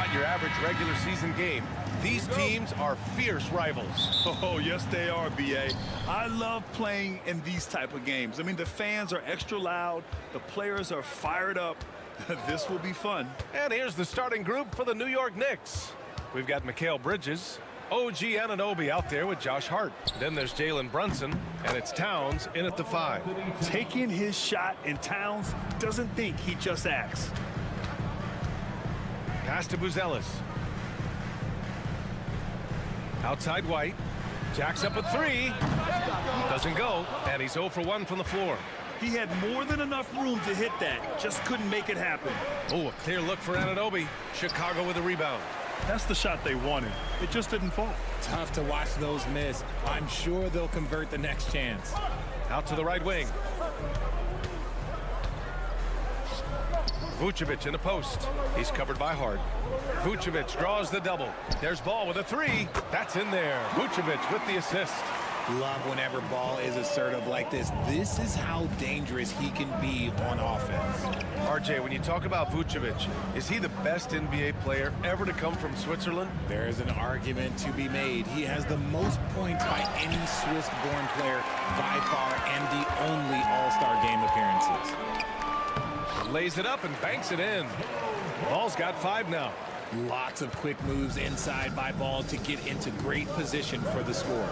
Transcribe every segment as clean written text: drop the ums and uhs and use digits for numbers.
not your average regular season game. These teams are fierce rivals. Oh, yes, they are, B.A. I love playing in these type of games. I mean, the fans are extra loud. The players are fired up. This will be fun. And here's the starting group for the New York Knicks. We've got Mikal Bridges, OG Anunoby out there with Josh Hart. Then there's Jalen Brunson, and it's Towns in at the 5. Taking his shot, and Towns doesn't think, he just acts. Pass to Buzelis. Outside White. Jacks up a 3. Doesn't go, and he's 0 for 1 from the floor. He had more than enough room to hit that. Just couldn't make it happen. Oh, a clear look for Anunoby. Chicago with a rebound. That's the shot they wanted. It just didn't fall. Tough to watch those miss. I'm sure they'll convert the next chance. Out to the right wing. Vucevic in the post. He's covered by Hart. Vucevic draws the double. There's Ball with a 3. That's in there. Vucevic with the assist. Love whenever Ball is assertive like this. This is how dangerous he can be on offense. RJ, when you talk about Vucevic, is he the best NBA player ever to come from Switzerland? There's an argument to be made. He has the most points by any Swiss-born player by far and the only All-Star game appearances. Lays it up and banks it in. Ball's got 5 now. Lots of quick moves inside by Ball to get into great position for the score.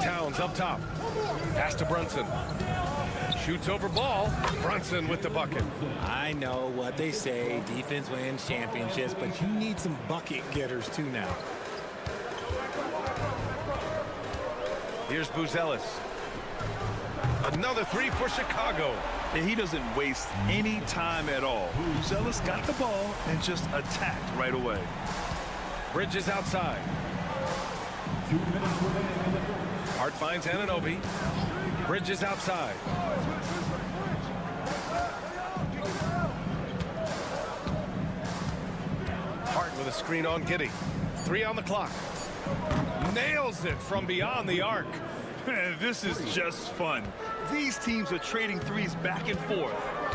Towns up top. Pass to Brunson. Shoots over Ball. Brunson with the bucket. I know what they say, defense wins championships, but you need some bucket getters too now. Here's Buzelis. Another 3 for Chicago. And he doesn't waste any time at all. Buzelis got the ball and just attacked right away. Bridges outside. Hart finds Anunoby. Bridges outside. Hart with a screen on Giddey. 3 on the clock. Nails it from beyond the arc. This is just fun. These teams are trading threes back and forth.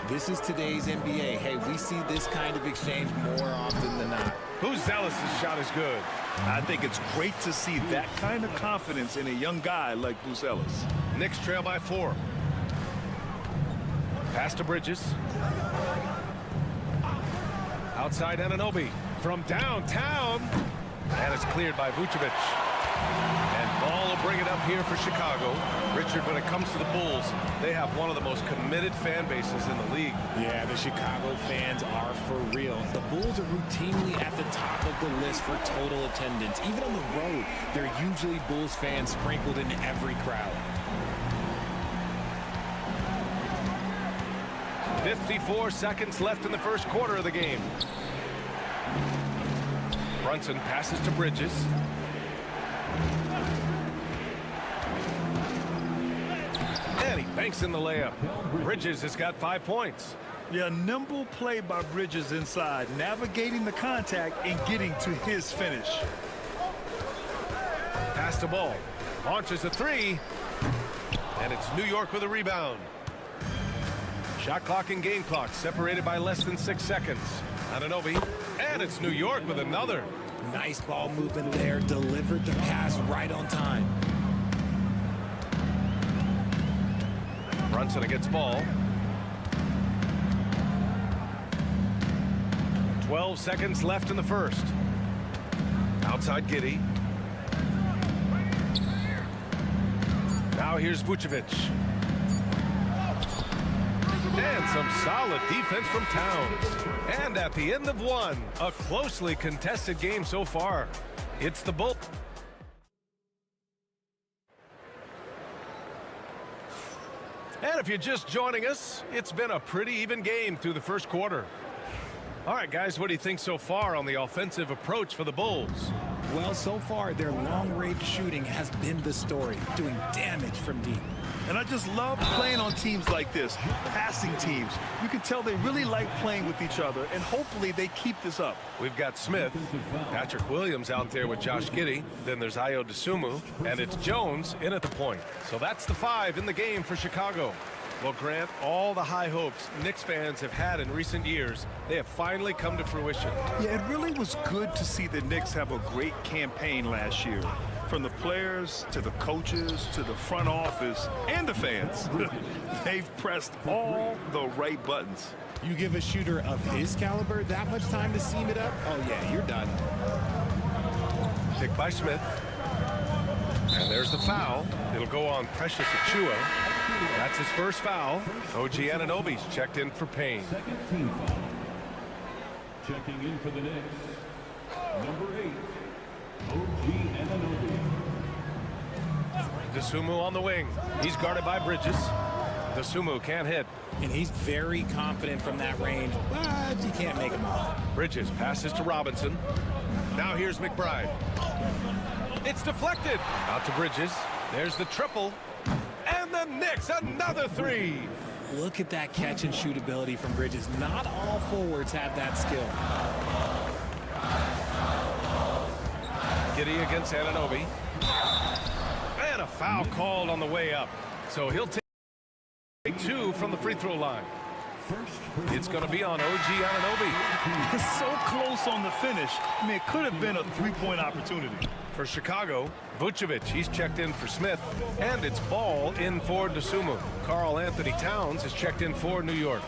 This is today's NBA. Hey, we see this kind of exchange more often than not. Buzelis' shot is good. I think it's great to see that kind of confidence in a young guy like Buzelis. Knicks trail by 4. Pass to Bridges. Outside Anunoby from downtown. And it's cleared by Vucevic. And Ball will bring it up here for Chicago. Richard, when it comes to the Bulls, they have one of the most committed fan bases in the league. Yeah, the Chicago fans are for real. The Bulls are routinely at the top of the list for total attendance. Even on the road, there are usually Bulls fans sprinkled in every crowd. 54 seconds left in the first quarter of the game. Brunson passes to Bridges. And he banks in the layup. Bridges has got 5 points. Yeah, nimble play by Bridges inside, navigating the contact and getting to his finish. Pass to Ball. Launches a 3. And it's New York with a rebound. Shot clock and game clock separated by less than 6 seconds. Anunoby. And it's New York with another. Nice ball movement there. Delivered the pass right on time. Brunson against Ball. 12 seconds left in the first. Outside Giddey. Now here's Vucevic. And some solid defense from Towns. And at the end of 1, a closely contested game so far. It's the Bulls. And if you're just joining us, it's been a pretty even game through the first quarter. All right, guys, what do you think so far on the offensive approach for the Bulls? Well, so far, their long-range shooting has been the story, doing damage from deep. And I just love playing on teams like this, passing teams. You can tell they really like playing with each other, and hopefully they keep this up. We've got Smith, Patrick Williams out there with Josh Giddey. Then there's Ayo Dosunmu, and it's Jones in at the point. So that's the 5 in the game for Chicago. Well, Grant, all the high hopes Knicks fans have had in recent years, they have finally come to fruition. Yeah, it really was good to see the Knicks have a great campaign last year. From the players to the coaches to the front office and the fans. They've pressed all the right buttons. You give a shooter of his caliber that much time to seam it up? Oh, yeah, you're done. Pick by Smith. And there's the foul. It'll go on Precious Achiuwa. That's his first foul. OG Anunoby's checked in for Payne. Second team foul. Checking in for the Knicks, number 8, OG Anunoby. Dosunmu on the wing. He's guarded by Bridges. Dosunmu can't hit. And he's very confident from that range, but you can't make him out. Bridges passes to Robinson. Now here's McBride. It's deflected. Out to Bridges. There's the triple. And the Knicks, another three. Look at that catch and shoot ability from Bridges. Not all forwards have that skill. Giddey against Anunoby. And a foul called on the way up. So he'll take 2 from the free throw line. It's going to be on OG Anunoby. It's so close on the finish. I mean, it could have been a three-point opportunity. For Chicago, Vucevic, he's checked in for Smith. And it's ball in for Dosunmu. Karl Anthony Towns is checked in for New York.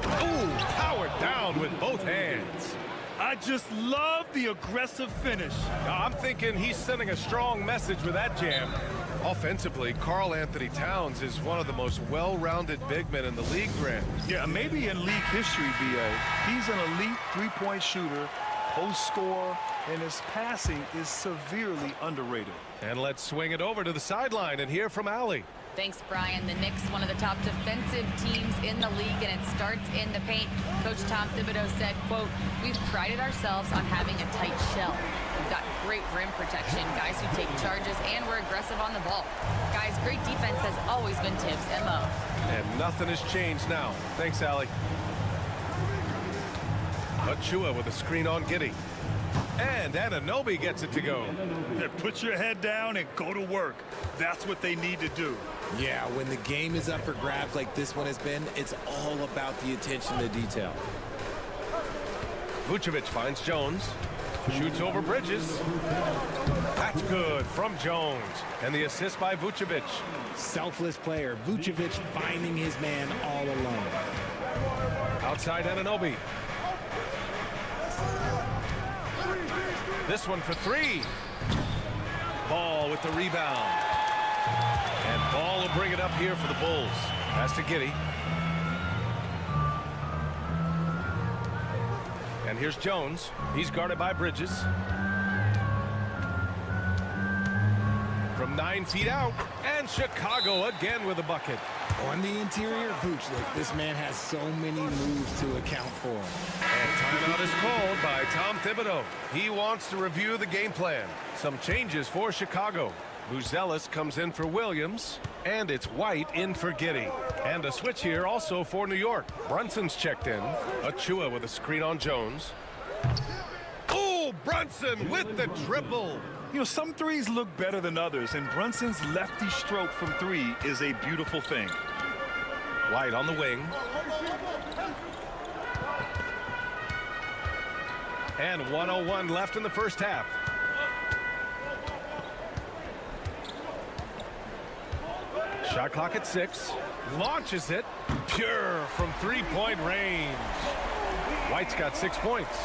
Ooh, powered down with both hands. I just love the aggressive finish. Now, I'm thinking he's sending a strong message with that jam. Offensively, Karl Anthony Towns is one of the most well-rounded big men in the league, Grant. Yeah, maybe in league history, B.A. He's an elite three-point shooter, post scorer, and his passing is severely underrated. And let's swing it over to the sideline and hear from Allie. Thanks, Brian. The Knicks, one of the top defensive teams in the league, and it starts in the paint. Coach Tom Thibodeau said, quote, "We've prided ourselves on having a tight shell. We've got great rim protection, guys who take charges, and we're aggressive on the ball. Guys, great defense has always been Tibbs' MO." And nothing has changed now. Thanks, Allie. Achiuwa with a screen on Giddey. And Anunoby gets it to go. Yeah, put your head down and go to work. That's what they need to do. Yeah, when the game is up for grabs like this one has been, it's all about the attention to detail. Vucevic finds Jones. Shoots over Bridges. That's good from Jones. And the assist by Vucevic. Selfless player. Vucevic finding his man all alone. Outside Anunoby. This one for 3. Ball with the rebound. And Ball will bring it up here for the Bulls. Pass to Giddey. And here's Jones. He's guarded by Bridges. From 9 feet out. And Chicago again with a bucket. On the interior, Vooch, look, this man has so many moves to account for. And timeout is called by Tom Thibodeau. He wants to review the game plan. Some changes for Chicago. Buzelis comes in for Williams, and it's White in for Giddey. And a switch here also for New York. Brunson's checked in. Achiuwa with a screen on Jones. Oh, Brunson with the triple. You know, some threes look better than others, and Brunson's lefty stroke from 3 is a beautiful thing. White on the wing. And 1:01 left in the first half. Shot clock at 6. Launches it. Pure from 3-point range. White's got 6 points.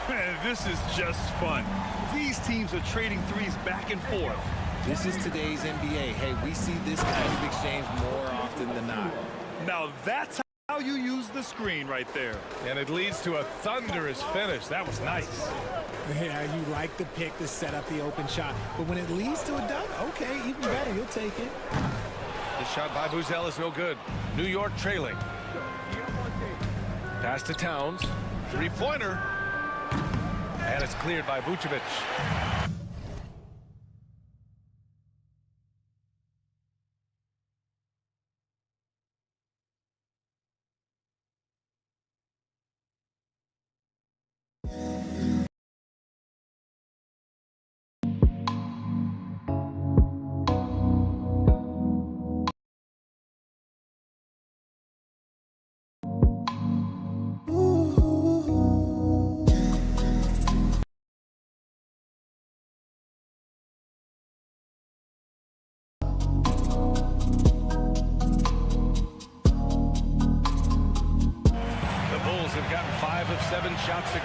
Man, this is just fun. These teams are trading threes back and forth. This is today's NBA. Hey, we see this kind of exchange more often than not. Now that's how you use the screen right there. And it leads to a thunderous finish. That was nice. Yeah, you like the pick to set up the open shot. But when it leads to a dunk, okay, even better. You'll take it. The shot by Buzelis no good. New York trailing. Pass to Towns. 3-pointer. And it's cleared by Vucevic.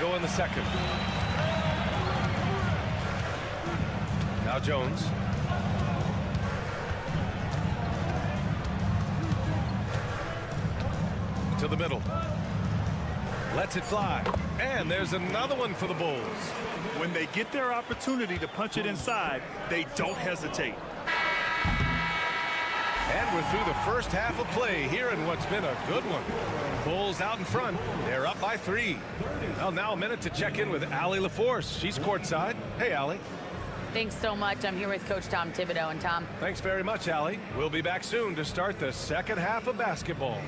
go in the second. Now Jones. To the middle. Lets it fly. And there's another one for the Bulls. When they get their opportunity to punch it inside, they don't hesitate. And we're through the first half of play here in what's been a good one. Bulls out in front. They're up by 3. Well, now a minute to check in with Allie LaForce. She's courtside. Hey, Allie. Thanks so much. I'm here with Coach Tom Thibodeau. And Tom. Thanks very much, Allie. We'll be back soon to start the second half of basketball.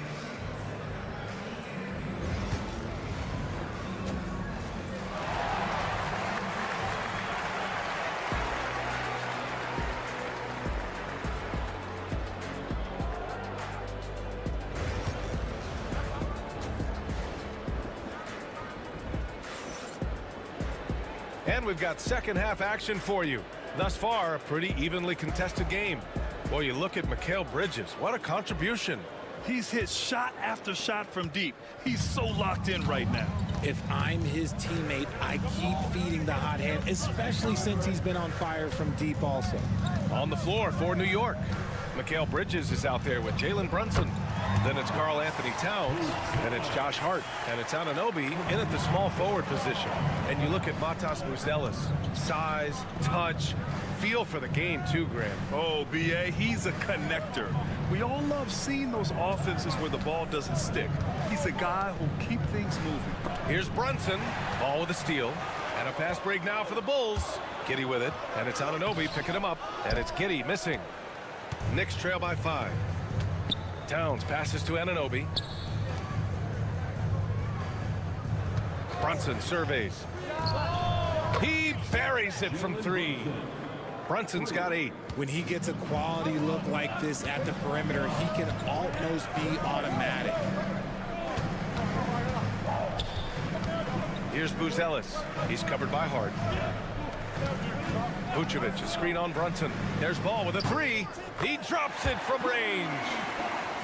And we've got second half action for you. Thus far, a pretty evenly contested game. Boy, you look at Mikal Bridges. What a contribution. He's hit shot after shot from deep. He's so locked in right now. If I'm his teammate, I keep feeding the hot hand, especially since he's been on fire from deep also. On the floor for New York. Mikal Bridges is out there with Jalen Brunson. Then it's Karl Anthony Towns. Then it's Josh Hart. And it's Anunoby in at the small forward position. And you look at Matas Buzelis. Size, touch, feel for the game too, Grant. Oh, B.A., he's a connector. We all love seeing those offenses where the ball doesn't stick. He's a guy who'll keep things moving. Here's Brunson. Ball with a steal. And a fast break now for the Bulls. Giddey with it. And it's Anunoby picking him up. And it's Giddey missing. Knicks trail by 5. Towns passes to Anunoby. Brunson surveys. He buries it from 3. Brunson's got 8. When he gets a quality look like this at the perimeter, he can almost be automatic. Here's Buzelis. He's covered by Hart. Vucevic, a screen on Brunson. There's Ball with a 3. He drops it from range.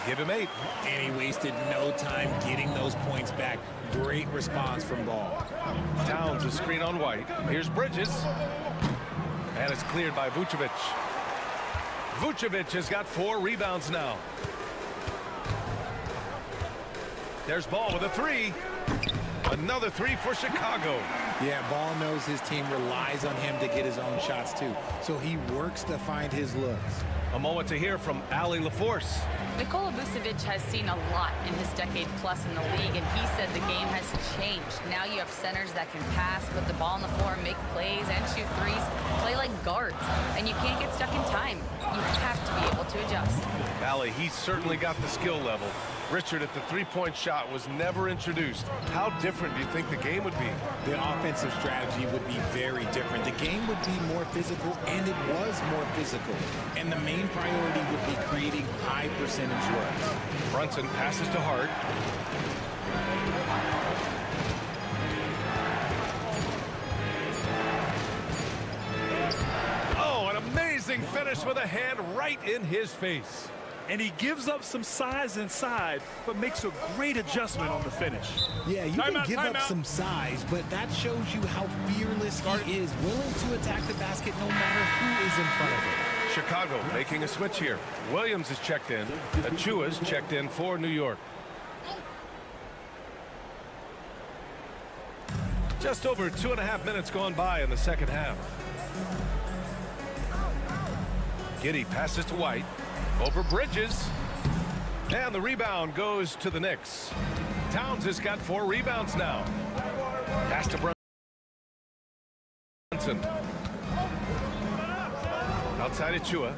Give him 8. And he wasted no time getting those points back. Great response from Ball. Towns, a screen on White. Here's Bridges. And it's cleared by Vucevic. Vucevic has got 4 rebounds now. There's Ball with a 3. Another 3 for Chicago. Yeah, Ball knows his team relies on him to get his own shots too. So he works to find his looks. A moment to hear from Allie LaForce. Nikola Vucevic has seen a lot in his decade plus in the league, and he said the game has changed. Now you have centers that can pass, put the ball on the floor, make plays, and shoot threes, play like guards, and you can't get stuck in time. You have to be able to adjust. Allie, he's certainly got the skill level. Richard, if the three-point shot was never introduced, how different do you think the game would be? The offensive strategy would be very different. The game would be more physical, and it was more physical. And the main priority would be creating high percentage looks. Brunson passes to Hart. Oh, an amazing finish with a hand right in his face. And he gives up some size inside, but makes a great adjustment on the finish. Yeah, you can give up some size, but that shows you how fearless he is, willing to attack the basket no matter who is in front of him. Chicago making a switch here. Williams is checked in. Achua's checked in for New York. Just over 2.5 minutes gone by in the second half. Giddey passes to White. Over Bridges. And the rebound goes to the Knicks. Towns has got 4 rebounds now. Pass to Brunson. Outside Achua.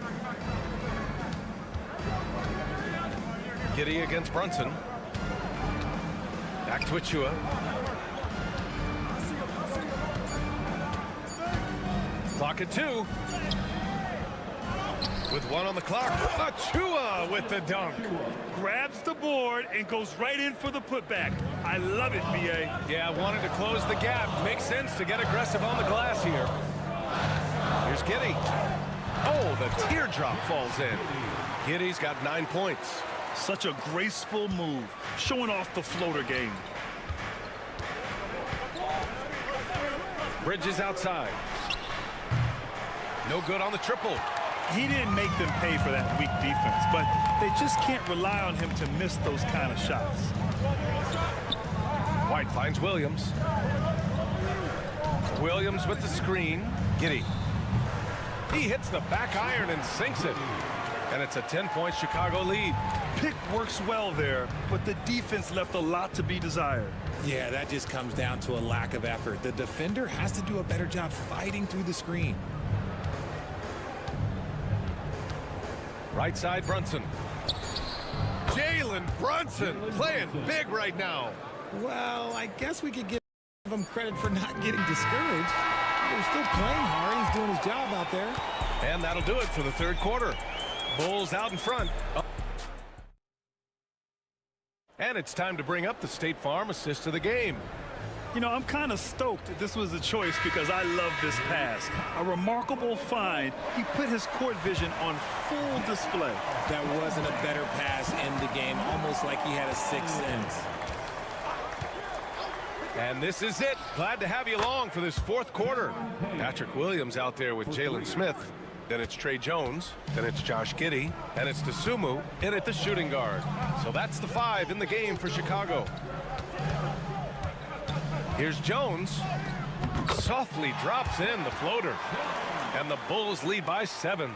Giddey against Brunson. Back to Achua. Clock at 2. With 1 on the clock, Achua with the dunk. Grabs the board and goes right in for the putback. I love it, B.A. Yeah, wanted to close the gap. Makes sense to get aggressive on the glass here. Here's Giddey. Oh, the teardrop falls in. Giddey's got 9 points. Such a graceful move, showing off the floater game. Bridges outside. No good on the triple. He didn't make them pay for that weak defense, but they just can't rely on him to miss those kind of shots. White finds Williams. Williams with the screen. Giddey. He hits the back iron and sinks it. And it's a 10-point Chicago lead. Pick works well there, but the defense left a lot to be desired. Yeah, that just comes down to a lack of effort. The defender has to do a better job fighting through the screen. Right side, Brunson. Jalen Brunson playing big right now. Well, I guess we could give him credit for not getting discouraged. He's still playing hard. He's doing his job out there. And that'll do it for the third quarter. Bulls out in front. And it's time to bring up the State Farm assist of the game. You know, I'm kind of stoked that this was a choice because I love this pass. A remarkable find. He put his court vision on full display. That wasn't a better pass in the game, almost like he had a sixth sense. And this is it. Glad to have you along for this fourth quarter. Patrick Williams out there with Jalen Smith. Then it's Trey Jones. Then it's Josh Giddey. And it's Dosunmu in at the shooting guard. So that's the 5 in the game for Chicago. Here's Jones. Softly drops in the floater. And the Bulls lead by 7.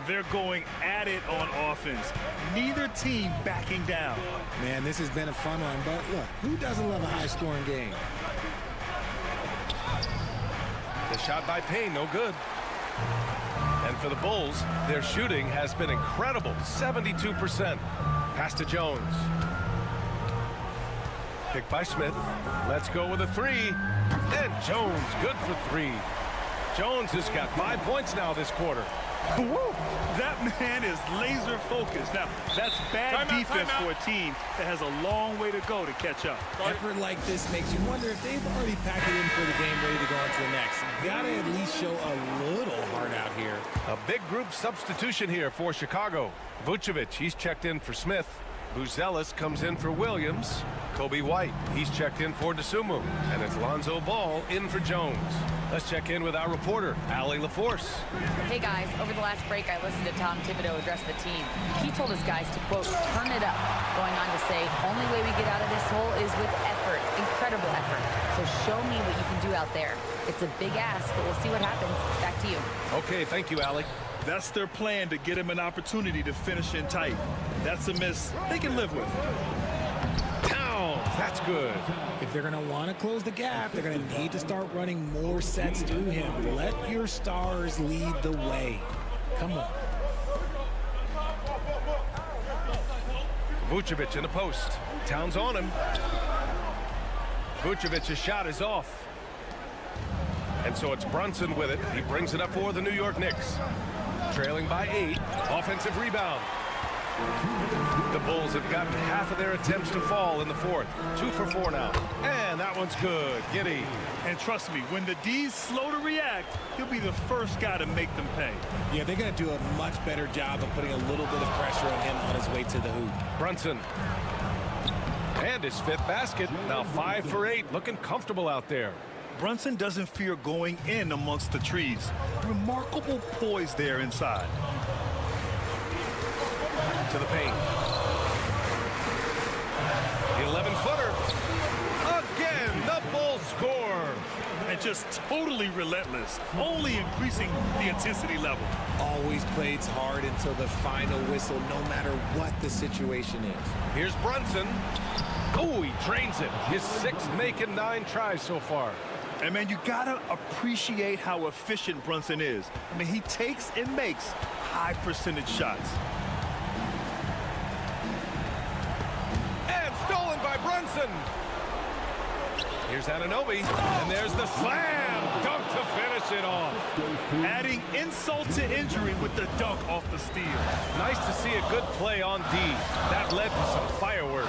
They're going at it on offense. Neither team backing down. Man, this has been a fun one, but look, who doesn't love a high-scoring game? The shot by Payne, no good. And for the Bulls, their shooting has been incredible, 72%. Pass to Jones. Picked by Smith. Let's go with a 3. And Jones, good for 3. Jones has got 5 points now this quarter. Woo! That man is laser focused. Now, that's bad defense for a team that has a long way to go to catch up. Effort like this makes you wonder if they've already packed it in for the game, ready to go on to the next. Gotta at least show a little heart out here. A big group substitution here for Chicago. Vucevic, he's checked in for Smith. Buzelis comes in for Williams. Kobe White, he's checked in for Dosunmu. And it's Lonzo Ball in for Jones. Let's check in with our reporter, Allie LaForce. Hey guys, over the last break I listened to Tom Thibodeau address the team. He told his guys to, quote, turn it up, going on to say, only way we get out of this hole is with effort, incredible effort. So show me what you can do out there. It's a big ask, but we'll see what happens. Back to you. Okay, thank you, Allie. That's their plan to get him an opportunity to finish in tight. That's a miss they can live with. Towns, that's good. If they're going to want to close the gap, they're going to need to start running more sets through him. Let your stars lead the way. Come on. Vucevic in the post. Towns on him. Vucevic's shot is off. And so it's Brunson with it. He brings it up for the New York Knicks. Trailing by 8. Offensive rebound. The Bulls have gotten half of their attempts to fall in the fourth. 2 for 4 now. And that one's good. Giddey. And trust me, when the D's slow to react, he'll be the first guy to make them pay. Yeah, they're going to do a much better job of putting a little bit of pressure on him on his way to the hoop. Brunson. And his 5th basket. Now 5 for 8. Looking comfortable out there. Brunson doesn't fear going in amongst the trees. Remarkable poise there inside. To the paint. The 11-footer. Again, the Bulls score. And just totally relentless, only increasing the intensity level. Always plays hard until the final whistle, no matter what the situation is. Here's Brunson. Oh, he drains it. His 6th making 9 tries so far. And man, you gotta appreciate how efficient Brunson is. I mean, he takes and makes high percentage shots. And stolen by Brunson. Here's Anunoby, and there's the slam dunk to finish it off. Adding insult to injury with the dunk off the steal. Nice to see a good play on D. That led to some fireworks.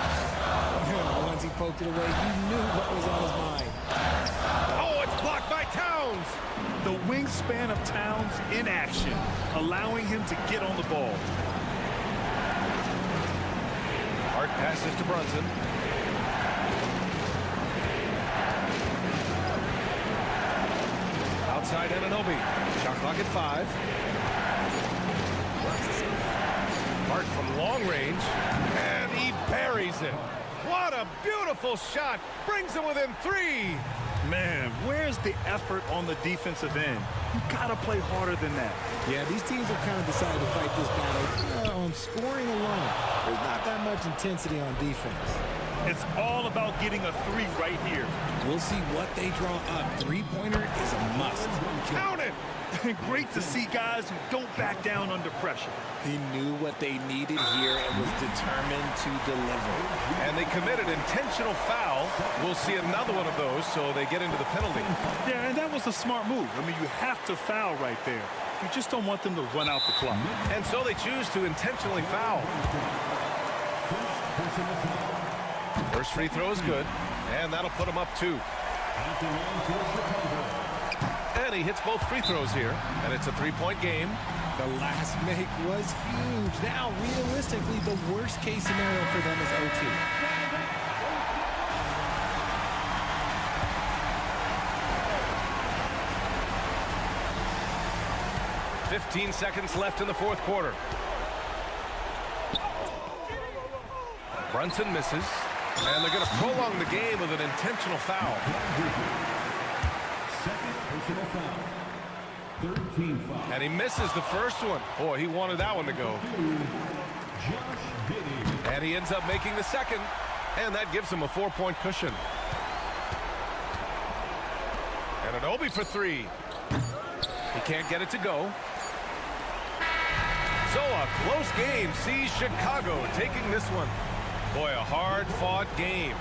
Once he poked it away, you knew what was on his mind. Oh, it's blocked by Towns. The wingspan of Towns in action, allowing him to get on the ball. Hard passes to Brunson. Anunoby. Shot clock at 5. Hart from long range, and he buries it. What a beautiful shot. Brings him within 3. Man, where's the effort on the defensive end? You got to play harder than that. Yeah, these teams have kind of decided to fight this battle on scoring alone. There's not that much intensity on defense. It's all about getting a 3 right here. We'll see what they draw up. Three-pointer is a must. Count it. Great to see guys who don't back down under pressure. He knew what they needed here and was determined to deliver. And they committed intentional foul. We'll see another one of those, so they get into the penalty. Yeah, and that was a smart move. I mean, you have to foul right there. You just don't want them to run out the clock. And so they choose to intentionally foul. First free throw is good, and that'll put him up 2. And he hits both free throws here, and it's a 3-point game. The last make was huge. Now, realistically, the worst-case scenario for them is OT. .15 seconds left in the fourth quarter. Brunson misses, and they're going to prolong the game with an intentional foul. Second personal foul. 13 foul. And he misses the first one. Boy, he wanted that one to go. Josh Giddey. And he ends up making the second, and that gives him a 4-point cushion. And Anunoby for 3. He can't get it to go. So a close game sees Chicago taking this one. Boy, a hard-fought game.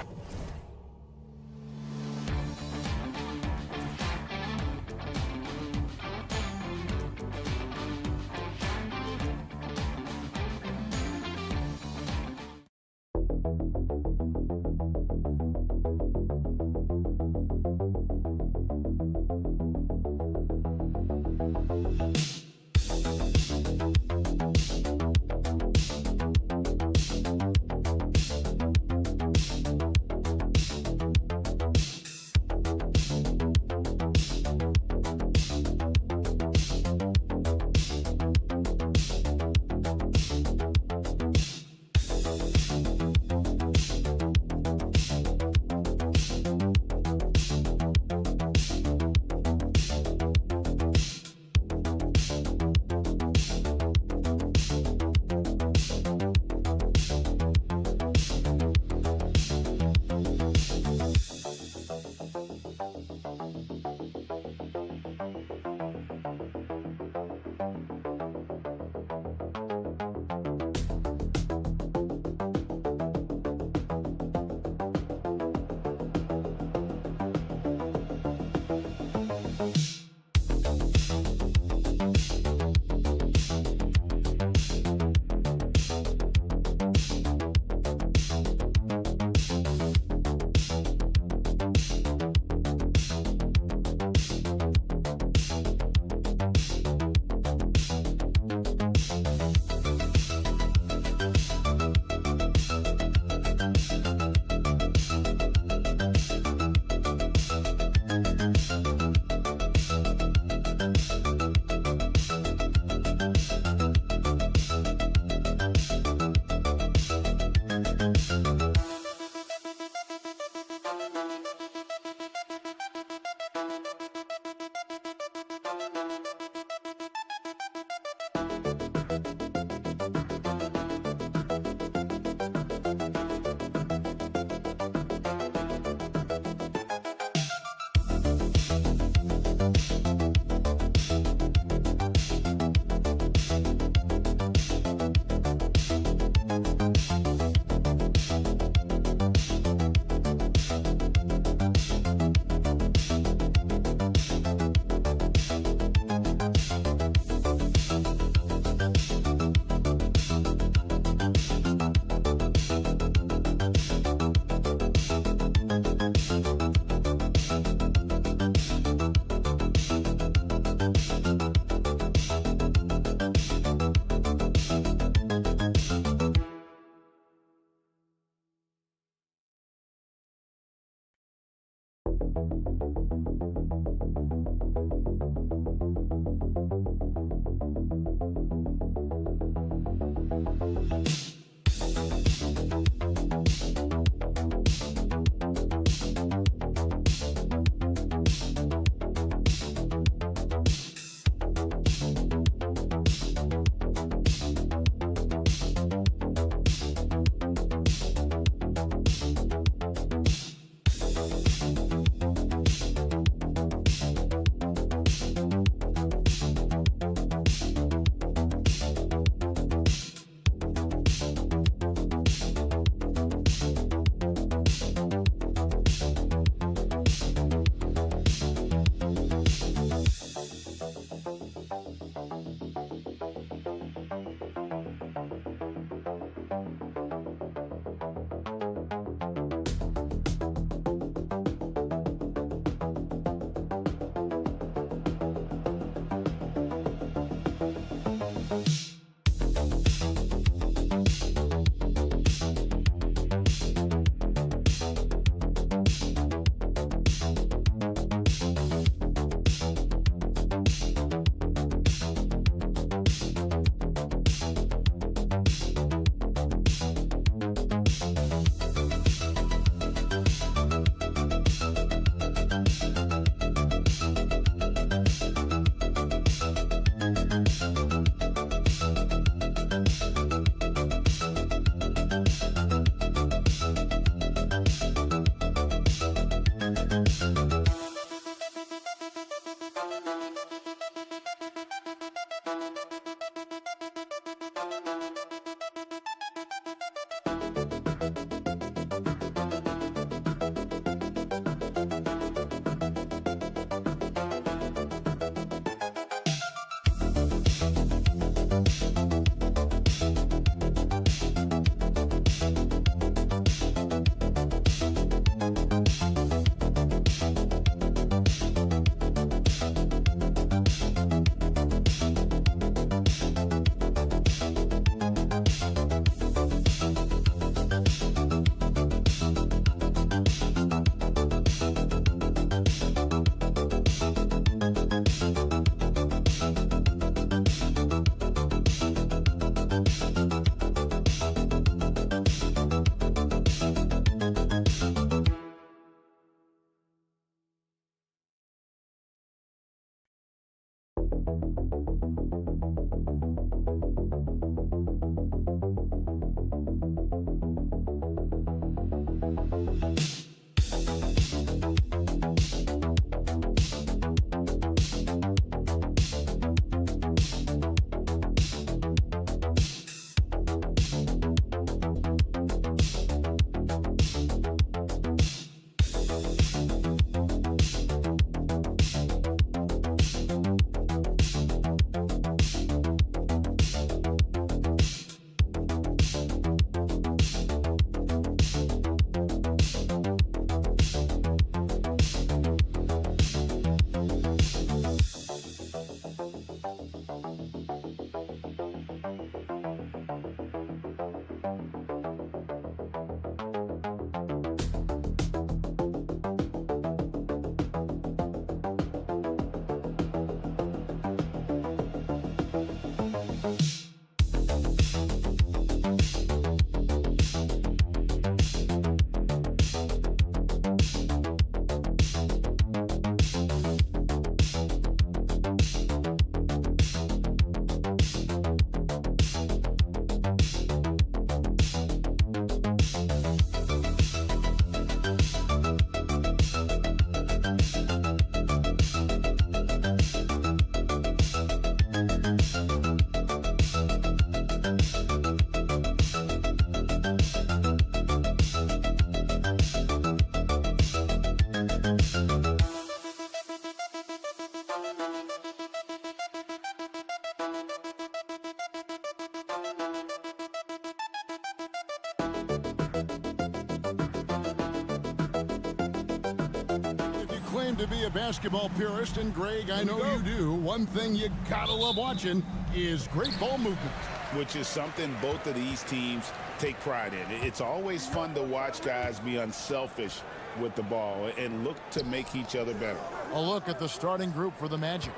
to be a basketball purist, and Greg, I know you do. One thing you gotta love watching is great ball movement. Which is something both of these teams take pride in. It's always fun to watch guys be unselfish with the ball and look to make each other better. A look at the starting group for the Magic.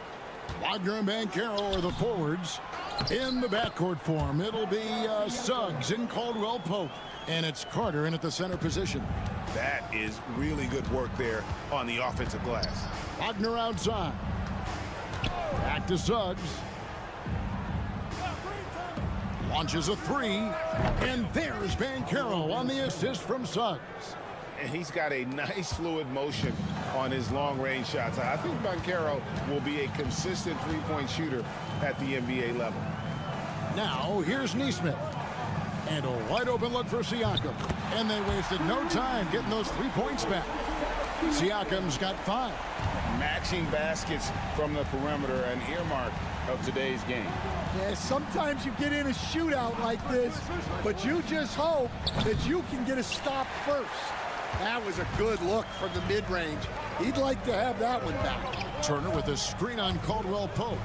Wagner and Banchero are the forwards. In the backcourt form, it'll be Suggs and Caldwell Pope. And it's Carter in at the center position. That is really good work there on the offensive glass. Wagner outside. Back to Suggs. Launches a three. And there's Banchero on the assist from Suggs. And he's got a nice fluid motion on his long-range shots. I think Banchero will be a consistent three-point shooter at the NBA level. Now, here's Nesmith. And a wide-open look for Siakam. And they wasted no time getting those 3 points back. Siakam's got 5. Matching baskets from the perimeter, an earmark of today's game. Yeah, sometimes you get in a shootout like this, but you just hope that you can get a stop first. That was a good look from the mid-range. He'd like to have that one back. Turner with a screen on Caldwell Pope.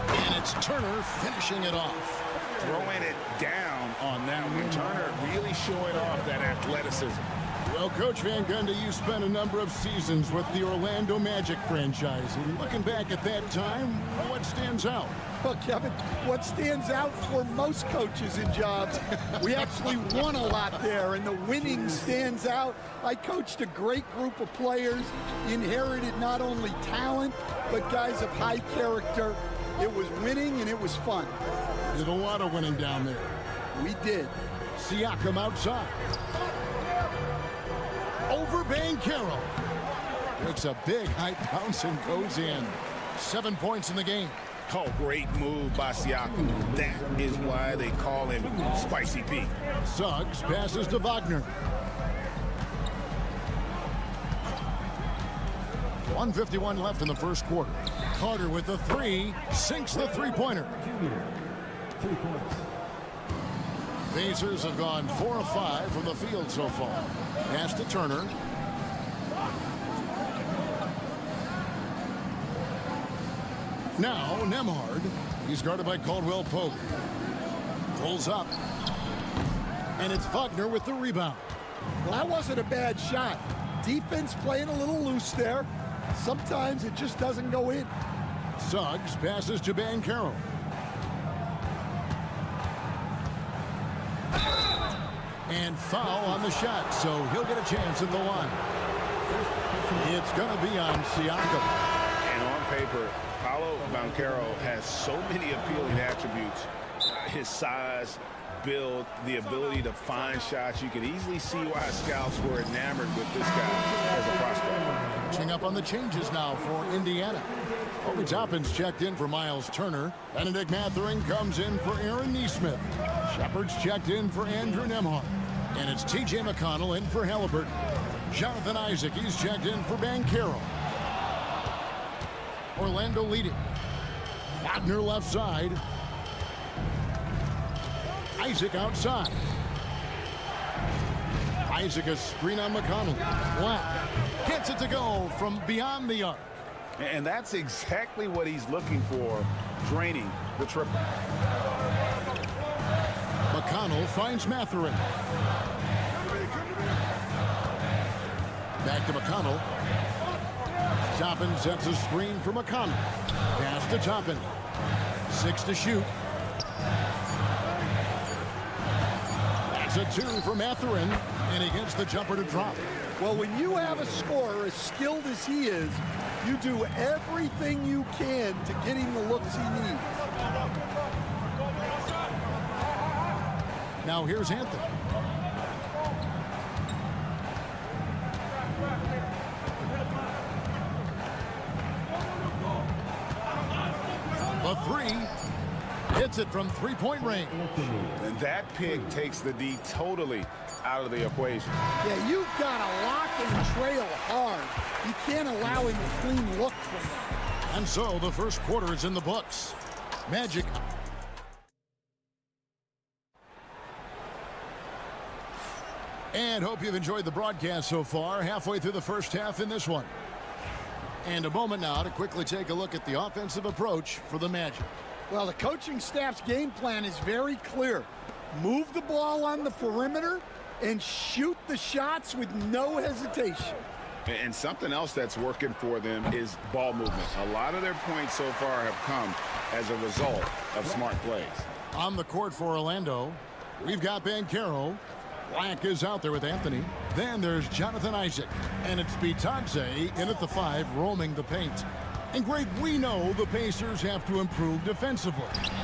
And it's Turner finishing it off. Throwing it down on that one. Turner really showing off that athleticism. Well, Coach Van Gundy, you spent a number of seasons with the Orlando Magic franchise. And looking back at that time, what stands out? Well, Kevin, what stands out for most coaches in jobs, we actually won a lot there, and the winning stands out. I coached a great group of players, inherited not only talent, but guys of high character. It was winning, and it was fun. Did a lot of winning down there. We did. Siakam outside. Over Banchero. It's a big high bounce and goes in. 7 points in the game. Oh, great move by Siakam. That is why they call him Spicy Pete. Suggs passes to Wagner. 1:51 left in the first quarter. Carter with the three, sinks the three-pointer. 3 points. Pacers have gone 4 of 5 from the field so far. Pass to Turner. Now Nembhard. He's guarded by Caldwell Pope. Pulls up. And it's Wagner with the rebound. Well, that wasn't a bad shot. Defense playing a little loose there. Sometimes it just doesn't go in. Suggs passes to Banchero. And foul on the shot, so he'll get a chance at the line. It's going to be on Siakam. And on paper, Paolo Banchero has so many appealing attributes. His size, build, the ability to find shots. You can easily see why scouts were enamored with this guy as a prospect. Catching up on the changes now for Indiana. Obi Toppin's checked in for Miles Turner. Benedict Mathurin comes in for Aaron Nesmith. Shepard's checked in for Andrew Nembhard. And it's T.J. McConnell in for Halliburton. Jonathan Isaac, he's checked in for Banchero. Orlando leading. Wagner left side. Isaac outside. Isaac a screen on McConnell. Black gets it to go from beyond the arc. And that's exactly what he's looking for, draining the triple. McConnell finds Mathurin. Back to McConnell. Toppin sets a screen for McConnell. Pass to Toppin. 6 to shoot. That's a 2 for Mathurin, and he gets the jumper to drop. Well, when you have a scorer as skilled as he is, you do everything you can to get him the looks he needs. Now here's Anthony. The three hits it from three-point range. And that pick takes the D totally out of the equation. Yeah, you've got to lock and trail hard. You can't allow him a clean look from that. And so the first quarter is in the books. Magic. And hope you've enjoyed the broadcast so far. Halfway through the first half in this one. And a moment now to quickly take a look at the offensive approach for the Magic. Well, the coaching staff's game plan is very clear. Move the ball on the perimeter and shoot the shots with no hesitation. And something else that's working for them is ball movement. A lot of their points so far have come as a result of smart plays. On the court for Orlando, we've got Banchero. Black is out there with Anthony. Then there's Jonathan Isaac. And it's Bitadze in at the 5, roaming the paint. And Greg, we know the Pacers have to improve defensively.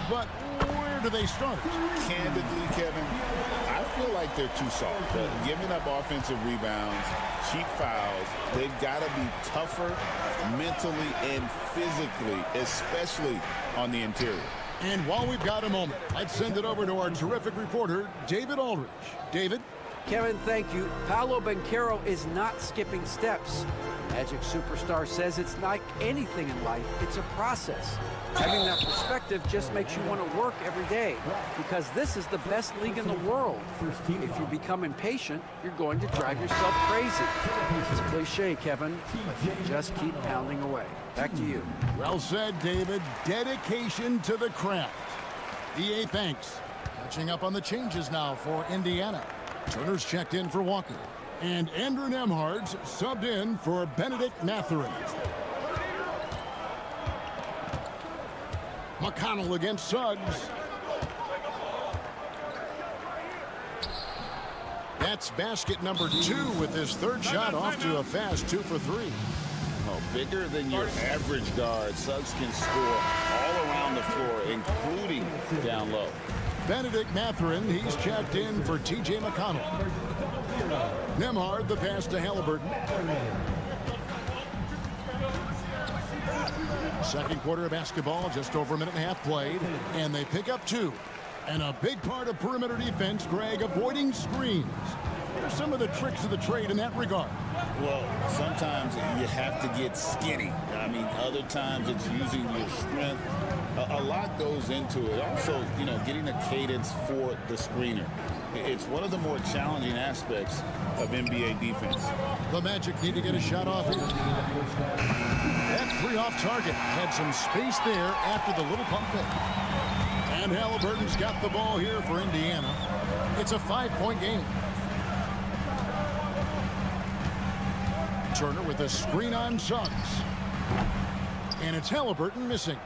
But where do they start? Candidly, Kevin, I feel like they're too soft. Giving up offensive rebounds, cheap fouls, they've got to be tougher mentally and physically, especially on the interior. And while we've got a moment, let's send it over to our terrific reporter, David Aldridge. David? Kevin, thank you. Paolo Banchero is not skipping steps. Magic superstar says it's like anything in life, it's a process. Having that perspective just makes you want to work every day because this is the best league in the world. If you become impatient, you're going to drive yourself crazy. It's a cliche, Kevin, but just keep pounding away. Back to you. Well said, David. Dedication to the craft. EA thanks. Catching up on the changes now for Indiana. Turner's checked in for Walker. And Andrew Nembhard's subbed in for Benedict Mathurin. McConnell against Suggs. That's basket number 2 with his third shot off to a fast 2 for 3. Oh, bigger than your average guard, Suggs can score all around the floor, including down low. Benedict Mathurin, he's checked in for TJ McConnell. Nembhard, the pass to Halliburton. Second quarter of basketball, just over a minute and a half played, and they pick up 2. And a big part of perimeter defense, Greg, avoiding screens. What are some of the tricks of the trade in that regard? Well, sometimes you have to get skinny. I mean, other times it's using your strength. A lot goes into it. Also, getting a cadence for the screener. It's one of the more challenging aspects of NBA defense. The Magic need to get a shot off here. That 3 off target had some space there after the little pump fake. And Halliburton's got the ball here for Indiana. It's a 5-point game. Turner with a screen on Suggs. And it's Halliburton missing.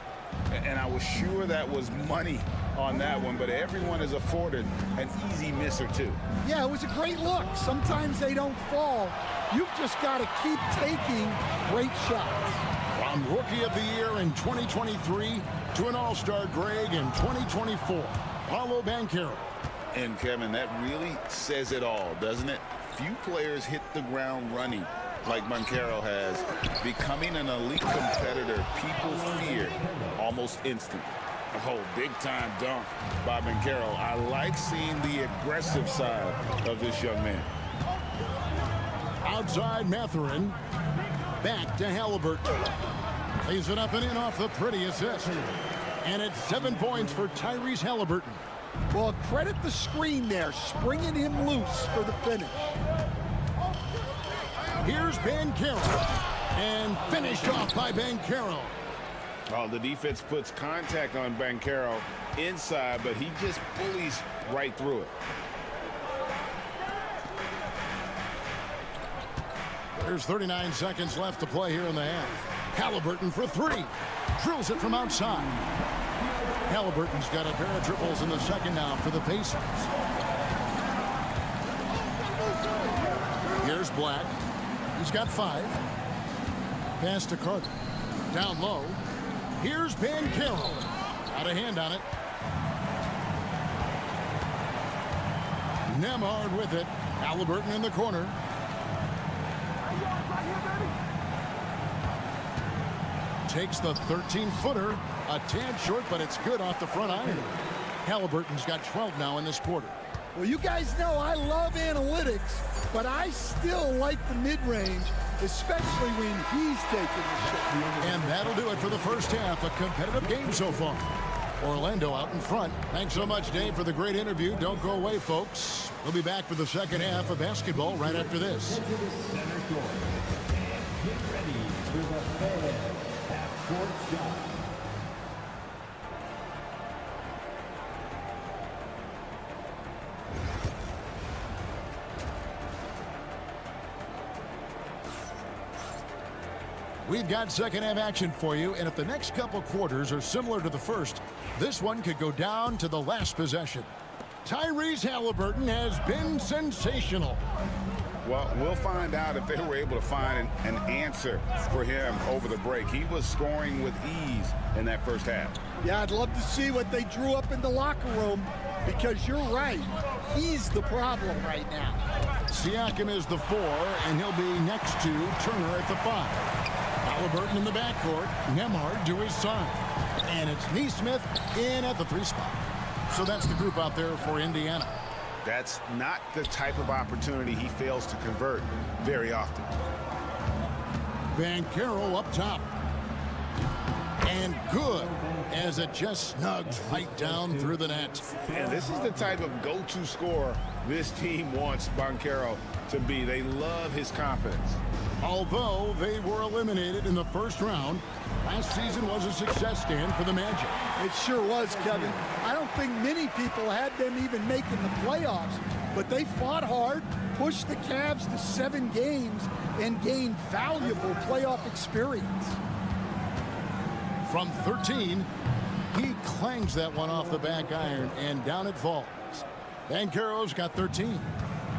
And I was sure that was money on that one, but everyone is afforded an easy miss or two. Yeah, it was a great look. Sometimes they don't fall. You've just got to keep taking great shots. From Rookie of the Year in 2023 to an All-Star Greg in 2024, Paolo Banchero. And Kevin, that really says it all, doesn't it? Few players hit the ground running like Banchero has, becoming an elite competitor people fear almost instantly. Oh, big-time dunk by Banchero. I like seeing the aggressive side of this young man. Outside Mathurin. Back to Halliburton. Lays it up and in off the pretty assist. And it's 7 points for Tyrese Halliburton. Well, credit the screen there, springing him loose for the finish. Here's Banchero. And finished off by Banchero. Oh, the defense puts contact on Banchero inside, but he just bullies right through it. There's 39 seconds left to play here in the half. Halliburton for 3. Drills it from outside. Halliburton's got a pair of triples in the second now for the Pacers. Here's Black. He's got 5. Pass to Carter. Down low. Here's Banchero. Got a hand on it. Nembhard with it. Halliburton in the corner. Takes the 13-footer. A tad short, but it's good off the front iron. Halliburton's got 12 now in this quarter. Well, you guys know I love analytics, but I still like the mid-range, especially when he's taking the shot. And that'll do it for the first half. A competitive game so far. Orlando out in front. Thanks so much, Dave, for the great interview. Don't go away, folks. We'll be back for the second half of basketball right after this. Get ready for the fan half-court shot. We've got second half action for you, and if the next couple quarters are similar to the first, this one could go down to the last possession. Tyrese Halliburton has been sensational. Well, we'll find out if they were able to find an answer for him over the break. He was scoring with ease in that first half. Yeah, I'd love to see what they drew up in the locker room, because you're right. He's the problem right now. Siakam is the 4, and he'll be next to Turner at the 5. Halliburton in the backcourt, Nembhard to his side. And it's Nesmith in at the 3 spot. So that's the group out there for Indiana. That's not the type of opportunity he fails to convert very often. Banchero up top. And good, as it just snugs right down through the net. And this is the type of go-to scorer this team wants Banchero to be. They love his confidence. Although they were eliminated in the first round, last season was a success stand for the Magic. It sure was, Kevin. I don't think many people had them even making the playoffs, but they fought hard, pushed the Cavs to 7 games, and gained valuable playoff experience. From 13, he clangs that one off the back iron, and down it falls. Banchero's got 13.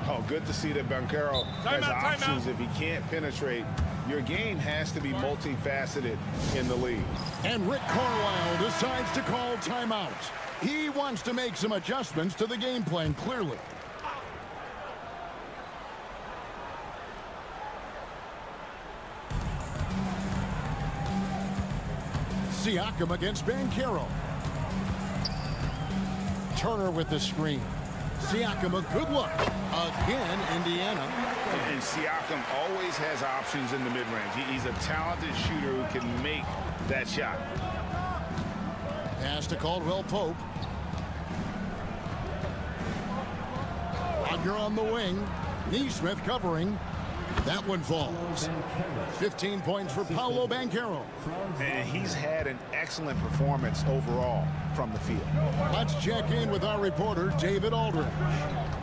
Oh, good to see that Banchero has options if he can't penetrate. Your game has to be multifaceted in the league. And Rick Carlisle decides to call timeout. He wants to make some adjustments to the game plan, clearly. Siakam against Banchero. Turner with the screen. Siakam, a good look. Again, Indiana. And Siakam always has options in the mid-range. He's a talented shooter who can make that shot. Pass to Caldwell Pope. Wagner on the wing. Nesmith covering. That one falls. 15 points for Paolo Banchero. And he's had an excellent performance overall from the field. Let's check in with our reporter, David Aldridge.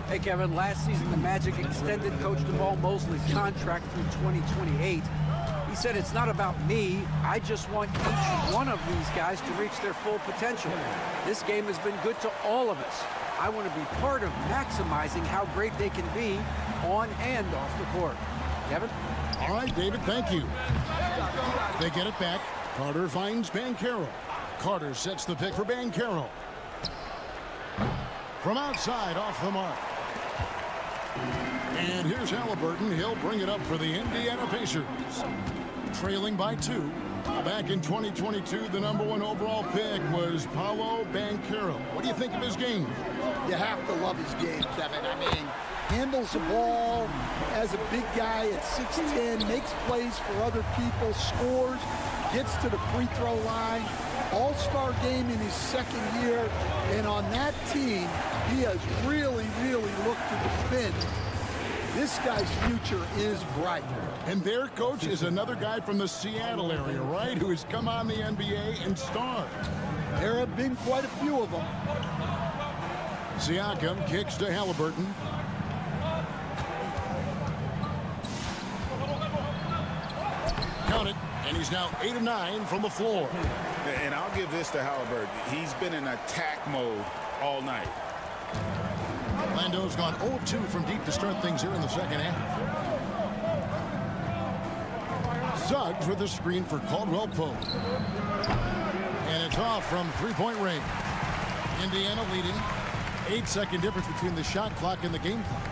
Hey, Kevin, last season the Magic extended Coach Jamal Mosley's contract through 2028. He said, "It's not about me. I just want each one of these guys to reach their full potential. This game has been good to all of us. I want to be part of maximizing how great they can be on and off the court." Kevin? All right, David, thank you. They get it back. Carter finds Banchero. Carter sets the pick for Banchero. From outside, off the mark. And here's Halliburton. He'll bring it up for the Indiana Pacers. Trailing by 2. Back in 2022, the #1 overall pick was Paolo Banchero. What do you think of his game? You have to love his game, Kevin. I mean, handles the ball as a big guy at 6'10", makes plays for other people, scores, gets to the free throw line. All-star game in his second year, and on that team, he has really, really looked to defend. This guy's future is bright. And their coach is another guy from the Seattle area, right, who has come on the NBA and starred. There have been quite a few of them. Siakam kicks to Halliburton. Count it, and he's now 8 of 9 from the floor. And I'll give this to Halliburton. He's been in attack mode all night. Orlando's gone 0 of 2 from deep to start things here in the second half. Suggs with a screen for Caldwell Pope. And it's off from three-point range. Indiana leading. 8-second difference between the shot clock and the game clock.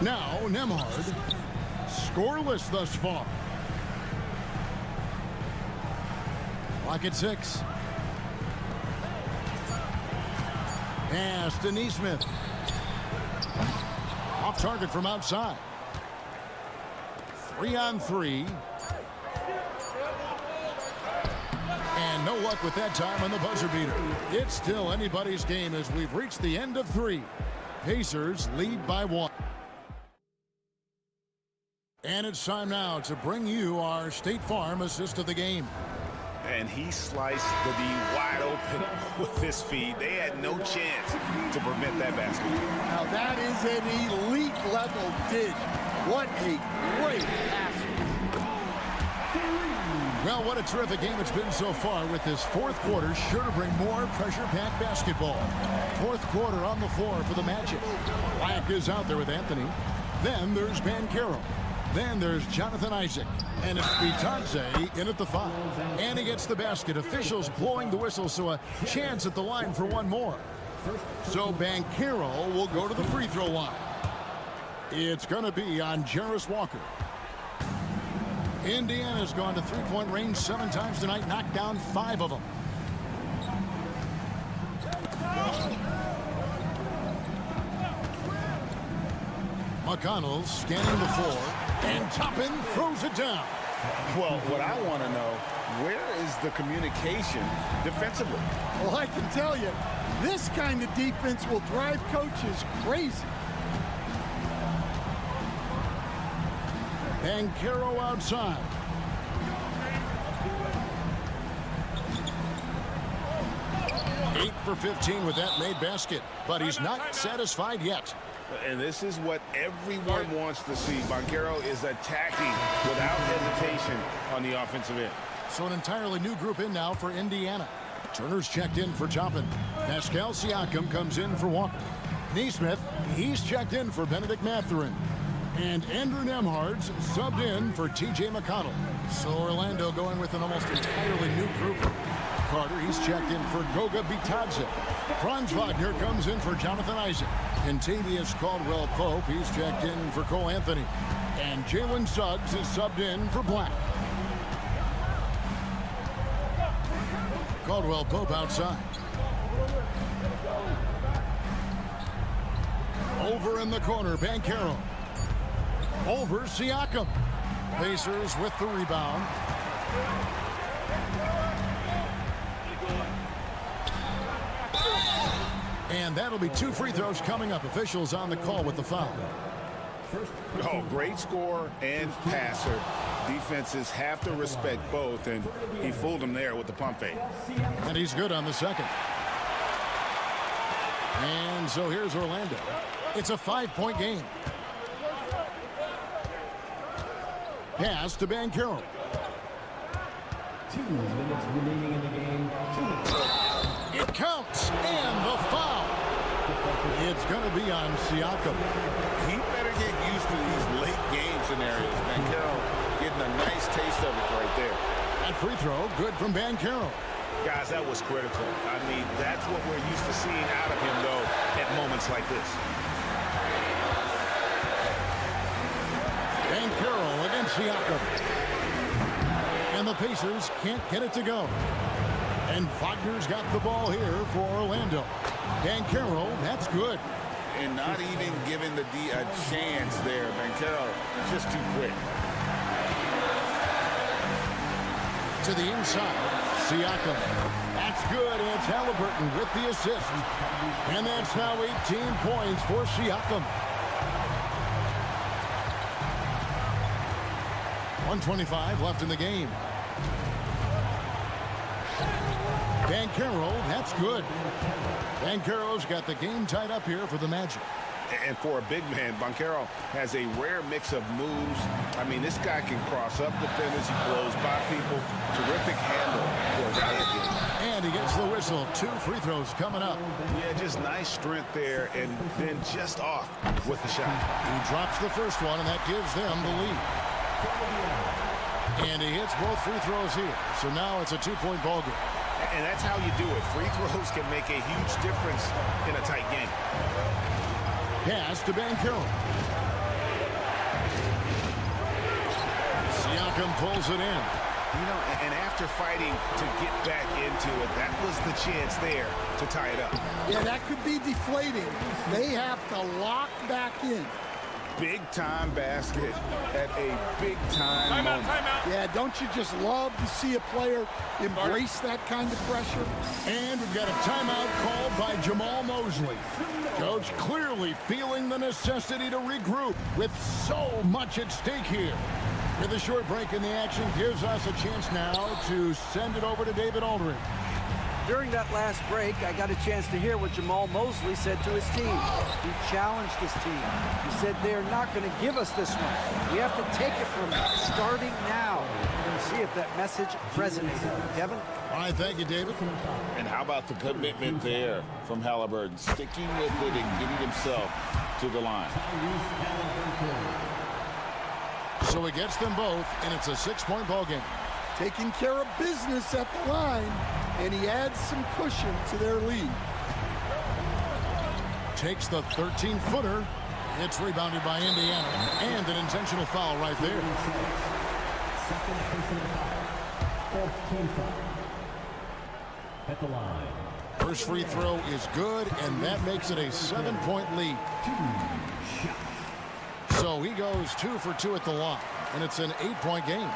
Now Nembhard, scoreless thus far. Clock at 6. Pass to Nesmith. Off target from outside. 3-on-3. And no luck with that time on the buzzer beater. It's still anybody's game as we've reached the end of 3. Pacers lead by 1. And it's time now to bring you our State Farm assist of the game. And he sliced the D wide open with his feed. They had no chance to prevent that basket. Now that is an elite level dish. What a great pass. Well, what a terrific game it's been so far, with this fourth quarter sure to bring more pressure-packed basketball. Fourth quarter on the floor for the Magic. Black is out there with Anthony. Then there's Banchero. Then there's Jonathan Isaac. And it's Bitadze in at the 5. And he gets the basket. Officials blowing the whistle, so a chance at the line for one more. So Banchero will go to the free throw line. It's going to be on Jarris Walker. Indiana's gone to three-point range 7 times tonight, knocked down 5 of them. McConnell scanning the floor, and Toppin throws it down. Well, what I want to know, where is the communication defensively? Well, I can tell you, this kind of defense will drive coaches crazy. Banchero outside. Eight for 15 with that made basket, but he's not satisfied yet. And this is what everyone wants to see. Banchero is attacking without hesitation on the offensive end. So an entirely new group in now for Indiana. Turner's checked in for Toppin. Pascal Siakam comes in for Walker. Nesmith, he's checked in for Benedict Mathurin. And Andrew Nembhard's subbed in for T.J. McConnell. So Orlando going with an almost entirely new group. Carter, he's checked in for Goga Bitadze. Franz Wagner comes in for Jonathan Isaac. Contavious Caldwell-Pope, he's checked in for Cole Anthony. And Jalen Suggs is subbed in for Black. Caldwell-Pope outside. Over in the corner, Banchero. Over Siakam. Pacers with the rebound. And that'll be 2 free throws coming up. Officials on the call with the foul. Oh, great scorer and passer. Defenses have to respect both, and he fooled them there with the pump fake. And he's good on the second. And so here's Orlando. It's a 5-point game. Pass to Banchero. 2 minutes remaining in the game. It counts, and the foul. It's going to be on Siakam. He better get used to these late game scenarios. Banchero getting a nice taste of it right there. That free throw, good from Banchero. Guys, that was critical. I mean, that's what we're used to seeing out of him, though, at moments like this. Banchero against Siakam. And the Pacers can't get it to go. And Wagner's got the ball here for Orlando. Banchero, that's good. And not even giving the D a chance there. Banchero just too quick. To the inside, Siakam. That's good, and it's Halliburton with the assist. And that's now 18 points for Siakam. 1:25 left in the game. Banchero, that's good. Banchero's got the game tied up here for the Magic. And for a big man, Banchero has a rare mix of moves. I mean, this guy can cross up defenders. He blows by people. Terrific handle for a guy like him. And he gets the whistle. 2 free throws coming up. Yeah, just nice strength there, and then just off with the shot. He drops the first one, and that gives them the lead. And he hits both free throws here. So now it's a 2-point ball game. And that's how you do it. Free throws can make a huge difference in a tight game. Pass to Banchero. Siakam pulls it in. You know, and after fighting to get back into it, that was the chance there to tie it up. Yeah, that could be deflating. They have to lock back in. big-time basket at a big-time moment. Yeah, don't you just love to see a player embrace that kind of pressure? And we've got a timeout called by Jamal Mosley. Coach clearly feeling the necessity to regroup with so much at stake here. With a short break in the action gives us a chance now to send it over to David Aldridge. During that last break, I got a chance to hear what Jamal Mosley said to his team. He challenged his team. He said they're not going to give us this one. We have to take it from them, starting now. We'll see if that message resonated. Kevin? All right, thank you, David. And how about the commitment there from Halliburton, sticking with it and getting himself to the line. So he gets them both, and it's a 6-point ball game. Taking care of business at the line, and he adds some cushion to their lead. Takes the 13-footer. It's rebounded by Indiana, and an intentional foul right there. Second personal foul. Fourth team foul. At the line. First free throw is good, and that makes it a 7-point lead. So he goes 2 for 2 at the line, and it's an 8-point game.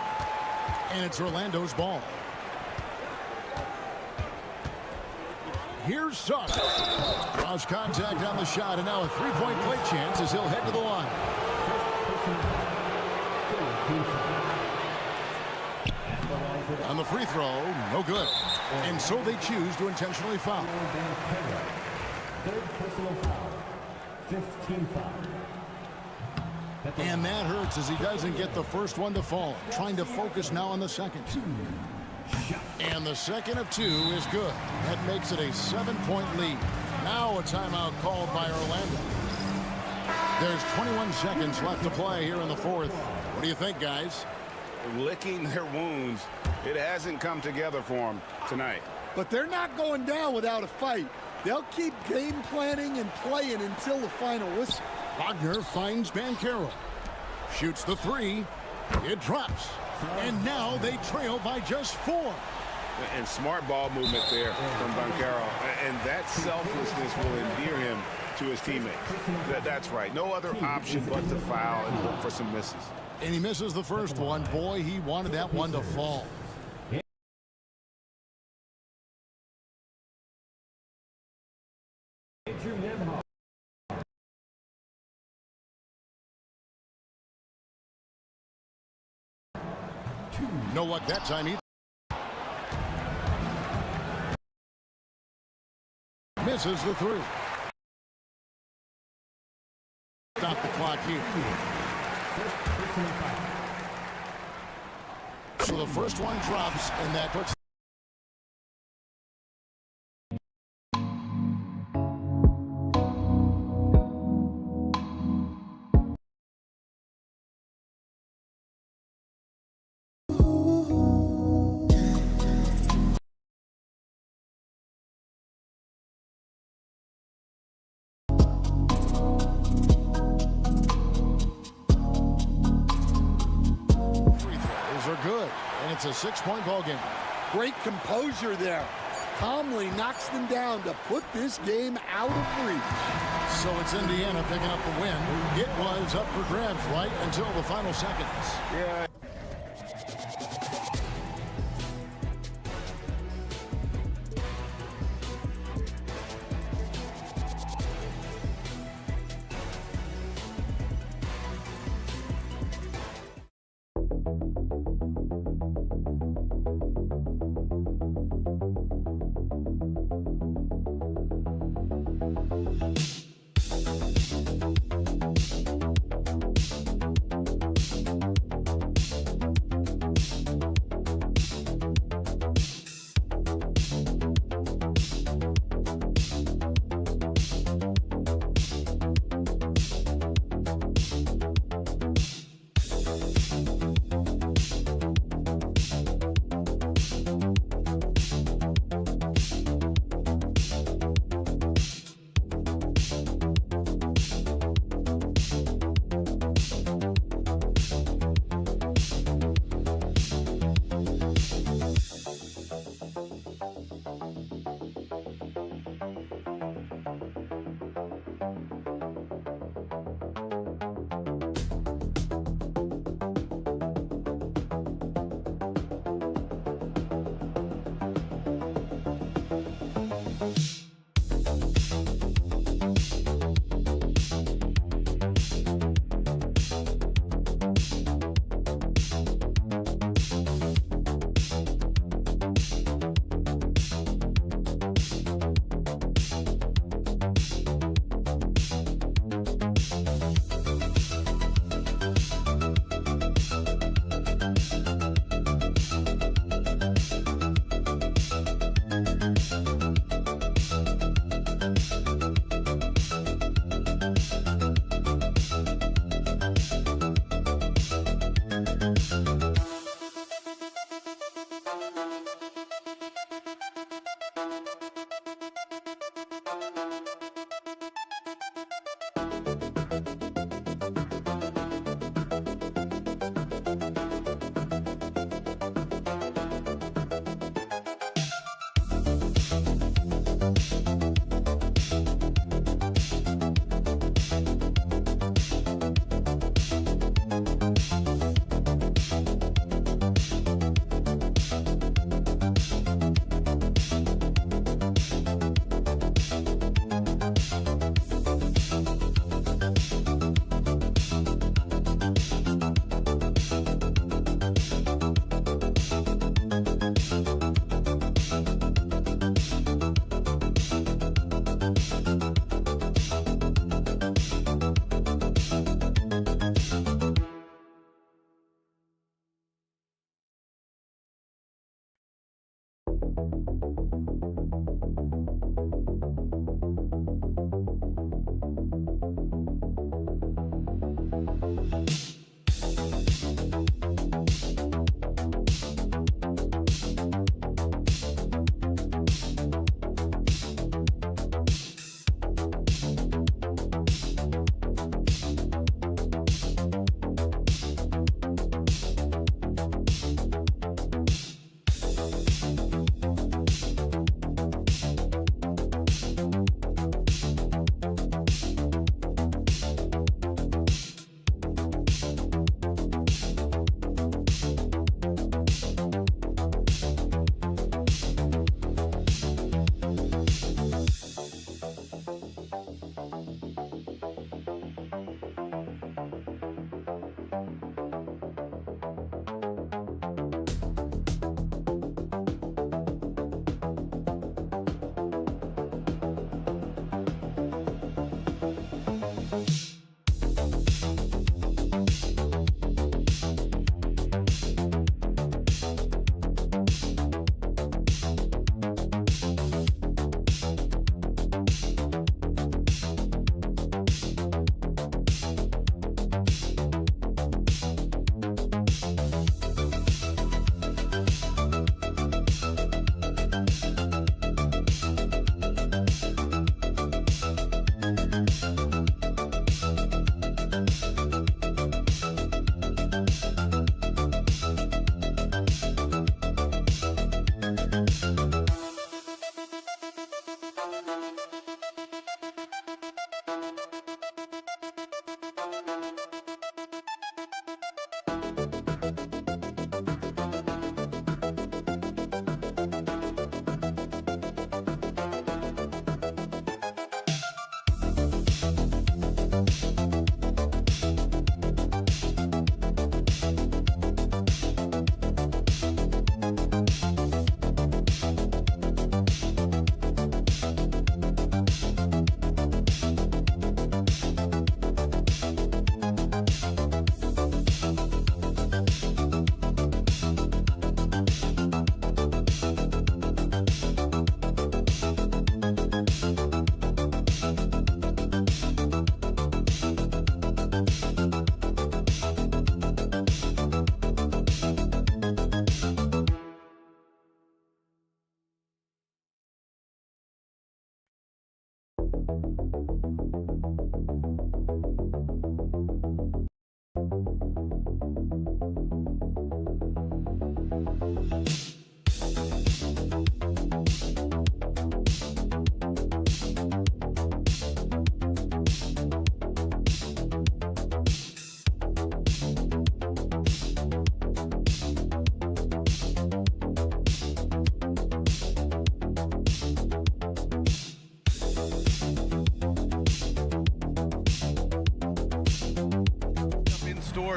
And it's Orlando's ball. Here's Suggs. Cross contact on the shot, and now a 3-point play chance as he'll head to the line. On the free throw, no good. And so they choose to intentionally foul. Third personal foul. 15 foul. And that hurts as he doesn't get the first one to fall. Trying to focus now on the second. And the second of 2 is good. That makes it a 7-point lead. Now a timeout called by Orlando. There's 21 seconds left to play here in the fourth. What do you think, guys? Licking their wounds. It hasn't come together for them tonight. But they're not going down without a fight. They'll keep game planning and playing until the final whistle. Wagner finds Banchero. Shoots the 3. It drops. And now they trail by just 4. And smart ball movement there from Banchero. And that selflessness will endear him to his teammates. That's right. No other option but to foul and look for some misses. And he misses the first one. Boy, he wanted that one to fall. No luck that time either. Misses the 3. Stop the clock here. So the first one drops, and that puts it's a 6-point ball game. Great composure there. Calmly knocks them down to put this game out of reach. So it's Indiana picking up the win. It was up for grabs right until the final seconds. Yeah.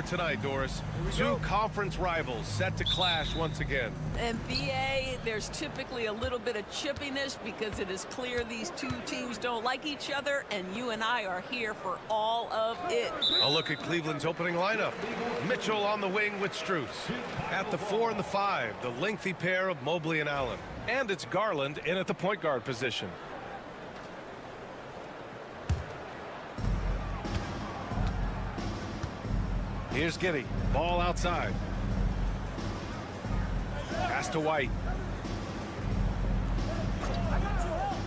Tonight, Doris. Two conference rivals set to clash once again. And BA, there's typically a little bit of chippiness because it is clear these two teams don't like each other, and you and I are here for all of it. A look at Cleveland's opening lineup. Mitchell on the wing with Strus. At the 4 and the 5, the lengthy pair of Mobley and Allen. And it's Garland in at the point guard position. Here's Giddey. Ball outside. Pass to White.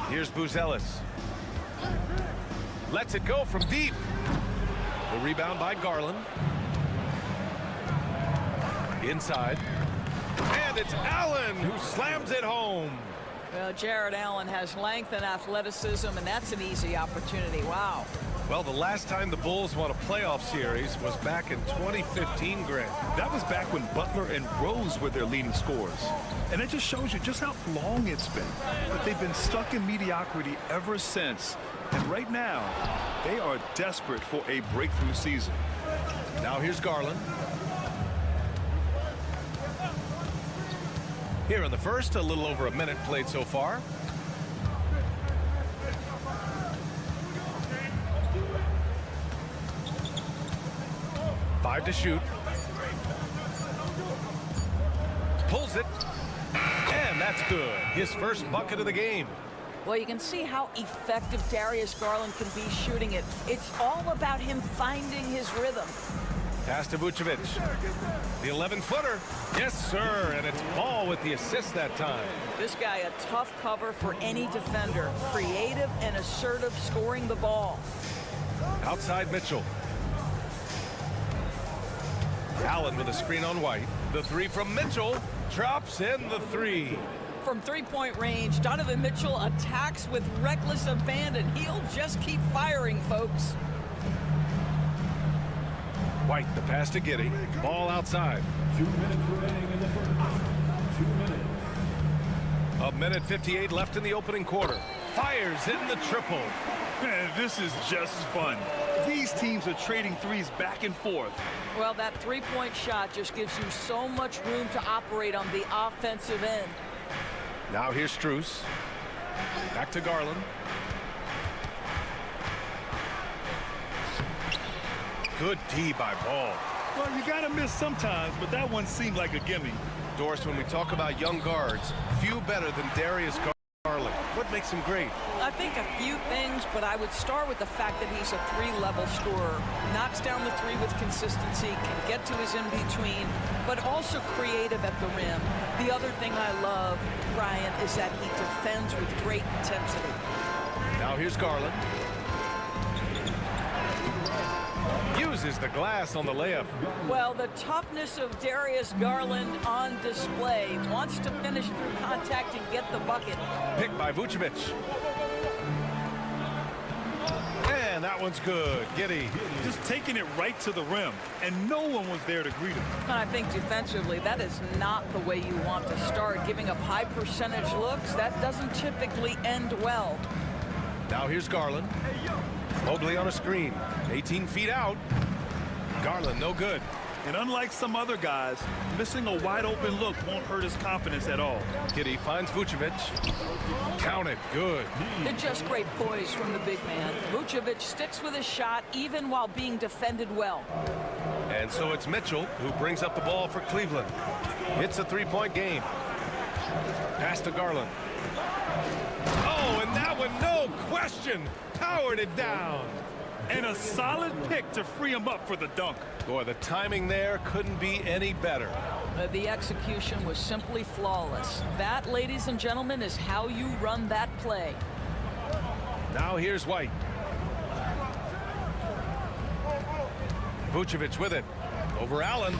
Here's Buzelis. Lets it go from deep. The rebound by Garland. Inside. And it's Allen who slams it home. Well, Jared Allen has length and athleticism, and that's an easy opportunity. Wow. Well, the last time the Bulls won a playoff series was back in 2015, Grant. That was back when Butler and Rose were their leading scorers. And it just shows you just how long it's been. But they've been stuck in mediocrity ever since. And right now, they are desperate for a breakthrough season. Now here's Garland. Here in the first, a little over a minute played so far. Five to shoot. Pulls it. And that's good. His first bucket of the game. Well, you can see how effective Darius Garland can be shooting it. It's all about him finding his rhythm. Pass to Vucevic. The 11-footer. Yes, sir. And it's Ball with the assist that time. This guy, a tough cover for any defender. Creative and assertive scoring the ball. Outside Mitchell. Allen with a screen on White. The three from Mitchell. Drops in the three. From three-point range, Donovan Mitchell attacks with reckless abandon. He'll just keep firing, folks. White, the pass to Giddey. Ball outside. 2 minutes remaining in the first. 2 minutes. A minute 58 left in the opening quarter. Fires in the triple. Man, this is just fun. These teams are trading threes back and forth. Well, that three-point shot just gives you so much room to operate on the offensive end. Now here's Strus. Back to Garland. Good D by Ball. Well, you got to miss sometimes, but that one seemed like a gimme. Doris, when we talk about young guards, few better than Darius Garland. What makes him great? I think a few things, but I would start with the fact that he's a three-level scorer. Knocks down the three with consistency, can get to his in-between, but also creative at the rim. The other thing I love, Brian, is that he defends with great intensity. Now here's Garland. Uses the glass on the layup. Well, the toughness of Darius Garland on display. Wants to finish through contact and get the bucket. Picked by Vucevic. And that one's good. Giddey. Just taking it right to the rim, and no one was there to greet him. And I think defensively, that is not the way you want to start. Giving up high percentage looks, that doesn't typically end well. Now here's Garland. Mobley on a screen. 18 feet out. Garland, no good. And unlike some other guys, missing a wide-open look won't hurt his confidence at all. Giddey finds Vucevic. Count it. Good. They're just great poise from the big man. Vucevic sticks with his shot even while being defended well. And so it's Mitchell who brings up the ball for Cleveland. It's a three-point game. Pass to Garland. Oh, and that one, no question, powered it down. And a solid pick to free him up for the dunk. Boy, the timing there couldn't be any better. The execution was simply flawless. That, ladies and gentlemen, is how you run that play. Now here's White. Vucevic with it. Over Allen.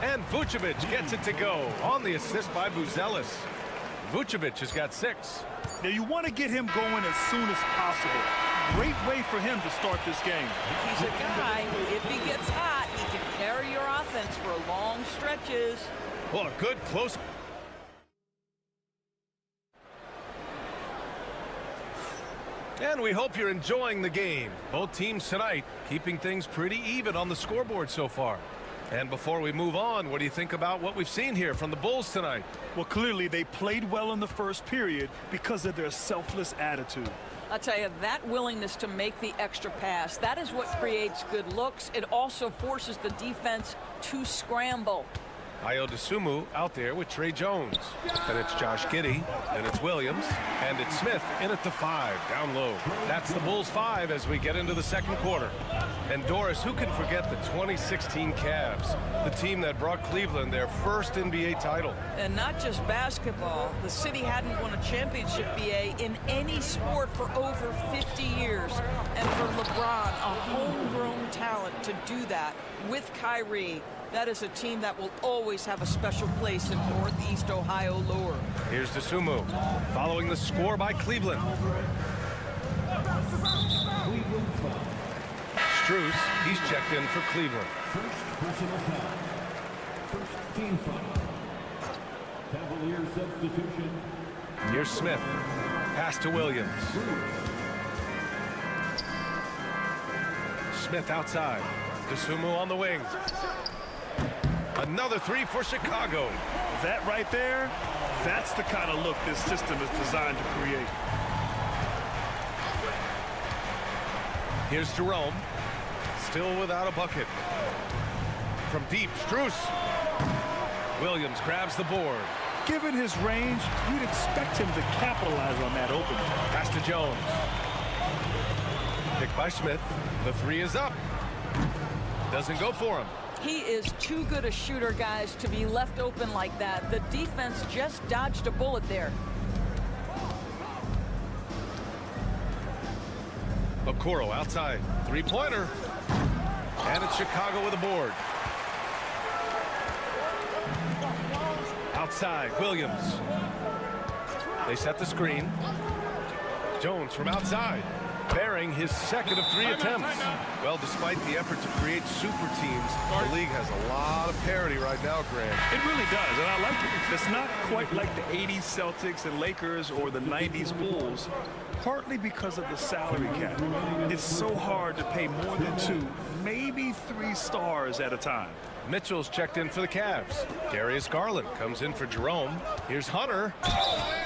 And Vucevic gets it to go on the assist by Buzelis. Vucevic has got 6. Now you want to get him going as soon as possible. Great way for him to start this game. He's a guy, if he gets hot, he can carry your offense for long stretches. Well, a good close. And we hope you're enjoying the game. Both teams tonight keeping things pretty even on the scoreboard so far. And before we move on, what do you think about what we've seen here from the Bulls tonight? Well, clearly they played well in the first period because of their selfless attitude. I'll tell you, that willingness to make the extra pass, that is what creates good looks. It also forces the defense to scramble. Ayo Dosunmu out there with Trey Jones. Then it's Josh Giddey. Then it's Williams. And it's Smith in at the 5, down low. That's the Bulls 5 as we get into the second quarter. And Doris, who can forget the 2016 Cavs, the team that brought Cleveland their first NBA title? And not just basketball. The city hadn't won a championship, BA, in any sport for over 50 years. And for LeBron a homegrown talent to do that with Kyrie, that is a team that will always have a special place in Northeast Ohio lore. Here's Dosunmu, following the score by Cleveland. Strus, he's checked in for Cleveland. First personal foul. First team foul. Cavaliers substitution. Here's Smith. Pass to Williams. Smith outside. Dosunmu on the wing. Another three for Chicago. That right there, that's the kind of look this system is designed to create. Here's Jerome. Still without a bucket. From deep, Strus. Williams grabs the board. Given his range, you'd expect him to capitalize on that opening. Pass to Jones. Picked by Smith. The three is up. Doesn't go for him. He is too good a shooter, guys, to be left open like that. The defense just dodged a bullet there. Okoro outside. Three-pointer. And it's Chicago with a board. Outside, Williams. They set the screen. Jones from outside. Bearing his second of three attempts. Well, despite the effort to create super teams, the league has a lot of parity right now, Grant. It really does, and I like it. It's not quite like the 80s Celtics and Lakers or the 90s Bulls, partly because of the salary cap. It's so hard to pay more than 2, maybe 3 stars at a time. Mitchell's checked in for the Cavs. Darius Garland comes in for Jerome. Here's Hunter.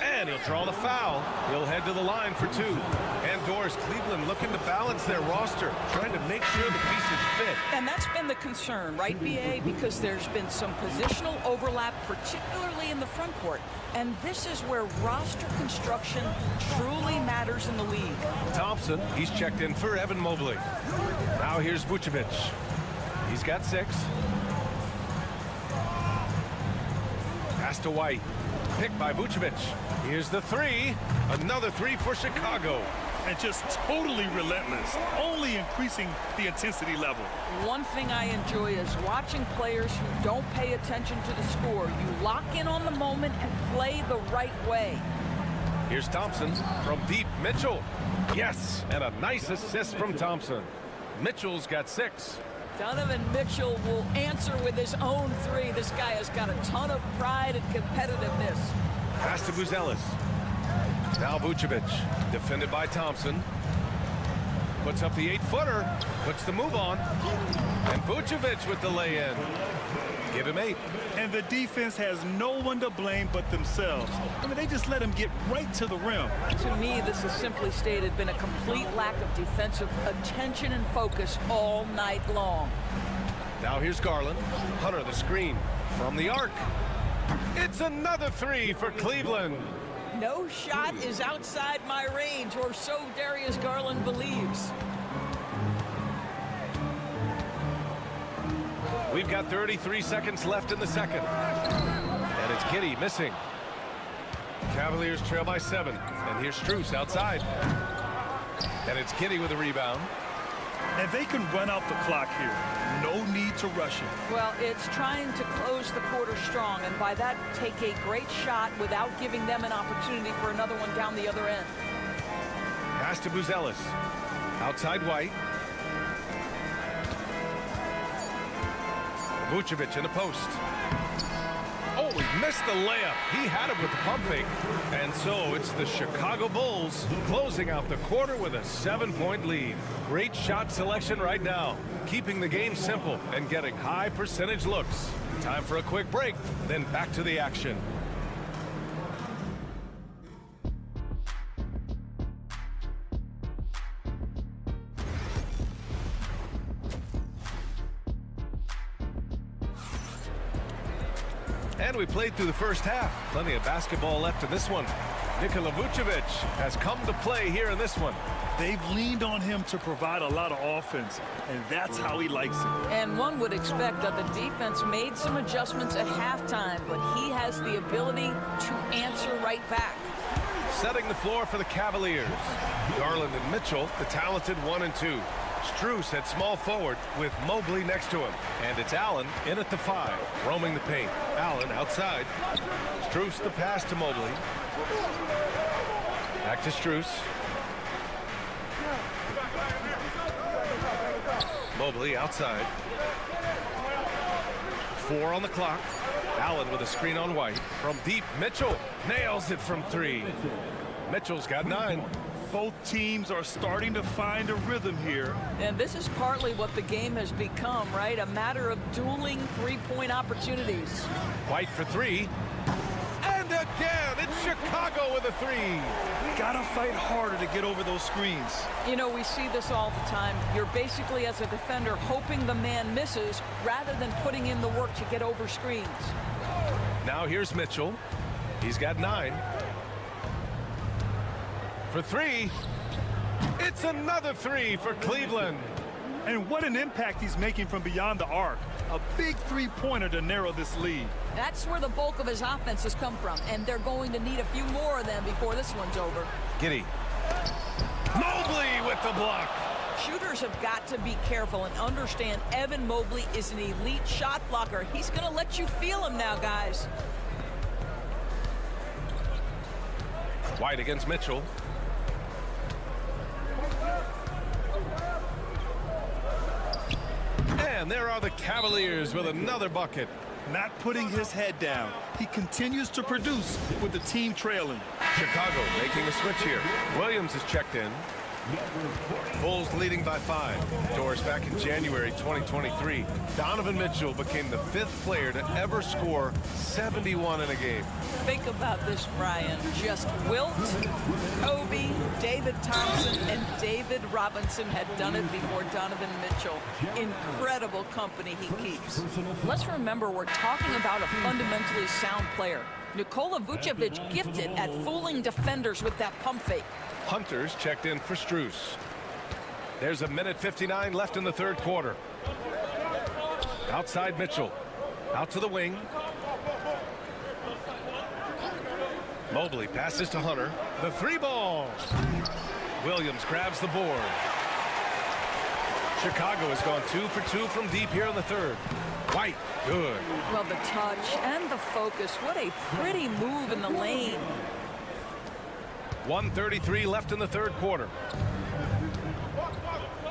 And he'll draw the foul. He'll head to the line for 2. And Doris, Cleveland looking to balance their roster, trying to make sure the pieces fit. And that's been the concern, right, BA? Because there's been some positional overlap, particularly in the front court. And this is where roster construction truly matters in the league. Thompson, he's checked in for Evan Mobley. Now here's Vucevic. He's got 6. Pass to White. Picked by Vucevic. Here's the 3. Another 3 for Chicago. And just totally relentless, only increasing the intensity level. One thing I enjoy is watching players who don't pay attention to the score. You lock in on the moment and play the right way. Here's Thompson from deep. Mitchell. Yes, and a nice assist from Thompson. Mitchell's got 6. Donovan Mitchell will answer with his own 3. This guy has got a ton of pride and competitiveness. Pass to Buzelis. Now Vucevic, defended by Thompson. Puts up the 8-footer, puts the move on. And Vucevic with the lay-in. Give him 8. And the defense has no one to blame but themselves. I mean, they just let him get right to the rim. To me, this has simply stated been a complete lack of defensive attention and focus all night long. Now here's Garland. Hunter the screen from the arc. It's another 3 for Cleveland. No shot is outside my range, or so Darius Garland believes. We've got 33 seconds left in the second. And it's Giddey missing. Cavaliers trail by 7. And here's Strus outside. And it's Giddey with a rebound. And they can run out the clock here. No need to rush it. Well, it's trying to close the quarter strong, and by that, take a great shot without giving them an opportunity for another one down the other end. Pass to Buzelis. Outside White. Vucevic in the post. Oh, he missed the layup. He had it with the pump fake. And so it's the Chicago Bulls closing out the quarter with a 7-point lead. Great shot selection right now, keeping the game simple and getting high percentage looks. Time for a quick break, then back to the action. And we played through the first half. Plenty of basketball left in this one. Nikola Vucevic has come to play here in this one. They've leaned on him to provide a lot of offense, and that's how he likes it. And one would expect that the defense made some adjustments at halftime, but he has the ability to answer right back. Setting the floor for the Cavaliers. Garland and Mitchell, the talented 1 and 2. Strus at small forward with Mobley next to him. And it's Allen in at the 5, roaming the paint. Allen outside. Strus the pass to Mobley. Back to Strus. Mobley outside. 4 on the clock. Allen with a screen on White. From deep, Mitchell nails it from 3. Mitchell's got 9. Both teams are starting to find a rhythm here. And this is partly what the game has become, right? A matter of dueling three-point opportunities. White for 3. And again, it's Chicago with a 3. Gotta fight harder to get over those screens. You know, we see this all the time. You're basically, as a defender, hoping the man misses rather than putting in the work to get over screens. Now here's Mitchell. He's got 9. For 3. It's another 3 for Cleveland. And what an impact he's making from beyond the arc. A big three-pointer to narrow this lead. That's where the bulk of his offense has come from, and they're going to need a few more of them before this one's over. Giddey. Mobley with the block. Shooters have got to be careful and understand Evan Mobley is an elite shot blocker. He's going to let you feel him now, guys. White against Mitchell. And there are the Cavaliers with another bucket. Not putting his head down. He continues to produce with the team trailing. Chicago making a switch here. Williams is checked in. Bulls leading by 5. Doors back in January 2023. Donovan Mitchell became the 5th player to ever score 71 in a game. Think about this, Brian. Just Wilt, Kobe, David Thompson, and David Robinson had done it before Donovan Mitchell. Incredible company he keeps. Let's remember, we're talking about a fundamentally sound player. Nikola Vucevic gifted at fooling defenders with that pump fake. Hunter's checked in for Strus. There's a minute 59 left in the 3rd quarter. Outside Mitchell. Out to the wing. Mobley passes to Hunter. The 3-ball. Williams grabs the board. Chicago has gone 2 for 2 from deep here in the 3rd. White, good. Well, the touch and the focus. What a pretty move in the lane. 1:33 left in the 3rd quarter.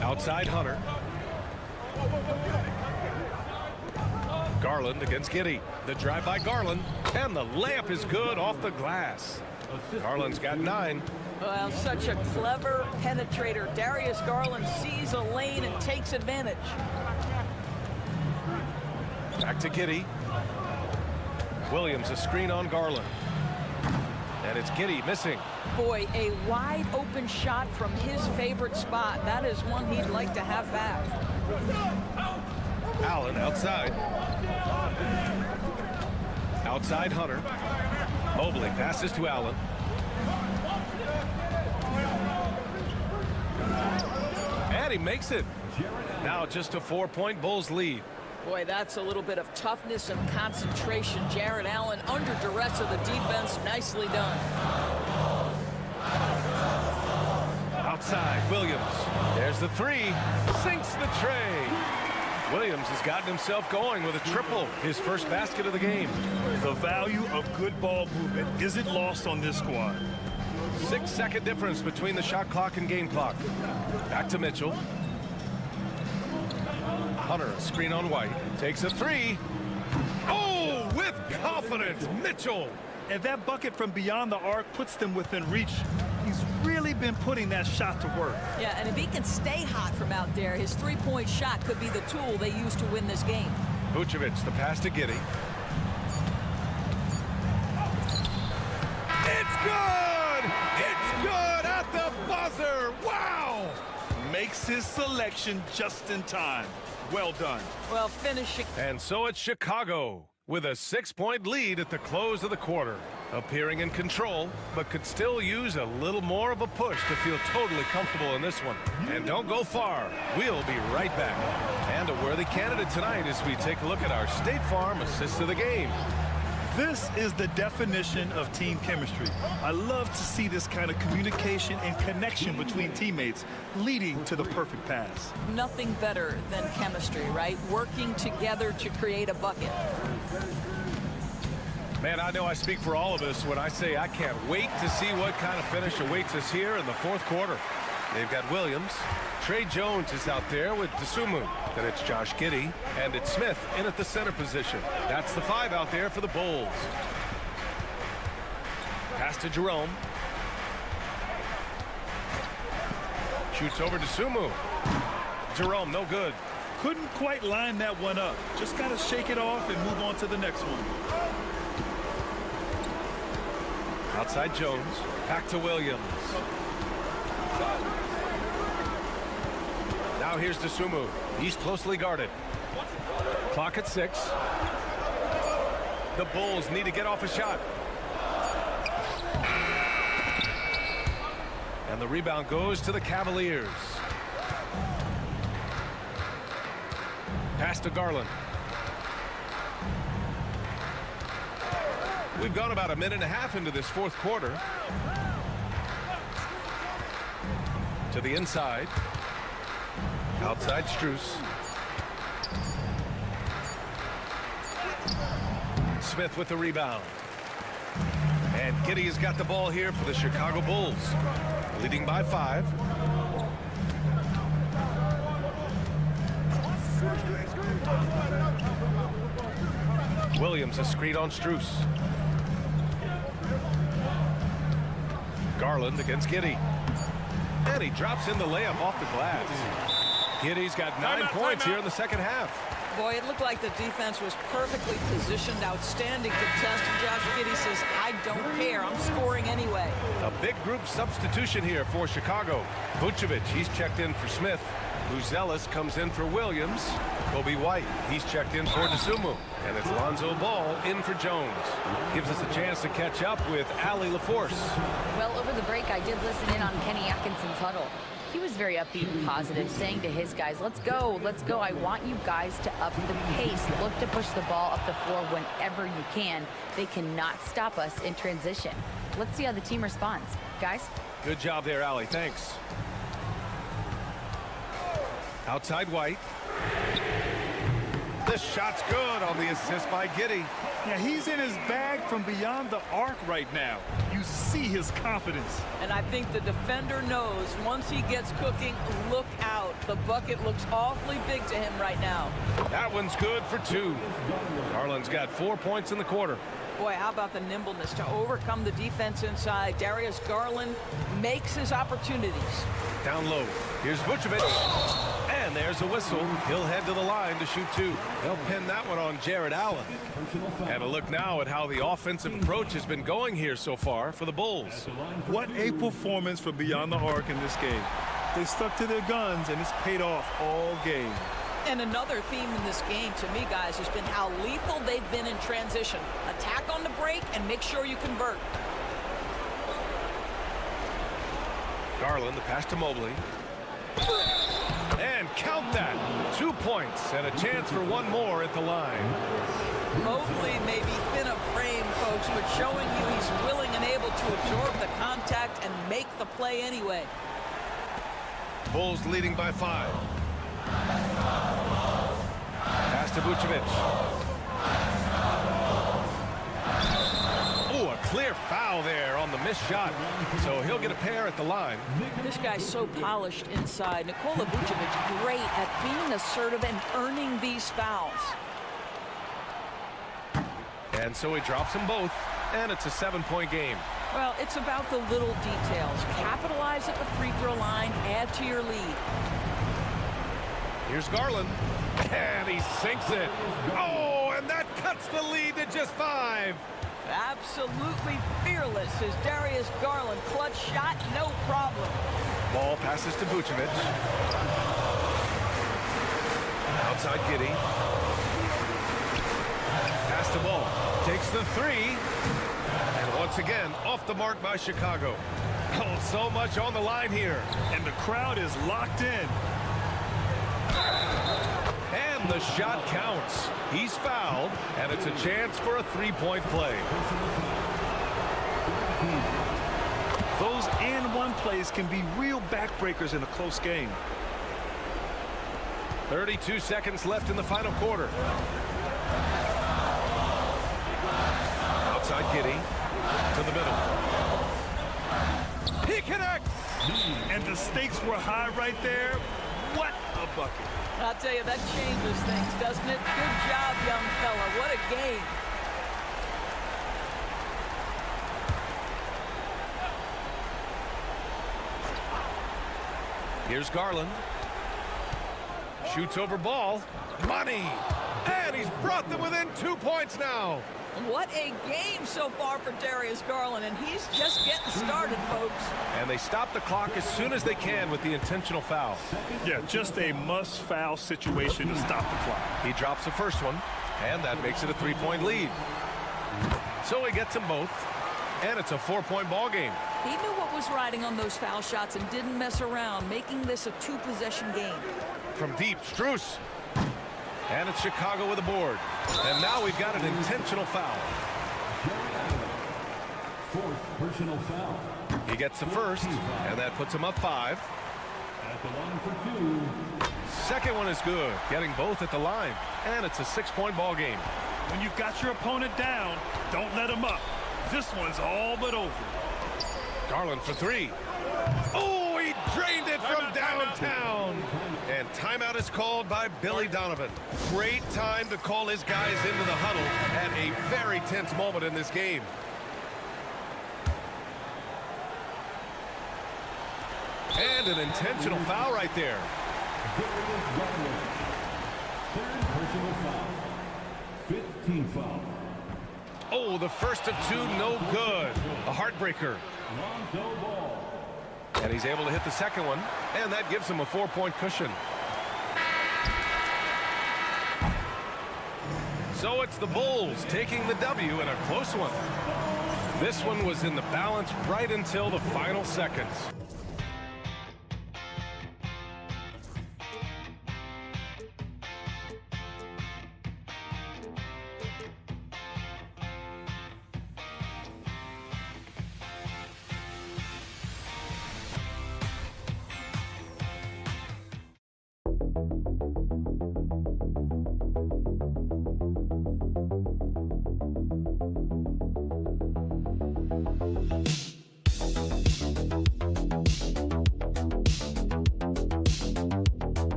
Outside Hunter. Garland against Giddey. The drive by Garland. And the layup is good off the glass. Garland's got 9. Well, such a clever penetrator. Darius Garland sees a lane and takes advantage. Back to Giddey. Williams a screen on Garland. And it's Giddey missing. Boy, a wide open shot from his favorite spot. That is one he'd like to have back. Allen outside. Outside Hunter. Mobley passes to Allen. And he makes it. Now just a 4-point Bulls lead. Boy, that's a little bit of toughness and concentration. Jarrett Allen under duress of the defense. Nicely done. Outside, Williams. There's the 3. Sinks the tray. Williams has gotten himself going with a triple. His first basket of the game. The value of good ball movement isn't lost on this squad. 6-second difference between the shot clock and game clock. Back to Mitchell. Hunter, a screen on White. Takes a 3. Oh, with confidence, Mitchell. And that bucket from beyond the arc puts them within reach. He's really been putting that shot to work. Yeah, and if he can stay hot from out there, his three-point shot could be the tool they use to win this game. Vucevic, the pass to Giddey. It's good! It's good at the buzzer! Wow! Makes his selection just in time. Well done. Well, finishing. And so it's Chicago with a 6-point lead at the close of the quarter. Appearing in control, but could still use a little more of a push to feel totally comfortable in this one. And don't go far. We'll be right back. And a worthy candidate tonight as we take a look at our State Farm assist of the game. This is the definition of team chemistry. I love to see this kind of communication and connection between teammates leading to the perfect pass. Nothing better than chemistry, right? Working together to create a bucket. Man, I know I speak for all of us when I say I can't wait to see what kind of finish awaits us here in the fourth quarter. They've got Williams. Trey Jones is out there with Dosunmu. Then it's Josh Giddey, and it's Smith in at the center position. That's the 5 out there for the Bulls. Pass to Jerome. Shoots over to Dosunmu. Jerome, no good. Couldn't quite line that one up. Just got to shake it off and move on to the next one. Outside Jones. Back to Williams. Now here's Dosunmu. He's closely guarded. Clock at 6. The Bulls need to get off a shot. And the rebound goes to the Cavaliers. Pass to Garland. We've gone about a minute and a half into this fourth quarter. To the inside. Outside Strus. Smith with the rebound. And Giddey has got the ball here for the Chicago Bulls. Leading by 5. Williams a screen on Strus. Garland against Giddey. And he drops in the layup off the glass. Giddey's got 9 points here in the second half. Boy, it looked like the defense was perfectly positioned. Outstanding contest. And Josh Giddey says, I don't care. I'm scoring anyway. A big group substitution here for Chicago. Vucevic, he's checked in for Smith. Buzelis comes in for Williams. Kobe White, he's checked in for Dosunmu. And it's Lonzo Ball in for Jones. Gives us a chance to catch up with Allie LaForce. Well, over the break, I did listen in on Kenny Atkinson's huddle. He was very upbeat and positive, saying to his guys, let's go, let's go. I want you guys to up the pace. Look to push the ball up the floor whenever you can. They cannot stop us in transition. Let's see how the team responds. Guys? Good job there, Allie. Thanks. Outside White. This shot's good on the assist by Giddey. Yeah, he's in his bag from beyond the arc right now. You see his confidence. And I think the defender knows once he gets cooking, look out. The bucket looks awfully big to him right now. That one's good for 2. Garland's got 4 points in the quarter. Boy, how about the nimbleness to overcome the defense inside. Darius Garland makes his opportunities. Down low. Here's Vucevic. And there's a whistle. He'll head to the line to shoot 2. They'll pin that one on Jared Allen. And a look now at how the offensive approach has been going here so far for the Bulls. What a performance from beyond the arc in this game. They stuck to their guns, and it's paid off all game. And another theme in this game, to me, guys, has been how lethal they've been in transition. Attack on the break and make sure you convert. Garland, the pass to Mobley. And count that. 2 points and a chance for one more at the line. Mobley may be thin of frame, folks, but showing you he's willing and able to absorb the contact and make the play anyway. Bulls leading by 5. Pass to Vucevic. Oh, a clear foul there on the missed shot. So he'll get a pair at the line. This guy's so polished inside. Nikola Vucevic, great at being assertive and earning these fouls. And so he drops them both, and it's a 7-point game. Well, it's about the little details. Capitalize at the free throw line, add to your lead. Here's Garland, and he sinks it. Oh, and that cuts the lead to just 5. Absolutely fearless is Darius Garland. Clutch shot, no problem. Ball passes to Vucevic. Outside Giddey. Pass to Ball. Takes the 3. And once again, off the mark by Chicago. Oh, so much on the line here. And the crowd is locked in. And And the shot counts. He's fouled, and it's a chance for a three-point play. Those and-one plays can be real backbreakers in a close game. 32 seconds left in the final quarter. Outside Giddey to the middle. He connects! And the stakes were high right there. What a bucket. I'll tell you, that changes things, doesn't it? Good job, young fella. What a game. Here's Garland. Shoots over ball. Money! And he's brought them within 2 points now. What a game so far for Darius Garland, and he's just getting started, folks. And they stop the clock as soon as they can with the intentional foul. Yeah, just a must-foul situation to stop the clock. He drops the first one, and that makes it a three-point lead. So he gets them both, and it's a four-point ball game. He knew what was riding on those foul shots and didn't mess around, making this a two-possession game. From deep, Strus. And it's Chicago with a board. And now we've got an intentional foul. Fourth personal foul. He gets the first, and that puts him up 5. At the line for 2. Second one is good, getting both at the line. And it's a 6-point ball game. When you've got your opponent down, don't let him up. This one's all but over. Garland for 3. Oh, he drained it from downtown. And timeout is called by Billy Donovan. Great time to call his guys into the huddle at a very tense moment in this game. And an intentional foul right there. Third personal foul. 15th foul. Oh, the first of 2, no good. A heartbreaker. Lonzo Ball. And he's able to hit the second one, and that gives him a 4-point cushion. So it's the Bulls taking the W in a close one. This one was in the balance right until the final seconds.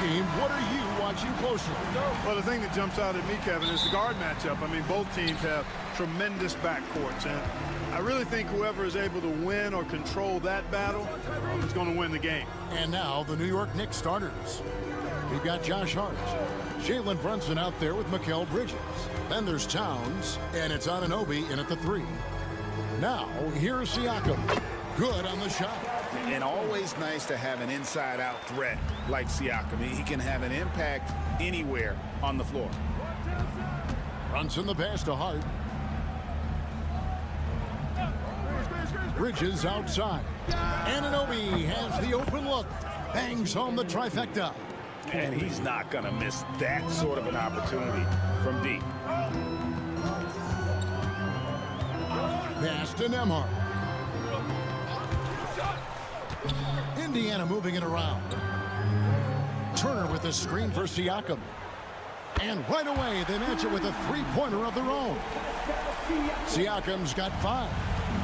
game, what are you watching closely? Well, the thing that jumps out at me, Kevin, is the guard matchup. I mean, both teams have tremendous backcourts, and I really think whoever is able to win or control that battle is going to win the game. And now the New York Knicks starters. We've got Josh Hart, Jalen Brunson out there with Mikal Bridges. Then there's Towns, and it's Anunoby in at the 3. Now, here's Siakam. Good on the shot. And always nice to have an inside-out threat like Siakam. He can have an impact anywhere on the floor. Brunson the pass to Hart. Bridges outside. Anunoby has the open look. Bangs home the trifecta. And he's not going to miss that sort of an opportunity from deep. Pass to Nembhard. Indiana moving it around. Turner with the screen for Siakam. And right away, they match it with a three-pointer of their own. Siakam's got 5.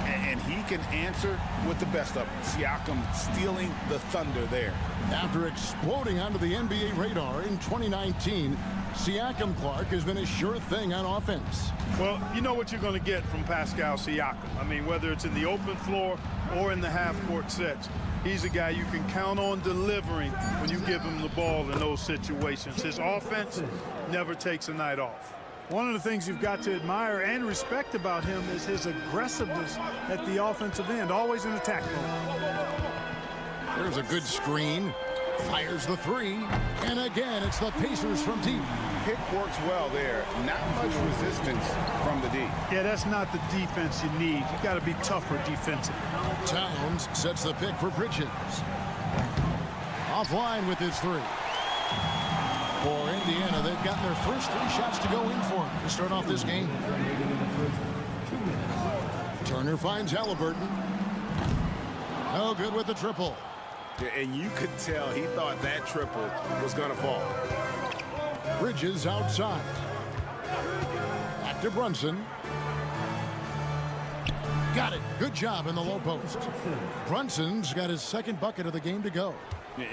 And he can answer with the best of them. Siakam stealing the thunder there. After exploding onto the NBA radar in 2019, Siakam Clark has been a sure thing on offense. Well, you know what you're going to get from Pascal Siakam. I mean, whether it's in the open floor or in the half-court sets, he's a guy you can count on delivering when you give him the ball in those situations. His offense never takes a night off. One of the things you've got to admire and respect about him is his aggressiveness at the offensive end, always in attack mode. There's a good screen. Fires the 3. And again, it's the Pacers from deep. Pick works well there. Not much resistance from the D. Yeah, that's not the defense you need. You got to be tougher defensively. Towns sets the pick for Bridges. Offline with his 3. For Indiana, they've gotten their first 3 shots to go in for him to start off this game. Turner finds Halliburton. No good with the triple. And you could tell he thought that triple was going to fall. Bridges outside. Back to Brunson. Got it. Good job in the low post. Brunson's got his second bucket of the game to go.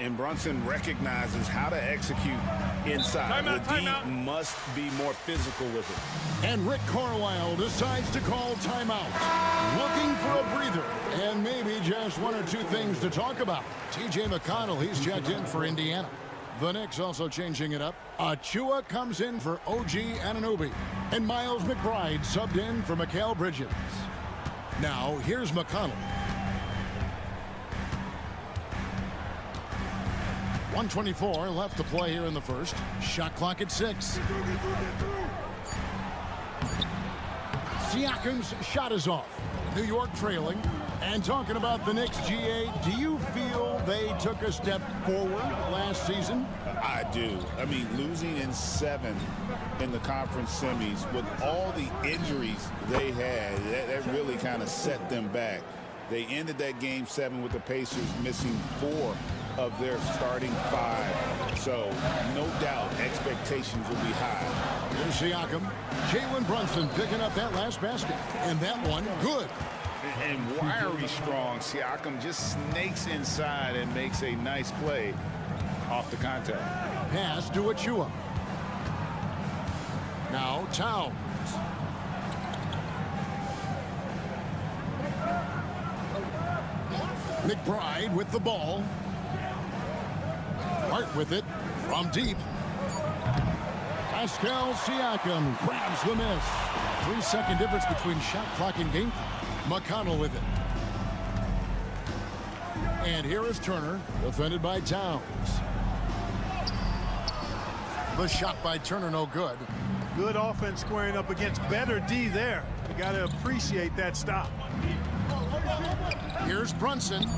And Brunson recognizes how to execute inside. The D must be more physical with it. And Rick Carlisle decides to call timeout. Looking for a breather. And maybe just 1 or 2 things to talk about. TJ McConnell, he's checked in for Indiana. The Knicks also changing it up. Achua comes in for OG Anunoby. And Miles McBride subbed in for Mikal Bridges. Now, here's McConnell. 1:24 left to play here in the first. Shot clock at 6. Siakam's shot is off. New York trailing. And talking about the Knicks, GA, do you feel they took a step forward last season? I do. I mean, losing in 7 in the conference semis with all the injuries they had, that really kind of set them back. They ended that game 7 with the Pacers missing 4 of their starting 5. So, no doubt, expectations will be high. Here's Siakam. Jalen Brunson picking up that last basket. And that one, good. And wiry strong, Siakam just snakes inside and makes a nice play off the contact. Pass to Achua. Now Towns. McBride with the ball. Hart with it from deep. Pascal Siakam grabs the miss. 3-second difference between shot clock and game clock. McConnell with it. And here is Turner, defended by Towns. The shot by Turner, no good. Good offense squaring up against better D there. You got to appreciate that stop. Here's Brunson.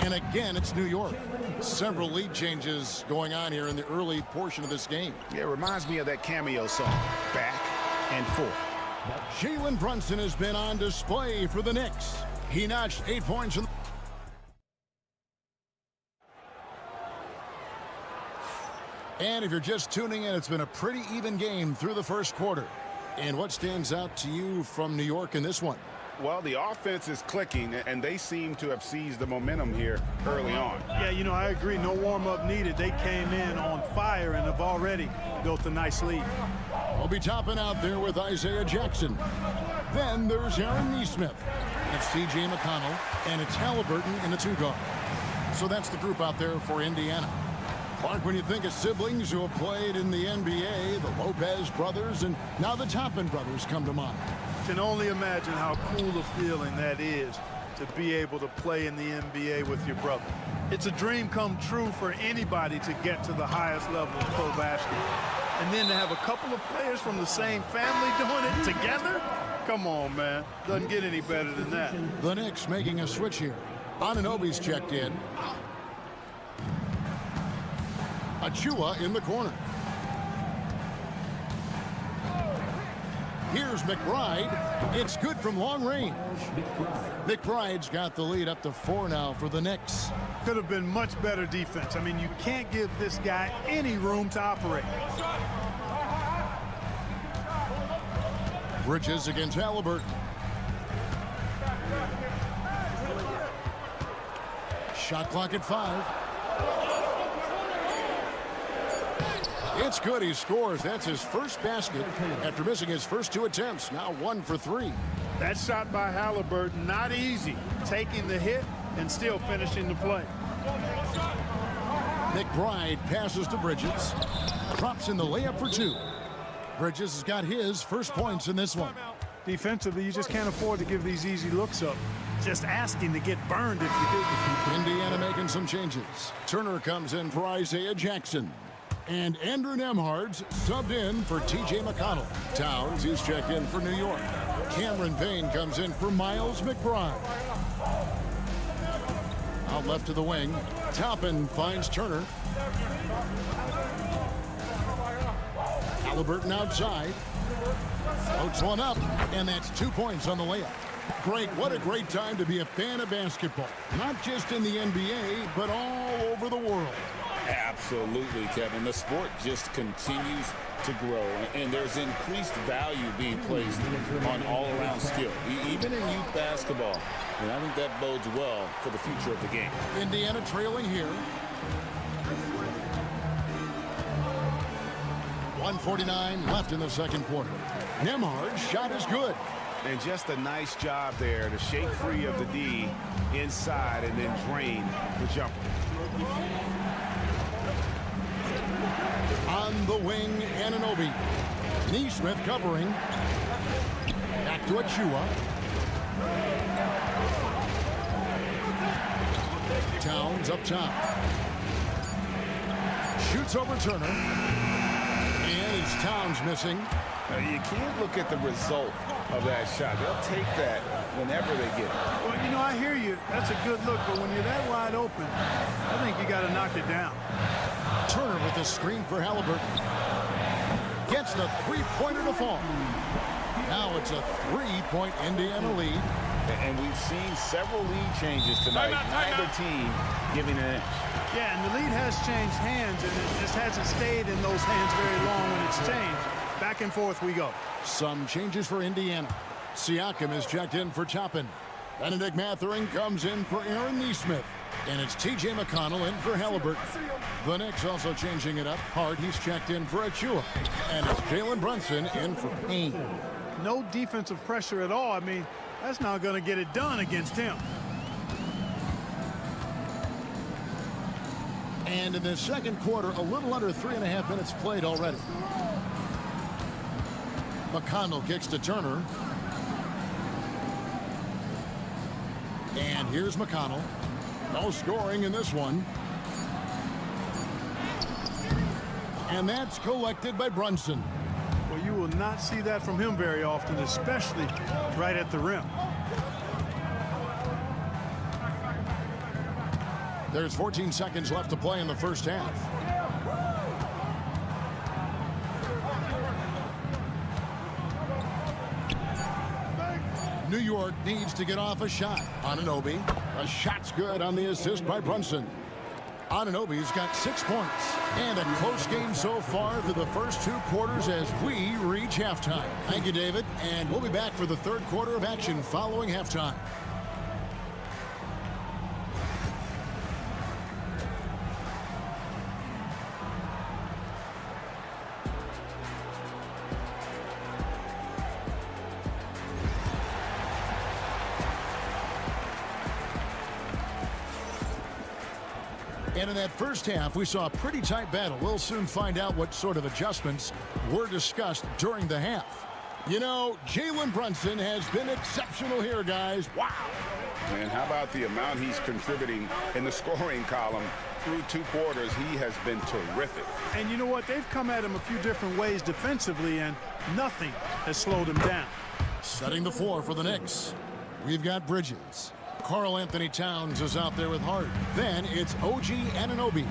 And again, it's New York. Several lead changes going on here in the early portion of this game. Yeah, it reminds me of that cameo song, Back and Forth. Jalen Brunson has been on display for the Knicks. He notched 8 points in And if you're just tuning in, it's been a pretty even game through the first quarter. And what stands out to you from New York in this one? Well, the offense is clicking, and they seem to have seized the momentum here early on. Yeah, you know, I agree. No warm-up needed. They came in on fire and have already built a nice lead. We'll be topping out there with Isaiah Jackson. Then there's Aaron Nesmith. It's TJ McConnell, and it's Halliburton in the 2-guard. So that's the group out there for Indiana. Clark, when you think of siblings who have played in the NBA, the Lopez brothers, and now the Toppin brothers come to mind. Can only imagine how cool a feeling that is to be able to play in the NBA with your brother. It's a dream come true for anybody to get to the highest level of pro basketball. And then to have a couple of players from the same family doing it together? Come on, man. Doesn't get any better than that. The Knicks making a switch here. Anunoby's checked in. Achua in the corner. Here's McBride. It's good from long range. McBride's got the lead up to 4 now for the Knicks. Could have been much better defense. I mean, you can't give this guy any room to operate. Bridges against Halliburton. Shot clock at 5. It's good. He scores. That's his first basket after missing his first 2 attempts. Now 1 for 3. That shot by Halliburton, not easy. Taking the hit and still finishing the play. McBride passes to Bridges. Drops in the layup for 2. Bridges has got his first points in this one. Defensively, you just can't afford to give these easy looks up. Just asking to get burned if you do. Indiana making some changes. Turner comes in for Isaiah Jackson. And Andrew Nembhard's subbed in for T.J. McConnell. Towns is checked in for New York. Cameron Payne comes in for Miles McBride. Out left to the wing. Toppin finds Turner. Halliburton outside. Floats one up, and that's 2 points on the layup. Greg, what a great time to be a fan of basketball. Not just in the NBA, but all over the world. Absolutely, Kevin. The sport just continues to grow, and there's increased value being placed on all-around skill, even in youth basketball. And I think that bodes well for the future of the game. Indiana trailing here. 1:49 left in the second quarter. Nembhard's shot is good. And just a nice job there to shake free of the D inside and then drain the jumper. On the wing, Anunoby. Neesmith covering. Back to Achua. Towns up top. Shoots over Turner. And it's Towns missing. You can't look at the result of that shot. They'll take that whenever they get it. Well, you know, I hear you. That's a good look, but when you're that wide open, I think you got to knock it down. Turner with the screen for Halliburton. Gets the three-pointer to fall. Now it's a 3-point Indiana lead. And we've seen several lead changes tonight. Neither team giving an inch. Yeah, and the lead has changed hands, and it just hasn't stayed in those hands very long when it's changed. Back and forth we go. Some changes for Indiana. Siakam is checked in for Toppin. Benedict Mathurin comes in for Aaron Neesmith. And it's T.J. McConnell in for Halliburton. The Knicks also changing it up. Hart, he's checked in for Achua. And it's Jalen Brunson in for Payne. No defensive pressure at all. I mean, that's not going to get it done against him. And in the second quarter, a little under 3.5 minutes played already. McConnell kicks to Turner. And here's McConnell. No scoring in this one. And that's collected by Brunson. Well, you will not see that from him very often, especially right at the rim. There's 14 seconds left to play in the first half. New York needs to get off a shot. Anunoby. A shot's good on the assist by Brunson. Anunoby's got 6 points. And a close game so far through the first 2 quarters as we reach halftime. Thank you, David. And we'll be back for the third quarter of action following halftime. And in that first half, we saw a pretty tight battle. We'll soon find out what sort of adjustments were discussed during the half. You know, Jalen Brunson has been exceptional here, guys. Wow. And how about the amount he's contributing in the scoring column through 2 quarters? He has been terrific. And you know what? They've come at him a few different ways defensively, and nothing has slowed him down. Setting the floor for the Knicks. We've got Bridges. Karl Anthony Towns is out there with Hart. Then it's OG Anunoby.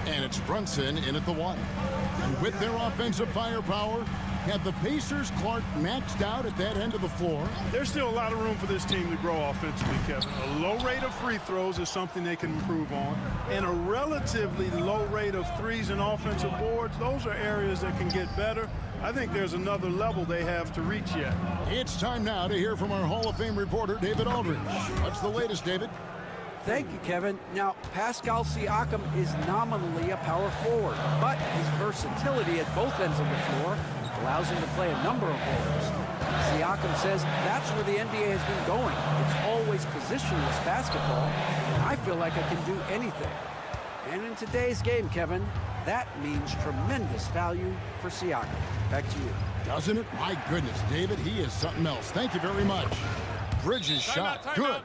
And it's Brunson in at the 1. And with their offensive firepower, have the Pacers, Clark, maxed out at that end of the floor? There's still a lot of room for this team to grow offensively, Kevin. A low rate of free throws is something they can improve on, and a relatively low rate of threes and offensive boards. Those are areas that can get better. I think there's another level they have to reach yet. It's time now to hear from our Hall of Fame reporter, David Aldridge. What's the latest, David? Thank you, Kevin. Now, Pascal Siakam is nominally a power forward, but his versatility at both ends of the floor allows him to play a number of roles. Siakam says that's where the NBA has been going. It's always positionless basketball, and I feel like I can do anything. And in today's game, Kevin, that means tremendous value for Siakam. Back to you. Doesn't it? My goodness, David, he is something else. Thank you very much. Bridges shot, good.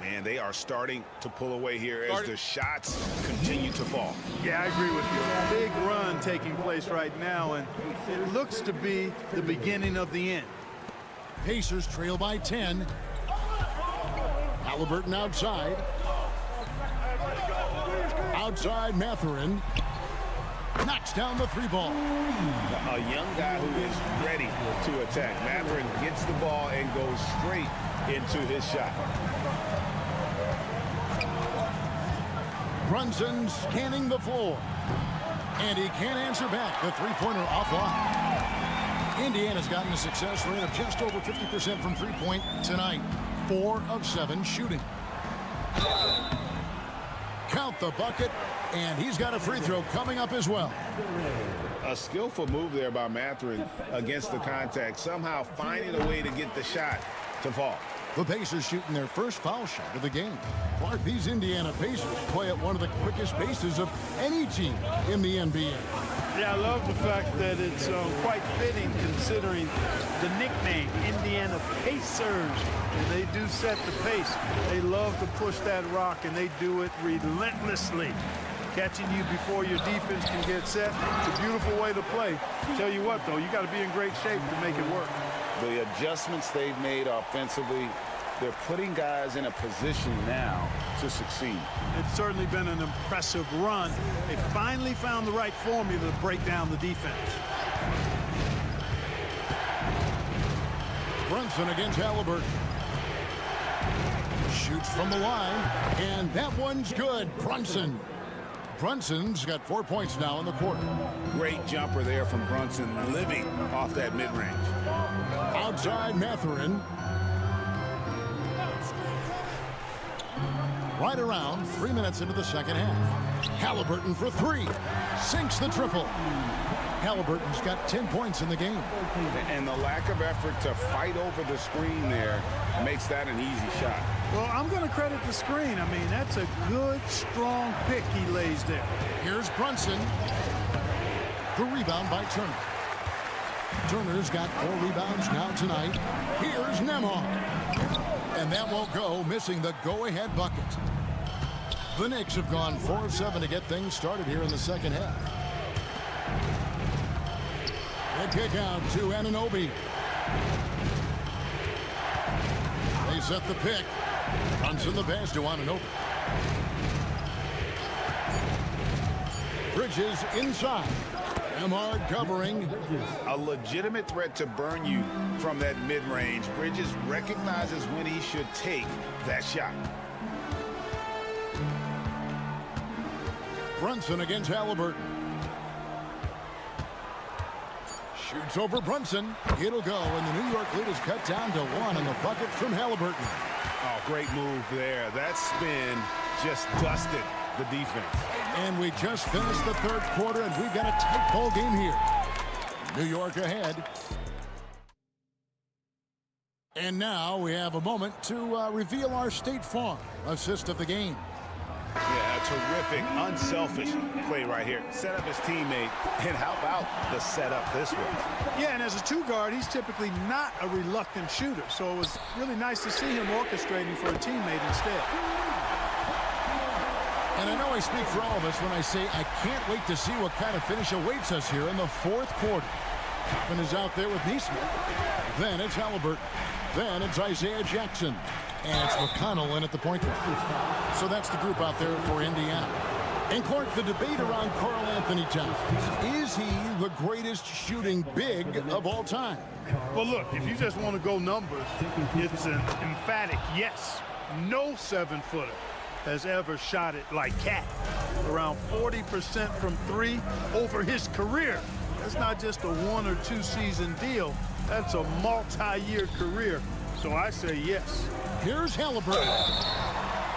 Man, they are starting to pull away here as the shots continue to fall. Yeah, I agree with you. A big run taking place right now, and it looks to be the beginning of the end. Pacers trail by 10. Halliburton outside. Outside, Mathurin knocks down the 3-ball. A young guy who is ready to attack. Mathurin gets the ball and goes straight into his shot. Brunson scanning the floor. And he can't answer back. The three-pointer offline. Indiana's gotten a success rate of just over 50% from three-point tonight. 4 of 7 shooting. Count the bucket, and he's got a free throw coming up as well. A skillful move there by Mathurin against the contact, somehow finding a way to get the shot to fall. The Pacers shooting their first foul shot of the game. Clark, these Indiana Pacers play at one of the quickest paces of any team in the NBA. Yeah, I love the fact that it's quite fitting considering the nickname, Indiana Pacers. And they do set the pace. They love to push that rock, and they do it relentlessly. Catching you before your defense can get set. It's a beautiful way to play. Tell you what, though, you got to be in great shape to make it work. The adjustments they've made offensively, they're putting guys in a position now to succeed. It's certainly been an impressive run. They finally found the right formula to break down the defense. Brunson against Halliburton. Shoots from the line, and that one's good. Brunson's got 4 points now in the quarter. Great jumper there from Brunson, living off that mid-range. Outside Mathurin. Right around 3 minutes into the second half. Halliburton for 3. Sinks the triple. Halliburton's got 10 points in the game. And the lack of effort to fight over the screen there makes that an easy shot. Well, I'm going to credit the screen. I mean, that's a good, strong pick he lays there. Here's Brunson. The rebound by Turner. Turner's got 4 rebounds now tonight. Here's Nembhard. And that won't go, missing the go-ahead bucket. The Knicks have gone 4 of 7 to get things started here in the second half. The kick out to Anunoby. They set the pick. Brunson the pass to Anunoby. Bridges inside. Nembhard covering. A legitimate threat to burn you from that mid-range. Bridges recognizes when he should take that shot. Brunson against Halliburton. Shoots over Brunson. It'll go, and the New York lead is cut down to 1 on the bucket from Halliburton. Oh, great move there. That spin just dusted the defense. And we just finished the third quarter, and we've got a tight ball game here. New York ahead. And now we have a moment to reveal our State Farm assist of the game. Yeah, a terrific, unselfish play right here. Set up his teammate, and how about the setup this way? Yeah, and as a 2 guard, he's typically not a reluctant shooter, so it was really nice to see him orchestrating for a teammate instead. And I know I speak for all of us when I say I can't wait to see what kind of finish awaits us here in the fourth quarter. Toppin is out there with Nesmith. Then it's Halliburton. Then it's Isaiah Jackson. And it's McConnell in at the point guard. So that's the group out there for Indiana. And Clark, the debate around Karl Anthony Towns. Is he the greatest shooting big of all time? Well, look, if you just want to go numbers, it's an emphatic yes. No 7-footer has ever shot it like Cat. Around 40% from 3 over his career. That's not just a 1 or 2 season deal. That's a multi-year career. So I say yes. Here's Halliburton.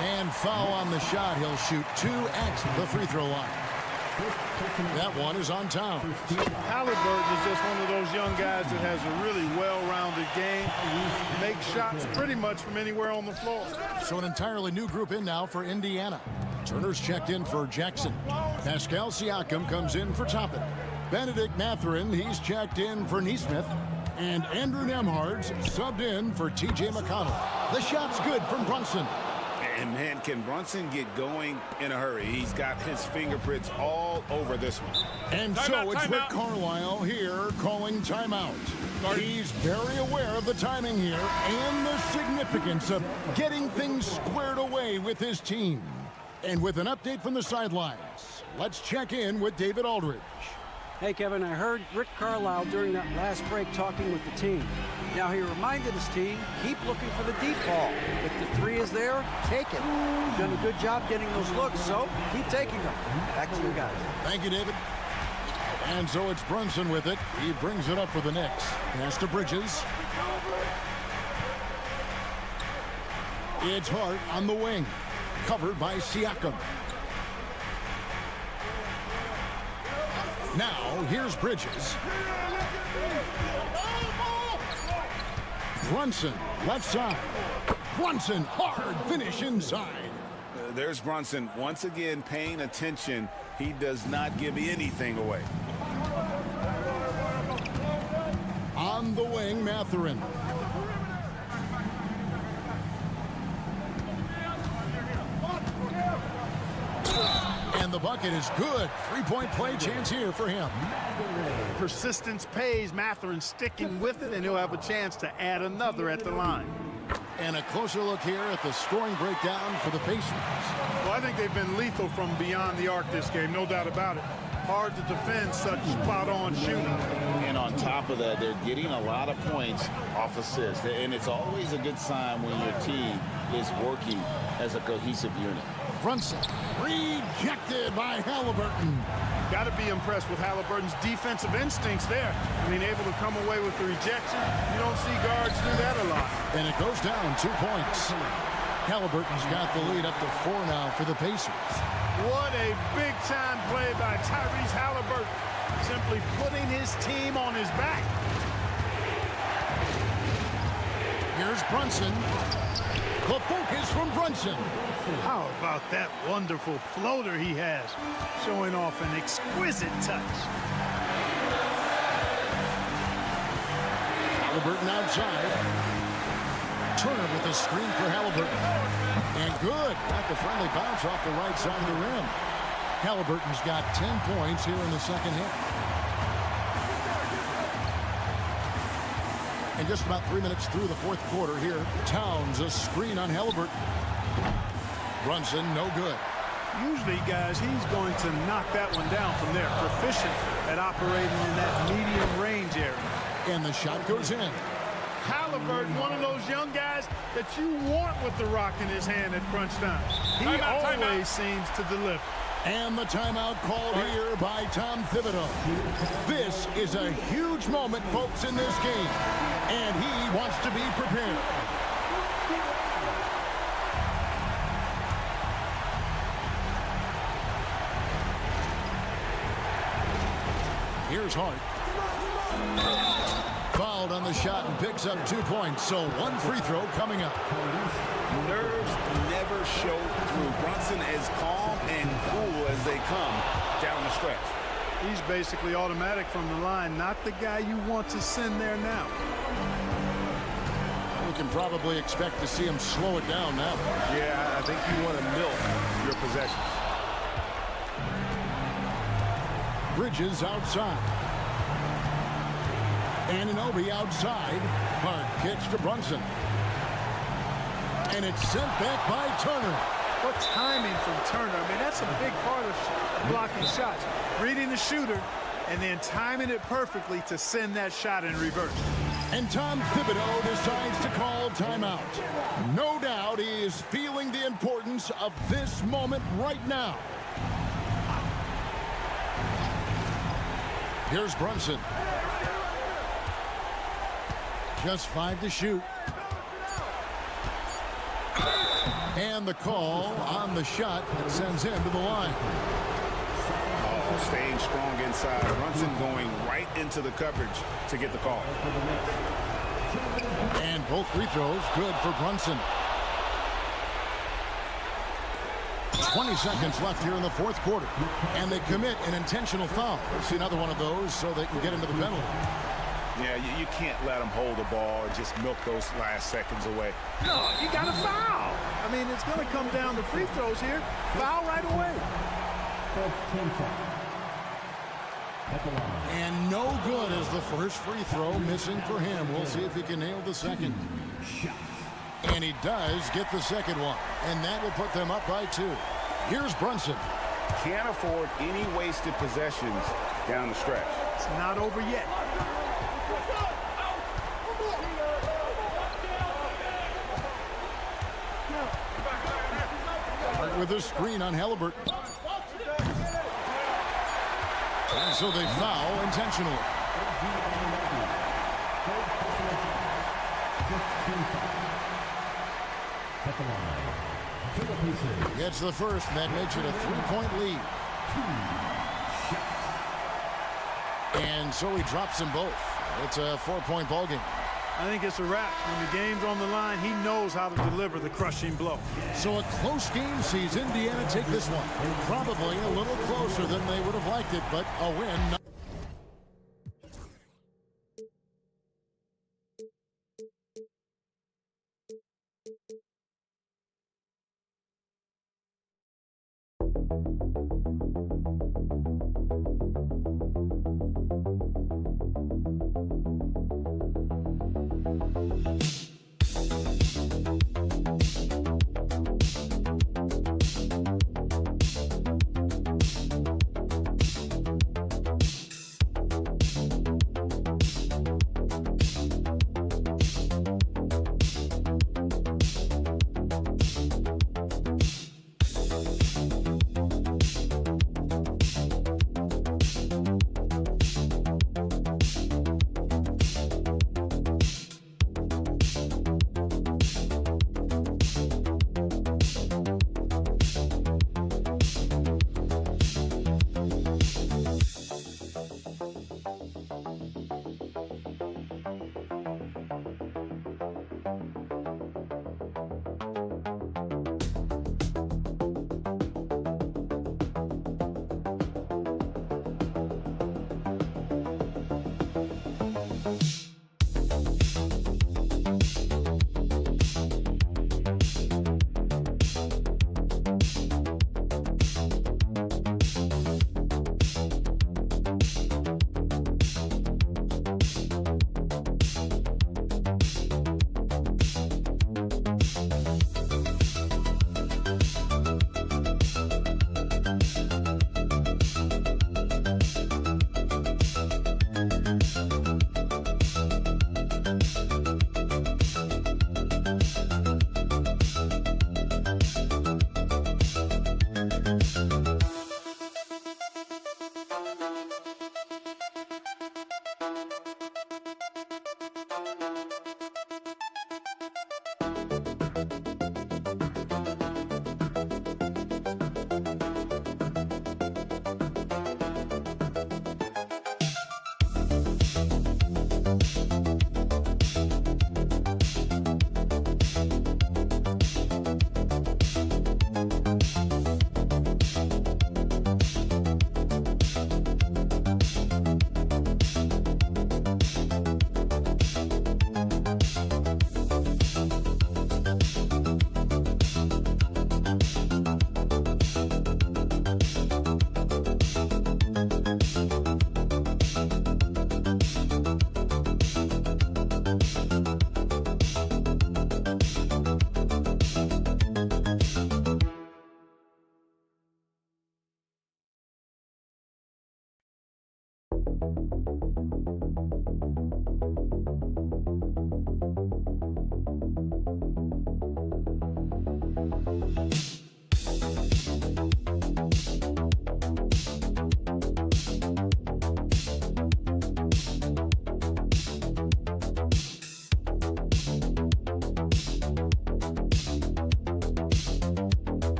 And foul on the shot. He'll shoot 2 at the free throw line. That one is on Towns. Halliburton is just one of those young guys that has a really well-rounded game. Makes shots pretty much from anywhere on the floor. So an entirely new group in now for Indiana. Turner's checked in for Jackson. Pascal Siakam comes in for Toppin. Benedict Mathurin, he's checked in for Neesmith. And Andrew Nembhard's subbed in for T.J. McConnell. The shot's good from Brunson. And, man, can Brunson get going in a hurry? He's got his fingerprints all over this one. And so it's Rick Carlisle here calling timeout. He's very aware of the timing here and the significance of getting things squared away with his team. And with an update from the sidelines, let's check in with David Aldridge. Hey, Kevin, I heard Rick Carlisle during that last break talking with the team. Now, he reminded his team, keep looking for the deep ball. If the 3 is there, take it. You've done a good job getting those looks, so keep taking them. Back to you guys. Thank you, David. And so it's Brunson with it. He brings it up for the Knicks. Pass to Bridges. It's Hart on the wing. Covered by Siakam. Now, here's Bridges. Brunson, left side. Brunson, hard finish inside. There's Brunson once again paying attention. He does not give anything away. On the wing, Mathurin. And the bucket is good. 3-point play chance here for him. Persistence pays. Mathurin sticking with it, and he'll have a chance to add another at the line. And a closer look here at the scoring breakdown for the Pacers. Well, I think they've been lethal from beyond the arc this game, no doubt about it. Hard to defend such spot-on shooting. And on top of that, they're getting a lot of points off assists. And it's always a good sign when your team is working as a cohesive unit. Brunson rejected by Halliburton. Got to be impressed with Halliburton's defensive instincts there. Being able to come away with the rejection. You don't see guards do that a lot. And it goes down 2 points. Halliburton's got the lead up to 4 now for the Pacers. What a big-time play by Tyrese Halliburton. Simply putting his team on his back. Here's Brunson. The focus from Brunson. How about that wonderful floater he has, showing off an exquisite touch. Halliburton outside. Turner with the screen for Halliburton. And good. Got the friendly bounce off the right side of the rim. Halliburton's got 10 points here in the second half. And just about 3 minutes through the fourth quarter here. Towns, a screen on Halliburton. Brunson, no good. Usually, guys, he's going to knock that one down from there. Proficient at operating in that medium range area. And the shot goes in. Halliburton, one of those young guys that you want with the rock in his hand at crunch time. He always seems to deliver. And the timeout called here by Tom Thibodeau. This is a huge moment, folks, in this game. And he wants to be prepared. Here's Hart. Fouled on the shot and picks up 2 points. So 1 free throw coming up. Nerves never show through. Brunson as calm and cool as they come down the stretch. He's basically automatic from the line, not the guy you want to send there now. We can probably expect to see him slow it down now. Yeah, I think you want to milk your possessions. Bridges outside. Anunoby outside. Hart kicks to Brunson. And it's sent back by Turner. What timing from Turner. I mean, that's a big part of blocking shots, reading the shooter, and then timing it perfectly to send that shot in reverse. And Tom Thibodeau decides to call timeout. No doubt he is feeling the importance of this moment right now. Here's Brunson. Just 5 to shoot. And the call on the shot that sends him to the line. Oh, staying strong inside. Brunson going right into the coverage to get the call. And both free throws good for Brunson. 20 seconds left here in the fourth quarter. And they commit an intentional foul. See another one of those so they can get into the penalty. Yeah, you can't let them hold the ball and just milk those last seconds away. No, you got to foul. I mean, it's going to come down to free throws here. Foul right away. And no good as the first free throw missing for him. We'll see if he can nail the second. And he does get the second one. And that will put them up by 2. Here's Brunson. Can't afford any wasted possessions down the stretch. It's not over yet. With a screen on Halliburton. And so they foul intentionally. Gets the first, and that makes it a 3-point lead. And so he drops them both. It's a 4-point ball game. I think it's a wrap. When the game's on the line, he knows how to deliver the crushing blow. So a close game sees Indiana take this one. Probably a little closer than they would have liked it, but a win.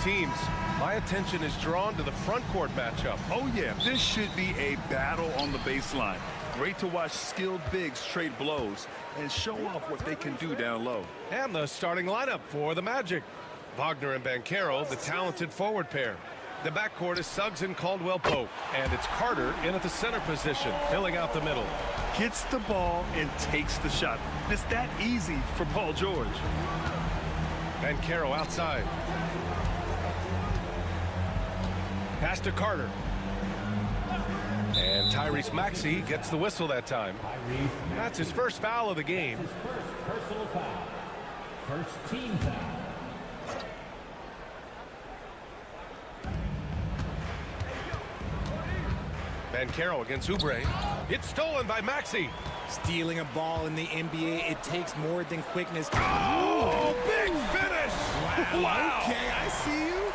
teams, my attention is drawn to the front court matchup. Oh, yeah, this should be a battle on the baseline. Great to watch skilled bigs trade blows and show off what they can do down low. And the starting lineup for the Magic. Wagner and Banchero, the talented forward pair. The backcourt is Suggs and Caldwell-Pope, and it's Carter in at the center position, filling out the middle. Gets the ball and takes the shot. It's that easy for Paul George. Banchero outside. Pass to Carter. And Tyrese Maxey gets the whistle that time. That's his first foul of the game. First personal foul. First team foul. Banchero against Oubre. It's stolen by Maxey. Stealing a ball in the NBA, it takes more than quickness. Oh, big finish! Wow. Okay, I see you.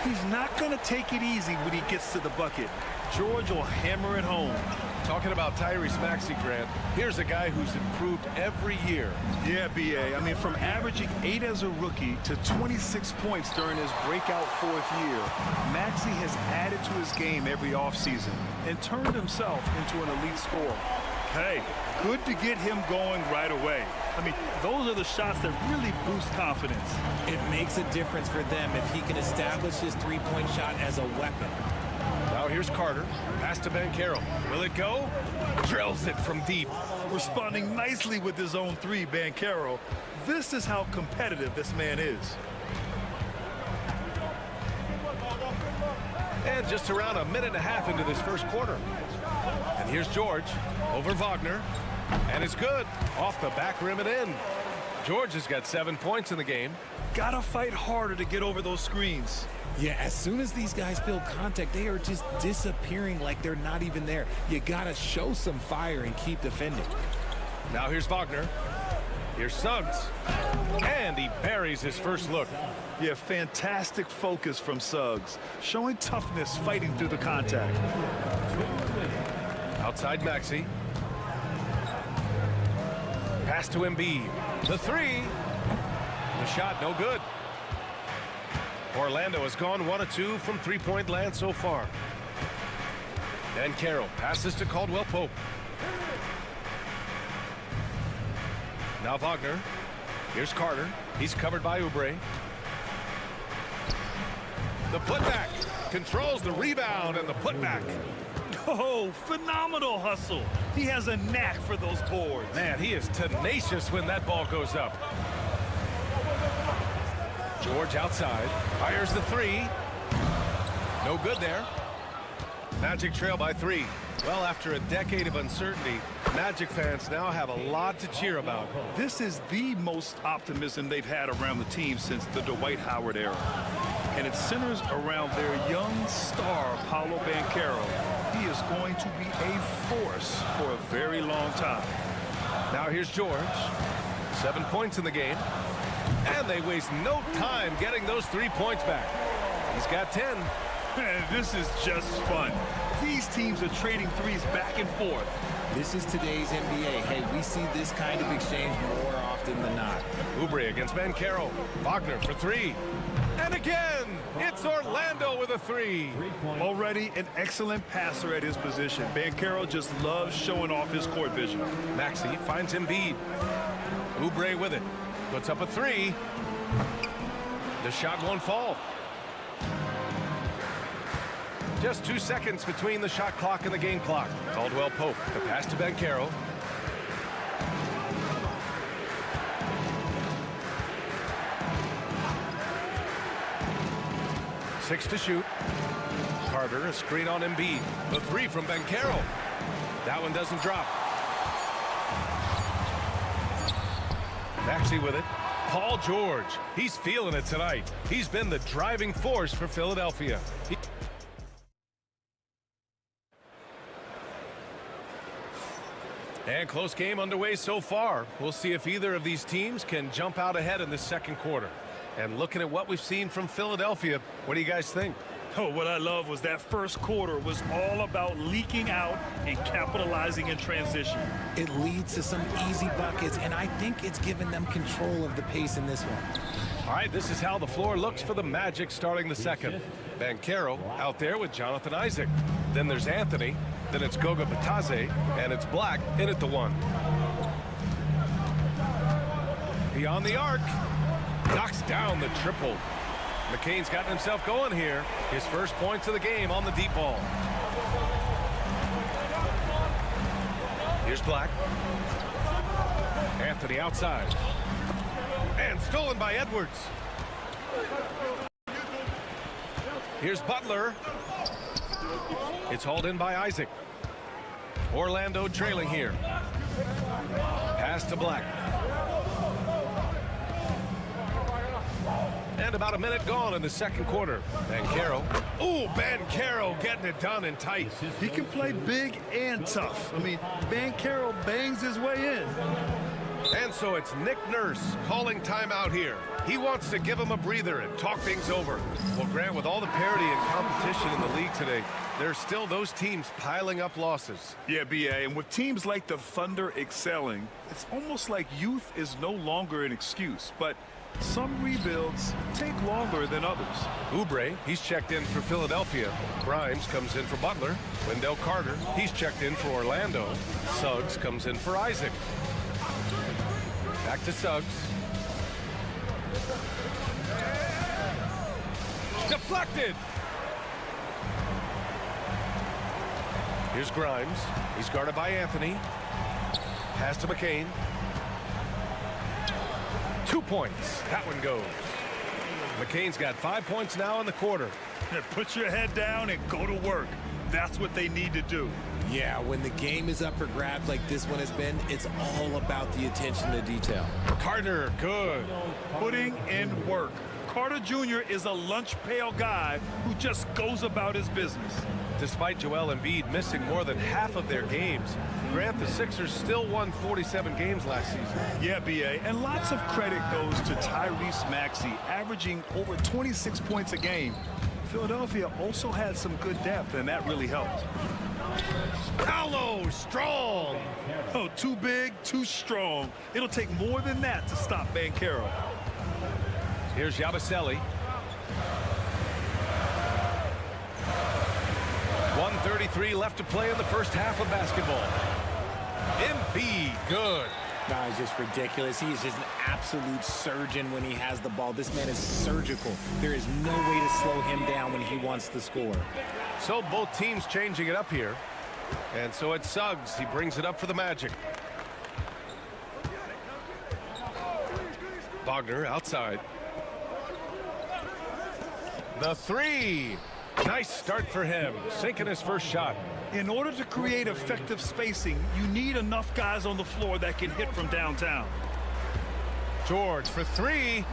He's not going to take it easy when he gets to the bucket. George will hammer it home. Talking about Tyrese Maxey, Grant, here's a guy who's improved every year. Yeah, B.A. I mean, from averaging 8 as a rookie to 26 points during his breakout 4th year, Maxey has added to his game every offseason and turned himself into an elite scorer. Hey, good to get him going right away. I mean, those are the shots that really boost confidence. It makes a difference for them if he can establish his three-point shot as a weapon. Now here's Carter. Pass to Banchero. Will it go? Drills it from deep. Responding nicely with his own 3, Banchero. This is how competitive this man is. And just around a minute and a half into this first quarter. And here's George over Wagner. And it's good. Off the back rim and in. George has got 7 points in the game. Gotta fight harder to get over those screens. Yeah, as soon as these guys feel contact, they are just disappearing like they're not even there. You gotta show some fire and keep defending. Now here's Wagner. Here's Suggs. And he buries his first look. Yeah, fantastic focus from Suggs. Showing toughness fighting through the contact. Outside Maxey. Pass to Embiid. The 3. The shot no good. Orlando has gone 1 of 2 from three-point land so far. Banchero passes to Caldwell Pope. Now Wagner. Here's Carter. He's covered by Oubre. The putback. Controls the rebound and the putback. Oh, phenomenal hustle. He has a knack for those boards. Man, he is tenacious when that ball goes up. George outside. Fires the 3. No good there. Magic trail by 3. Well, after a decade of uncertainty, Magic fans now have a lot to cheer about. This is the most optimism they've had around the team since the Dwight Howard era. And it centers around their young star, Paolo Banchero. He is going to be a force for a very long time. Now here's George. 7 points in the game. And they waste no time getting those 3 points back. He's got 10. This is just fun. These teams are trading threes back and forth. This is today's NBA. Hey, we see this kind of exchange more often than not. Oubre against Banchero. Wagner for 3. And again, it's Orlando with a 3. Already an excellent passer at his position. Banchero just loves showing off his court vision. Maxey finds Embiid. Oubre with it. Puts up a 3. The shot won't fall. Just 2 seconds between the shot clock and the game clock. Caldwell Pope. The pass to Banchero. Six to shoot. Carter, a screen on Embiid. The 3 from Banchero. That one doesn't drop. Maxey with it. Paul George. He's feeling it tonight. He's been the driving force for Philadelphia. And close game underway so far. We'll see if either of these teams can jump out ahead in the second quarter. And looking at what we've seen from Philadelphia, what do you guys think? Oh, what I love was that first quarter was all about leaking out and capitalizing in transition. It leads to some easy buckets, and I think it's given them control of the pace in this one. All right, this is how the floor looks for the Magic starting the second. Banchero out there with Jonathan Isaac. Then there's Anthony. Then it's Goga Bitadze, and it's Black in at the 1. Beyond the arc. Knocks down the triple. McCain's gotten himself going here. His first points of the game on the deep ball. Here's Black. Anthony outside. And stolen by Edwards. Here's Butler. It's hauled in by Isaac. Orlando trailing here. Pass to Black. And about a minute gone in the second quarter. Banchero. Ooh, Banchero getting it done and tight. He can play big and tough. I mean, Banchero bangs his way in. And so it's Nick Nurse calling timeout here. He wants to give him a breather and talk things over. Well, Grant, with all the parity and competition in the league today, there's still those teams piling up losses. Yeah, BA, and with teams like the Thunder excelling, it's almost like youth is no longer an excuse. But some rebuilds take longer than others. Oubre, he's checked in for Philadelphia. Grimes comes in for Butler. Wendell Carter, he's checked in for Orlando. Suggs comes in for Isaac. Back to Suggs. Deflected. Here's Grimes. He's guarded by Anthony. Pass to McCain. 2 points. That one goes. McCain's got 5 points now in the quarter. Put your head down and go to work. That's what they need to do. Yeah, when the game is up for grabs like this one has been, it's all about the attention to detail. Carter, good. Putting in work. Carter Jr. is a lunch pail guy who just goes about his business. Despite Joel Embiid missing more than half of their games, Grant, the Sixers still won 47 games last season. Yeah, BA, and lots of credit goes to Tyrese Maxey, averaging over 26 points a game. Philadelphia also had some good depth, and that really helped. Paolo, strong. Oh, too big, too strong. It'll take more than that to stop Banchero. Here's Yabusele. 1:33 left to play in the first half of basketball. Embiid, good. He's just ridiculous. He is just an absolute surgeon when he has the ball. This man is surgical. There is no way to slow him down when he wants to score. So both teams changing it up here. And so it's Suggs. He brings it up for the Magic. Wagner outside. The three. Nice start for him. Sinking his first shot. In order to create effective spacing, you need enough guys on the floor that can hit from downtown. George for three.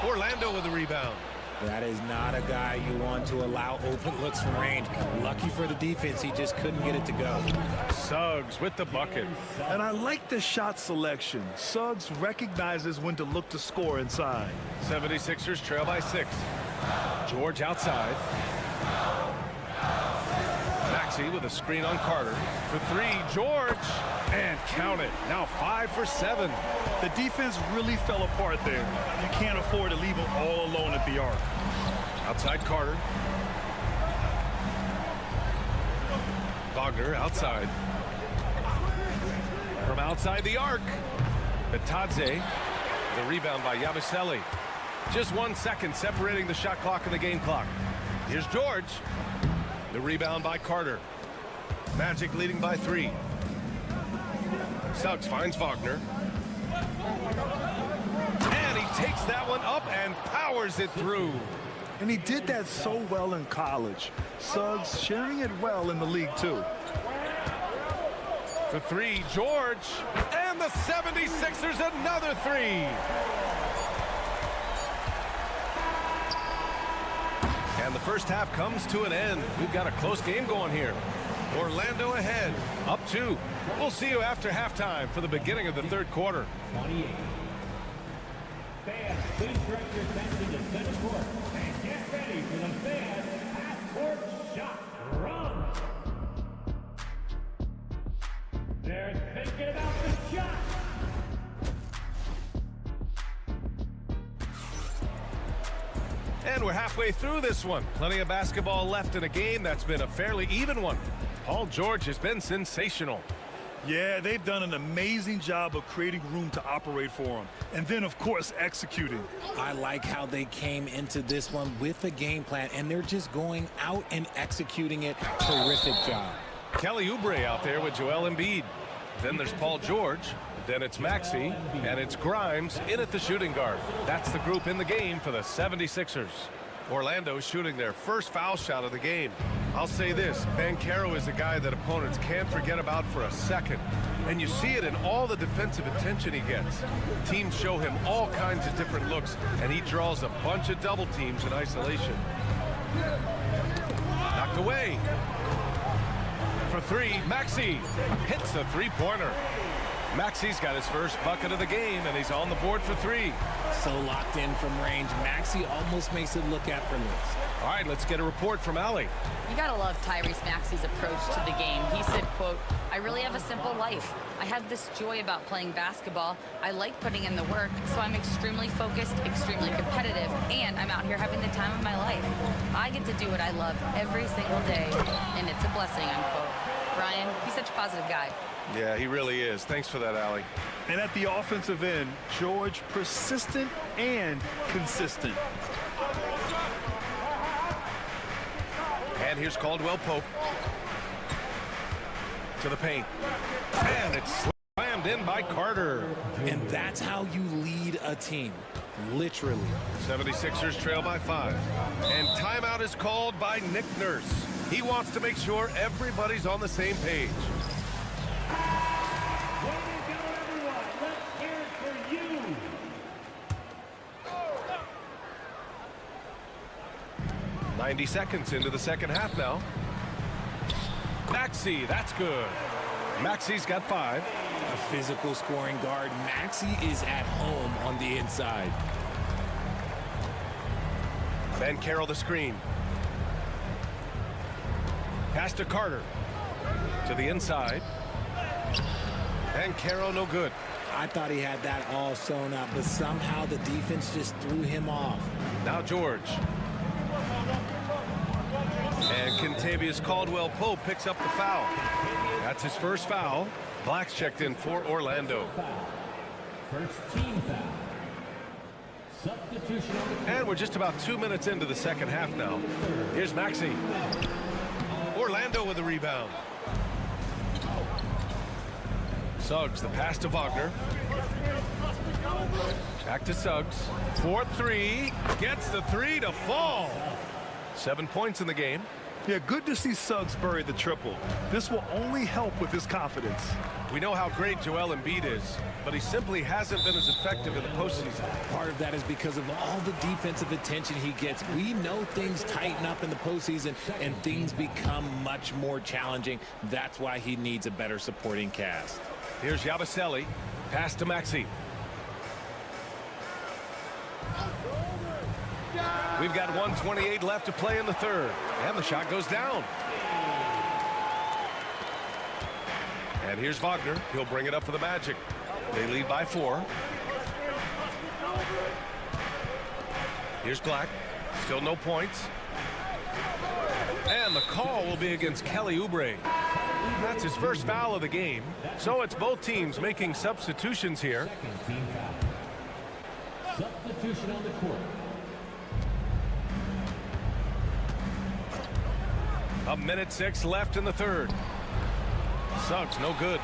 Orlando with the rebound. That is not a guy you want to allow open looks from range. Lucky for the defense, he just couldn't get it to go. Suggs with the bucket. And I like the shot selection. Suggs recognizes when to look to score inside. 76ers trail by 6. George outside. Maxey with a screen on Carter. For three, George. And count it. Now 5 for 7. The defense really fell apart there. You can't afford to leave them all alone at the arc. Outside Carter. Wagner outside. From outside the arc. Bitadze. The rebound by Yabusele. Just 1 second separating the shot clock and the game clock. Here's George. The rebound by Carter. Magic leading by 3. Suggs finds Wagner. And he takes that one up and powers it through. And he did that so well in college. Suggs sharing it well in the league, too. For three, George. And the 76ers another three. And the first half comes to an end. We've got a close game going here. Orlando ahead, up 2. We'll see you after halftime for the beginning of the third quarter. 28. Fans, please direct your attention to center court and get ready for the fan half-court shot run. They're thinking about the shot. And we're halfway through this one. Plenty of basketball left in a game that's been a fairly even one. Paul George has been sensational. Yeah, they've done an amazing job of creating room to operate for him. And then, of course, executing. I like how they came into this one with a game plan, and they're just going out and executing it. Terrific job. Kelly Oubre out there with Joel Embiid. Then there's Paul George. Then it's Maxey. And it's Grimes in at the shooting guard. That's the group in the game for the 76ers. Orlando shooting their first foul shot of the game. I'll say this, Banchero is a guy that opponents can't forget about for a second. And you see it in all the defensive attention he gets. Teams show him all kinds of different looks, and he draws a bunch of double teams in isolation. Knocked away. For three, Maxey hits the three-pointer. Maxey's got his first bucket of the game, and he's on the board for three. So locked in from range, Maxey almost makes it look effortless. All right, let's get a report from Allie. You gotta love Tyrese Maxey's approach to the game. He said, quote, "I really have a simple life. I have this joy about playing basketball. I like putting in the work, so I'm extremely focused, extremely competitive, and I'm out here having the time of my life. I get to do what I love every single day, and it's a blessing," unquote. Ryan, he's such a positive guy. Yeah, he really is. Thanks for that, Allie. And at the offensive end, George, persistent and consistent. And here's Caldwell Pope. To the paint. And it's slammed in by Carter. And that's how you lead a team. Literally. 76ers trail by 5. And timeout is called by Nick Nurse. He wants to make sure everybody's on the same page. Ladies and everyone, let's hear it for you. 90 seconds into the second half now. Maxey, that's good. Maxey's got 5. A physical scoring guard. Maxey is at home on the inside. Banchero the screen. Pass to Carter. To the inside. Banchero no good. I thought he had that all sewn up, but somehow the defense just threw him off. Now George. And Kentavious Caldwell-Pope picks up the foul. That's his first foul. Black's checked in for Orlando. First team foul. Substitution on the court. And we're just about 2 minutes into the second half now. Here's Maxey. Orlando with the rebound. Suggs, the pass to Wagner. Back to Suggs. 4-3. Gets the three to fall. 7 points in the game. Yeah, good to see Suggs bury the triple. This will only help with his confidence. We know how great Joel Embiid is, but he simply hasn't been as effective in the postseason. Part of that is because of all the defensive attention he gets. We know things tighten up in the postseason and things become much more challenging. That's why he needs a better supporting cast. Here's Yabusele. Pass to Maxey. We've got 1:28 left to play in the third. And the shot goes down. And here's Wagner. He'll bring it up for the Magic. They lead by 4. Here's Black. Still no points. And the call will be against Kelly Oubre. That's his first foul of the game. So it's both teams making substitutions here. Second team foul. Substitution on the court. A minute 6 left in the third. Suggs, no good.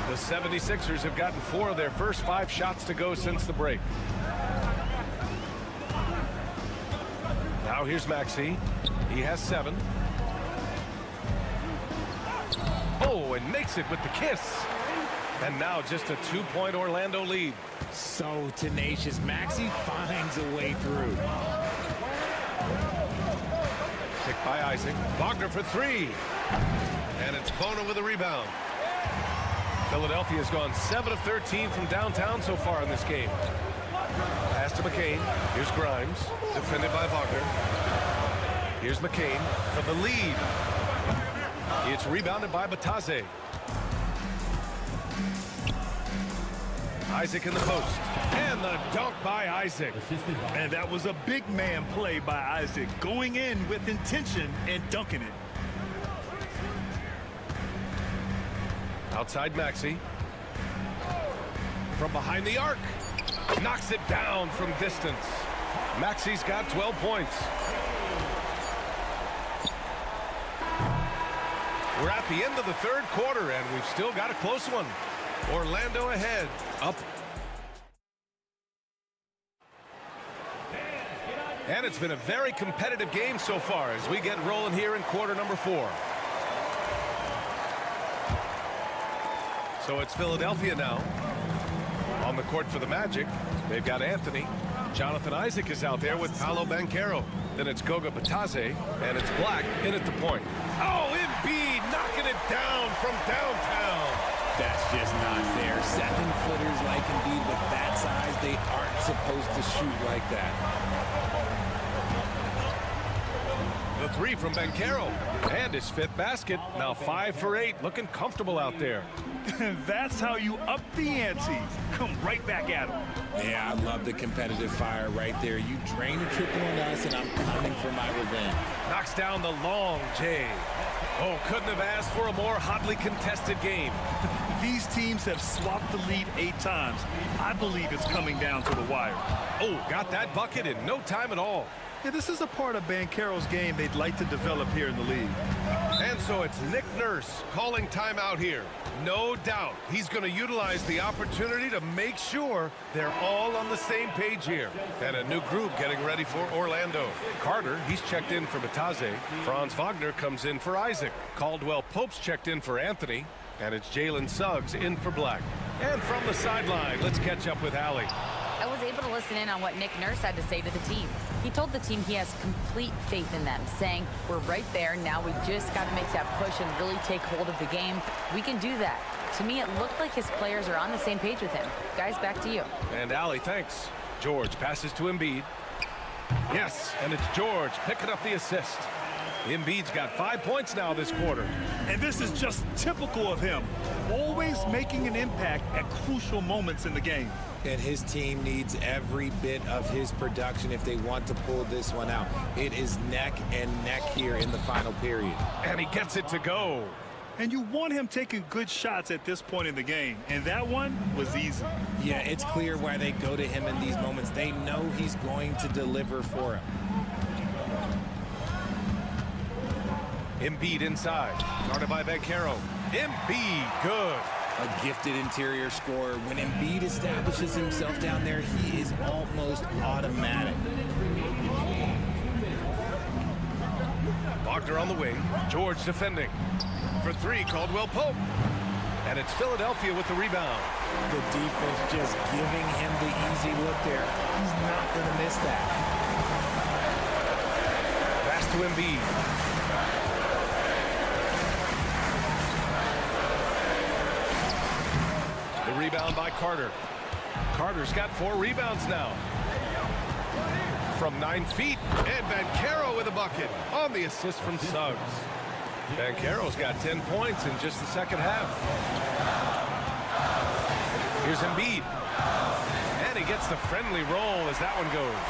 The 76ers have gotten 4 of their first 5 shots to go since the break. Now here's Maxey. He has 7. Oh, and makes it with the kiss. And now just a 2-point Orlando lead. So tenacious. Maxey finds a way through. Picked by Isaac. Wagner for 3. And it's Bono with a rebound. Philadelphia's gone 7 of 13 from downtown so far in this game. Pass to McCain. Here's Grimes. Defended by Wagner. Here's McCain for the lead. It's rebounded by Bataze. Isaac in the post. And the dunk by Isaac. And that was a big man play by Isaac, going in with intention and dunking it. Outside Maxey. From behind the arc. Knocks it down from distance. Maxey's got 12 points. We're at the end of the third quarter, and we've still got a close one. Orlando ahead. Up. And it's been a very competitive game so far as we get rolling here in quarter number 4. So it's Philadelphia now. On the court for the Magic, they've got Anthony. Jonathan Isaac is out there with Paolo Banchero. Then it's Goga Batadze, and it's Black in at the point. Oh, Embiid knocking it down from downtown. That's just not fair. 7-footers like Embiid with that size, they aren't supposed to shoot like that. The three from Banchero, and his fifth basket. Now 5 for 8, looking comfortable out there. That's how you up the ante. Come right back at him. Yeah, I love the competitive fire right there. You drain a triple on us, and I'm coming for my revenge. Knocks down the long J. Oh, couldn't have asked for a more hotly contested game. These teams have swapped the lead 8 times. I believe it's coming down to the wire. Oh, got that bucket in no time at all. Yeah, this is a part of Banchero's game they'd like to develop here in the league. And so it's Nick Nurse calling timeout here. No doubt he's going to utilize the opportunity to make sure they're all on the same page here. And a new group getting ready for Orlando. Carter, he's checked in for Batadze. Franz Wagner comes in for Isaac. Caldwell Pope's checked in for Anthony. And it's Jalen Suggs in for Black. And from the sideline, let's catch up with Allie. I was able to listen in on what Nick Nurse had to say to the team. He told the team he has complete faith in them, saying, we're right there. Now we just got to make that push and really take hold of the game. We can do that. To me, it looked like his players are on the same page with him. Guys, back to you. And Allie, thanks. George passes to Embiid. Yes, and it's George picking up the assist. Embiid's got 5 points now this quarter. And this is just typical of him. Always making an impact at crucial moments in the game. And his team needs every bit of his production if they want to pull this one out. It is neck and neck here in the final period. And he gets it to go. And you want him taking good shots at this point in the game. And that one was easy. Yeah, it's clear why they go to him in these moments. They know he's going to deliver for him. Embiid inside. Guarded by Banchero. Embiid, good. A gifted interior scorer. When Embiid establishes himself down there, he is almost automatic. Wagner on the wing. George defending. For 3, Caldwell Pope. And it's Philadelphia with the rebound. The defense just giving him the easy look there. He's not going to miss that. Pass to Embiid. The rebound by Carter. Carter's got 4 rebounds now. From 9 feet. And Banchero with a bucket on the assist from Suggs. Banchero's got 10 points in just the second half. Here's Embiid. And he gets the friendly roll as that one goes.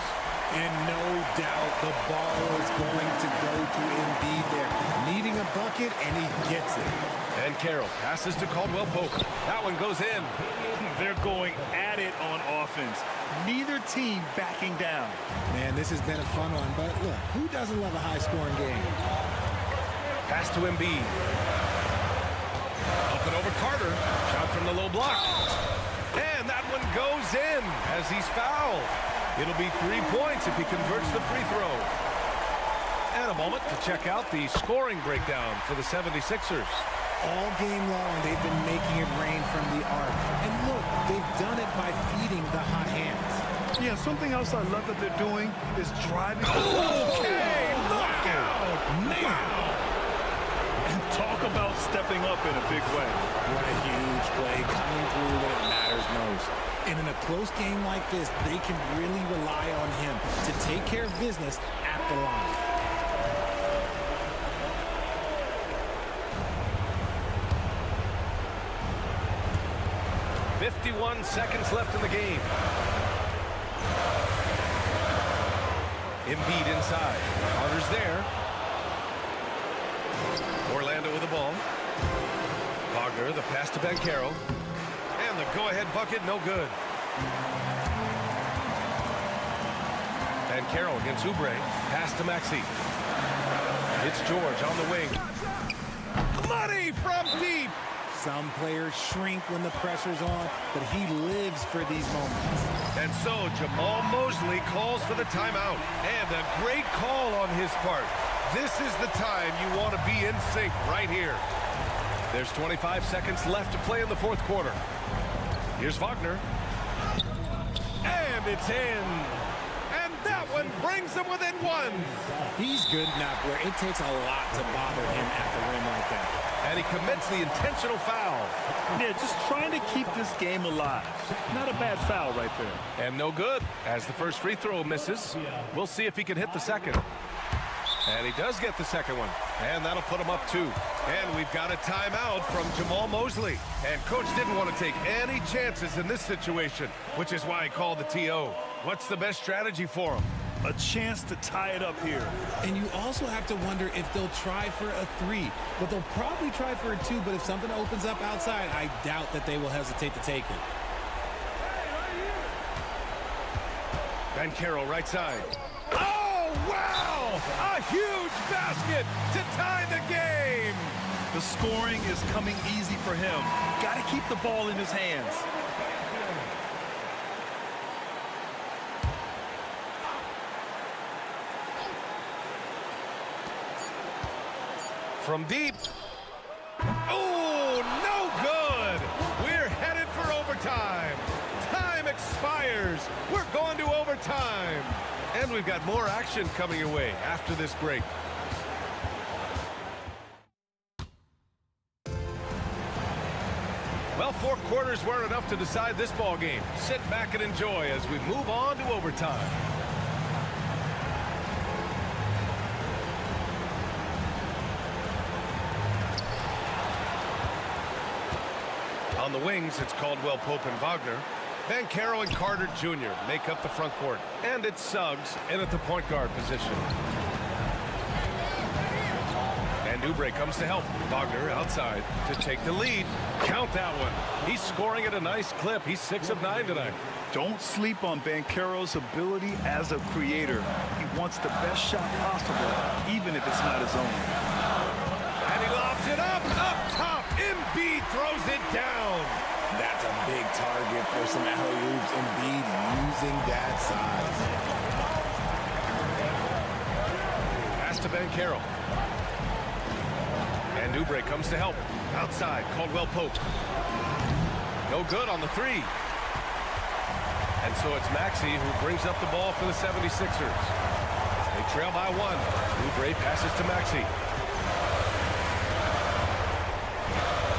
And no doubt the ball is going to go to Embiid there. Needing a bucket, and he gets it. And Carroll passes to Caldwell Pope. That one goes in. They're going at it on offense. Neither team backing down. Man, this has been a fun one, but look, who doesn't love a high-scoring game? Pass to Embiid. Up and over Carter. Shot from the low block. And that one goes in as he's fouled. It'll be 3 points if he converts the free throw. And a moment to check out the scoring breakdown for the 76ers. All game long, they've been making it rain from the arc. And look, they've done it by feeding the hot hands. Yeah, something else I love that they're doing is driving. Okay, knockout! Wow! And talk about stepping up in a big way. What a huge play coming through when it matters most. And in a close game like this, they can really rely on him to take care of business at the line. .51 seconds left in the game. Embiid inside. Carter's there. Orlando with the ball. Wagner, the pass to Banchero. And the go-ahead bucket, no good. Banchero against Oubre. Pass to Maxey. It's George on the wing. Money from deep. Some players shrink when the pressure's on, but he lives for these moments. And so Jamal Mosley calls for the timeout. And a great call on his part. This is the time you want to be in sync right here. There's 25 seconds left to play in the fourth quarter. Here's Wagner. And it's in. And that one brings them within one. He's good enough where it takes a lot to bother him at the rim like that. And he commits the intentional foul. Yeah, just trying to keep this game alive. Not a bad foul right there. And no good, as the first free throw misses. We'll see if he can hit the second. And he does get the second one. And that'll put him up 2. And we've got a timeout from Jamal Mosley. And coach didn't want to take any chances in this situation, which is why he called the TO. What's the best strategy for him? A chance to tie it up here. And you also have to wonder if they'll try for a 3. But they'll probably try for a 2. But if something opens up outside, I doubt that they will hesitate to take it. Banchero right side. Oh, wow! A huge basket to tie the game! The scoring is coming easy for him. Got to keep the ball in his hands. From deep. Oh, no good! We're headed for overtime. Time expires. We're going to overtime. And we've got more action coming your way after this break. Well, 4 quarters weren't enough to decide this ball game. Sit back and enjoy as we move on to overtime. On the wings, it's Caldwell Pope and Wagner. Banchero and Carter Jr. make up the front court. And it's Suggs in at the point guard position. And Oubre comes to help. Wagner outside to take the lead. Count that one. He's scoring at a nice clip. He's 6 of 9 tonight. Don't sleep on Banchero's ability as a creator. He wants the best shot possible, even if it's not his own. And he lobs it up top. Embiid throws it down. That's a big target for some alley-oops. Embiid using that size. Pass to Banchero. And Oubre comes to help. Outside, Caldwell Pope. No good on the 3. And so it's Maxey who brings up the ball for the 76ers. They trail by 1. Oubre passes to Maxey.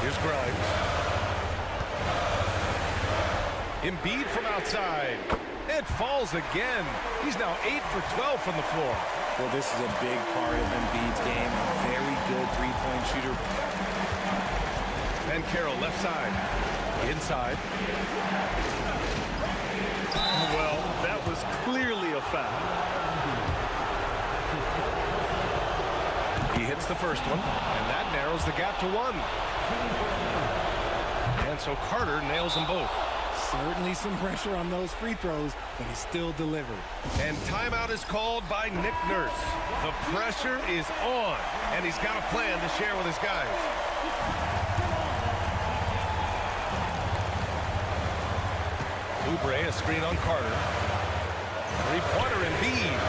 Here's Grimes. Embiid from outside. It falls again. He's now 8 for 12 from the floor. Well, this is a big part of Embiid's game. A very good three-point shooter. Banchero left side. Inside. Well, that was clearly a foul. He hits the first one, and that narrows the gap to 1. And so Carter nails them both. Certainly some pressure on those free throws, but he still delivered. And timeout is called by Nick Nurse. The pressure is on, and he's got a plan to share with his guys. Oubre, a screen on Carter. Three-pointer Embiid.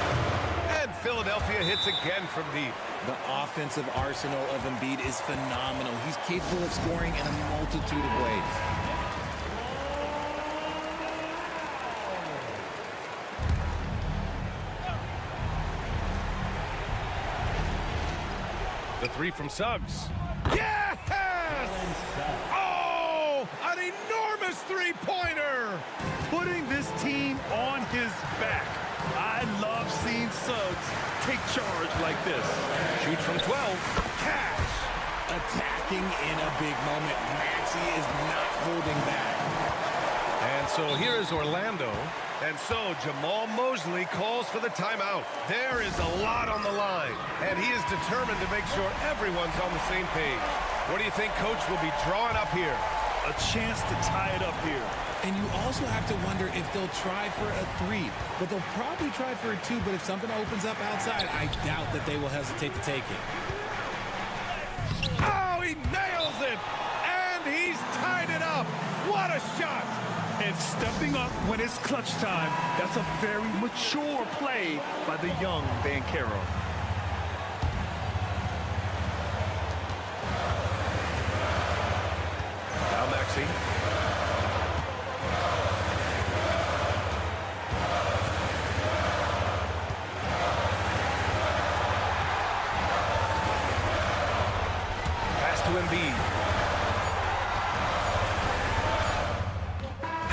And Philadelphia hits again from deep. The offensive arsenal of Embiid is phenomenal. He's capable of scoring in a multitude of ways. The 3 from Suggs. Yes! Oh, an enormous three-pointer! Putting this team on his back. I love seeing Suggs take charge like this. Shoots from 12. Cash! Attacking in a big moment. Maxey is not holding back. And so here is Orlando. And so Jamal Mosley calls for the timeout. There is a lot on the line, and he is determined to make sure everyone's on the same page. What do you think Coach will be drawing up here? A chance to tie it up here. And you also have to wonder if they'll try for a 3. But they'll probably try for a 2, but if something opens up outside, I doubt that they will hesitate to take it. Oh, he nails it! And he's tied it up! What a shot! And stepping up when it's clutch time. That's a very mature play by the young Banchero. Embiid.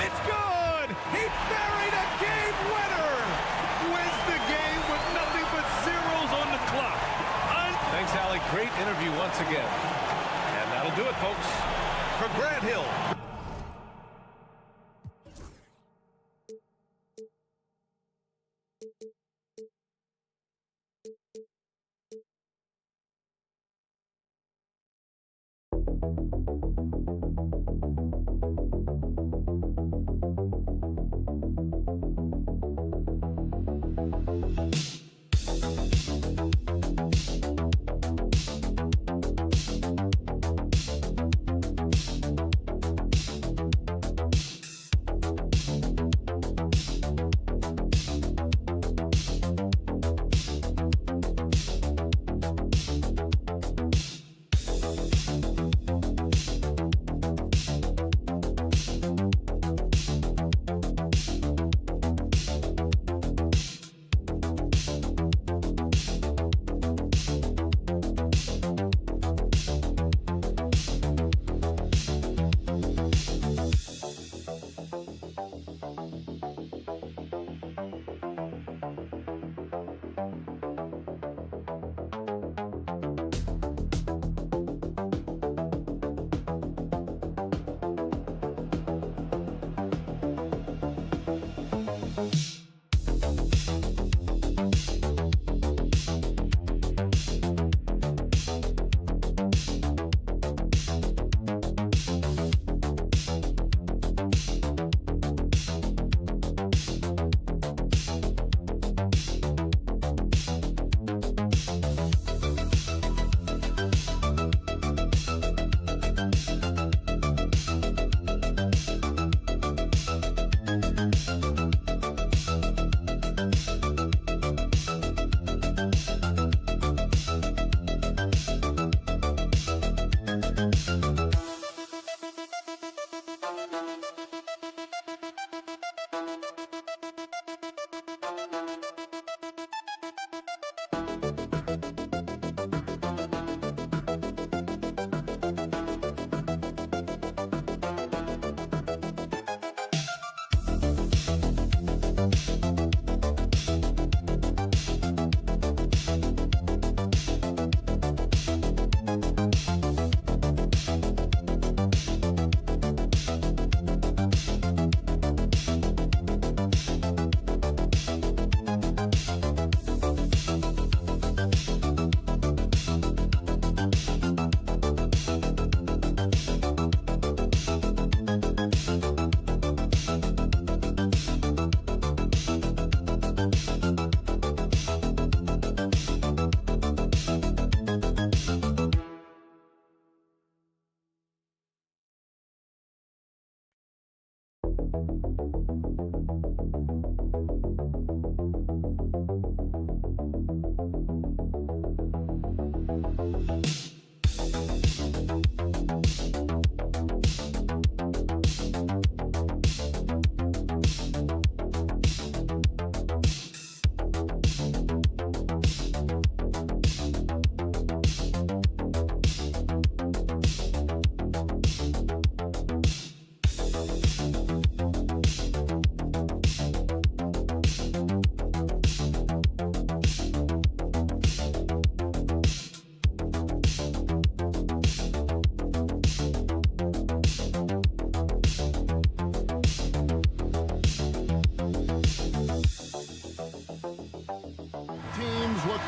It's good! He buried a game winner! Wins the game with nothing but zeros on the clock. Thanks, Allie. Great interview once again. And that'll do it, folks, for Grant Hill.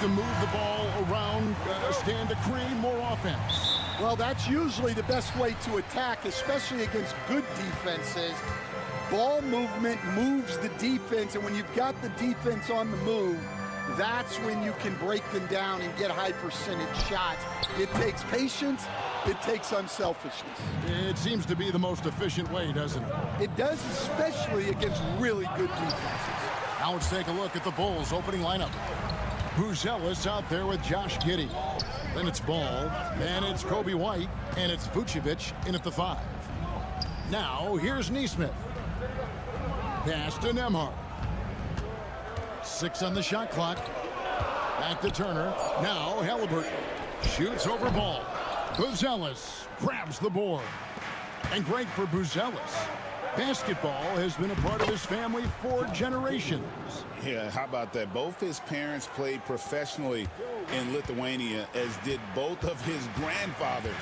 to move the ball around, stand to create more offense. Well, that's usually the best way to attack, especially against good defenses. Ball movement moves the defense, and when you've got the defense on the move, that's when you can break them down and get high percentage shots. It takes patience. It takes unselfishness. It seems to be the most efficient way, doesn't it? It does, especially against really good defenses. Now let's take a look at the Bulls' opening lineup. Buzelis out there with Josh Giddey. Then it's Ball, and it's Kobe White, and it's Vucevic in at the 5. Now here's Nesmith. Pass to Nembhard. 6 on the shot clock. Back to Turner. Now Halliburton. Shoots over Ball. Buzelis grabs the board. And great for Buzelis. Basketball has been a part of his family for generations. Yeah, how about that? Both his parents played professionally in Lithuania, as did both of his grandfathers.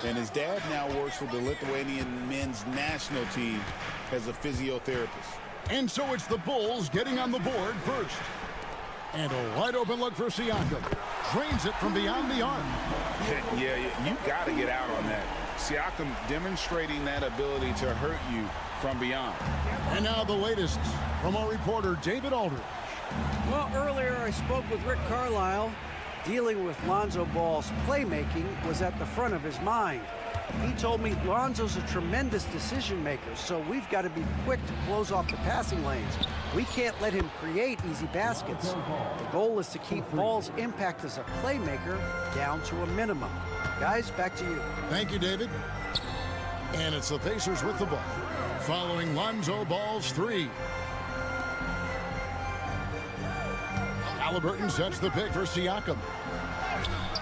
And his dad now works with the Lithuanian men's national team as a physiotherapist. And so it's the Bulls getting on the board first. And a wide open look for Siakam. Drains it from beyond the arc. Yeah, you got to get out on that. Siakam demonstrating that ability to hurt you from beyond. And now the latest from our reporter, David Aldridge. Well, earlier I spoke with Rick Carlisle. Dealing with Lonzo Ball's playmaking was at the front of his mind. He told me Lonzo's a tremendous decision maker, so we've got to be quick to close off the passing lanes. We can't let him create easy baskets. The goal is to keep Ball's impact as a playmaker down to a minimum. Guys, back to you. Thank you, David. And it's the Pacers with the ball, following Lonzo Ball's three. Halliburton sets the pick for Siakam.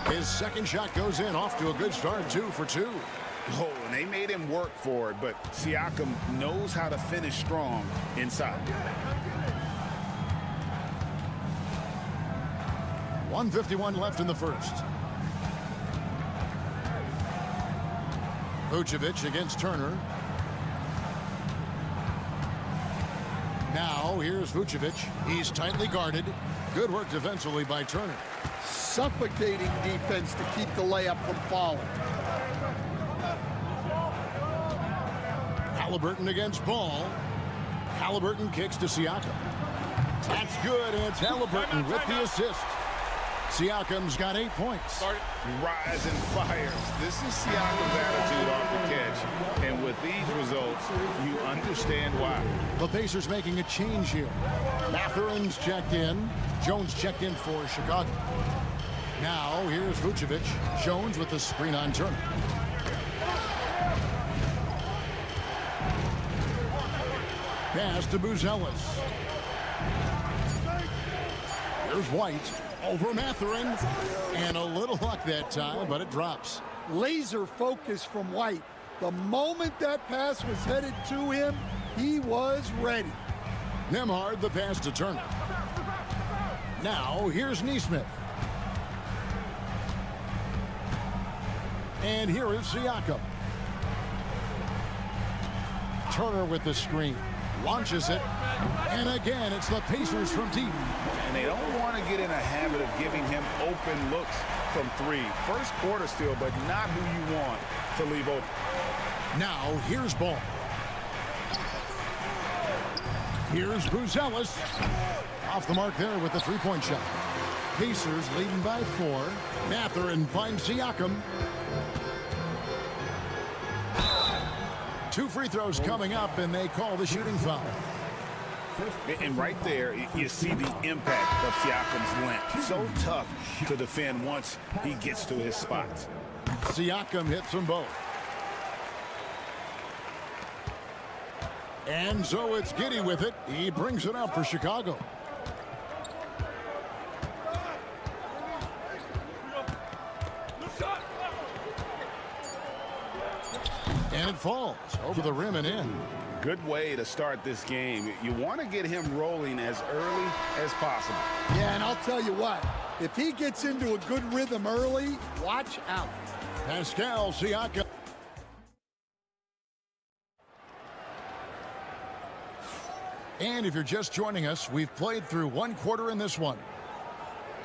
His second shot goes in, off to a good start, 2 for 2. Oh, and they made him work for it, but Siakam knows how to finish strong inside. 1:51 left in the first. Vucevic against Turner. Now here's Vucevic. He's tightly guarded. Good work defensively by Turner. Suffocating defense to keep the layup from falling. Halliburton against Ball. Halliburton kicks to Siakam. That's good, and it's Halliburton with the assist. Siakam's got 8 points. Rise and fires. This is Siakam's attitude off the catch. And with these results, you understand why. The Pacers making a change here. Mathurin's checked in. Jones checked in for Chicago. Now here's Vucevic. Jones with the screen on Turner. Pass to Buzelis. Here's White over Mathurin. And a little luck that time, but it drops. Laser focus from White. The moment that pass was headed to him, he was ready. Nembhard the pass to Turner. Now here's Nesmith. And here is Siakam. Turner with the screen. Launches it. And again, it's the Pacers from deep. And they don't want to get in a habit of giving him open looks from three. First quarter still, but not who you want to leave open. Now here's Ball. Here's Buzelis. Off the mark there with the three-point shot. Pacers leading by 4. Mathurin finds Siakam. 2 free throws coming up, and they call the shooting foul. And right there, you see the impact of Siakam's length. So tough to defend once he gets to his spots. Siakam hits them both. And so it's Giddey with it. He brings it up for Chicago. And it falls over the rim and in. Good way to start this game. You want to get him rolling as early as possible. Yeah, and I'll tell you what, if he gets into a good rhythm early, watch out. Pascal Siakam. And if you're just joining us, we've played through 1 quarter in this one.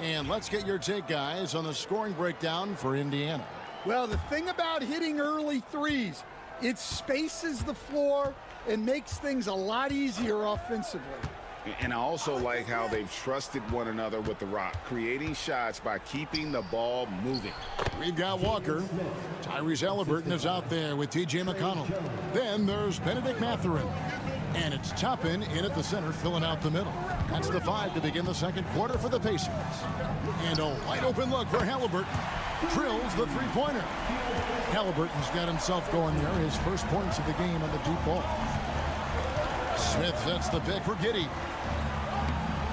And let's get your take, guys, on the scoring breakdown for Indiana. Well, the thing about hitting early threes, it spaces the floor and makes things a lot easier offensively. And I also like how they've trusted one another with the rock, creating shots by keeping the ball moving. We've got Walker. Tyrese Halliburton is out there with T.J. McConnell. Then there's Benedict Mathurin. And it's Toppin in at the center, filling out the middle. That's the 5 to begin the second quarter for the Pacers. And a wide open look for Halliburton. Drills the three-pointer. Halliburton's got himself going there. His first points of the game on the deep ball. Smith sets the pick for Giddey.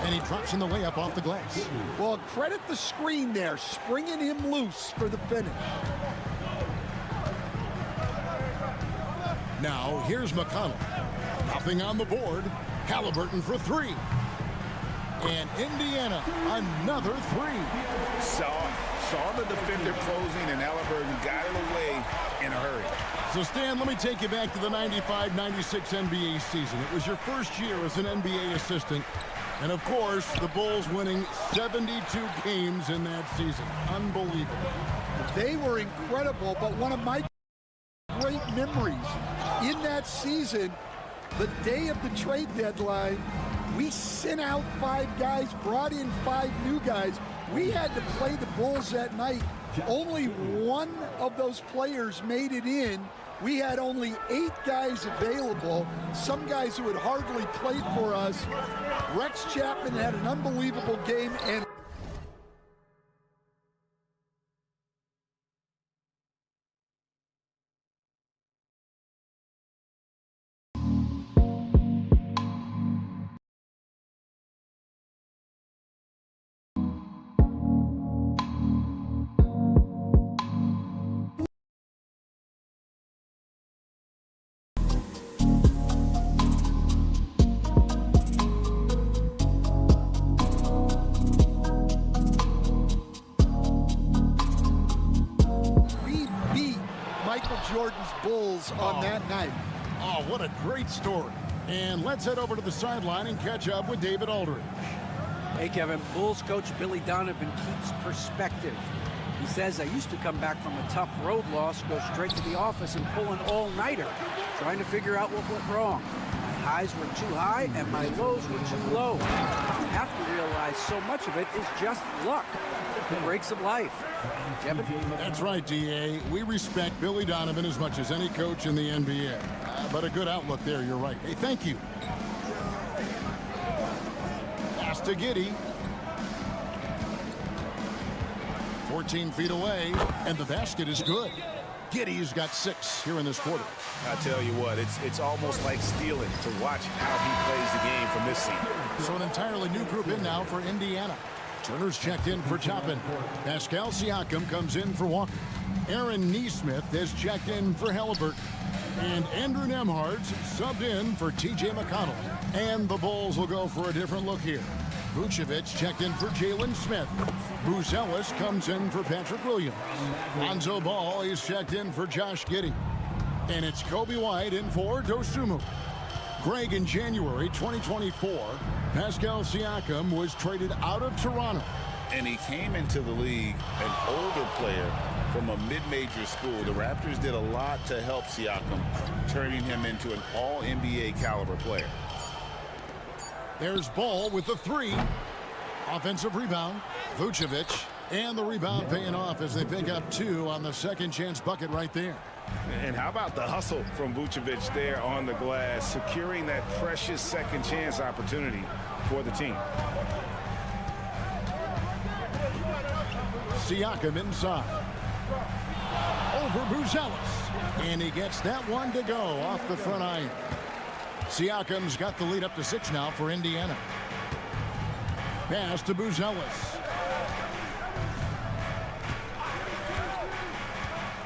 And he drops in the layup off the glass. Well, credit the screen there, springing him loose for the finish. Now, here's McConnell. Nothing on the board. Halliburton for three. And Indiana, another three. Saw the defender closing, and Halliburton got it away in a hurry. So, Stan, let me take you back to the 95-96 NBA season. It was your first year as an NBA assistant. And, of course, the Bulls winning 72 games in that season. Unbelievable. They were incredible, but one of my great memories in that season, the day of the trade deadline, we sent out 5 guys, brought in 5 new guys. We had to play the Bulls that night. Only one of those players made it in. We had only 8 guys available, some guys who had hardly played for us. Rex Chapman had an unbelievable game, and Jordan's Bulls on that night. Oh, what a great story. And let's head over to the sideline and catch up with David Aldridge. Hey, Kevin, Bulls coach Billy Donovan keeps perspective. He says, I used to come back from a tough road loss, go straight to the office and pull an all-nighter, trying to figure out what went wrong. My highs were too high and my lows were too low. You have to realize so much of it is just luck. The breaks of life. Kevin? That's right, D.A. We respect Billy Donovan as much as any coach in the NBA. But a good outlook there, you're right. Hey, thank you. Pass to Giddey. 14 feet away, and the basket is good. Giddey's got 6 here in this quarter. I tell you what, it's almost like stealing to watch how he plays the game from this seat. So an entirely new group in now for Indiana. Turner's checked in for Toppin. Pascal Siakam comes in for Walker. Aaron Nesmith has checked in for Halliburton. And Andrew Nembhard's subbed in for T.J. McConnell. And the Bulls will go for a different look here. Vucevic checked in for Jalen Smith. Bruce Ellis comes in for Patrick Williams. Lonzo Ball is checked in for Josh Giddey. And it's Kobe White in for Dosunmu. Greg, in January 2024, Pascal Siakam was traded out of Toronto. And he came into the league an older player from a mid-major school. The Raptors did a lot to help Siakam, turning him into an all-NBA caliber player. There's Ball with the 3. Offensive rebound. Vucevic. And the rebound paying off as they pick up 2 on the second chance bucket right there. And how about the hustle from Vucevic there on the glass, securing that precious second chance opportunity for the team. Siakam inside. Over Buzelis. And he gets that one to go off the front iron. Siakam's got the lead up to 6 now for Indiana. Pass to Buzelis.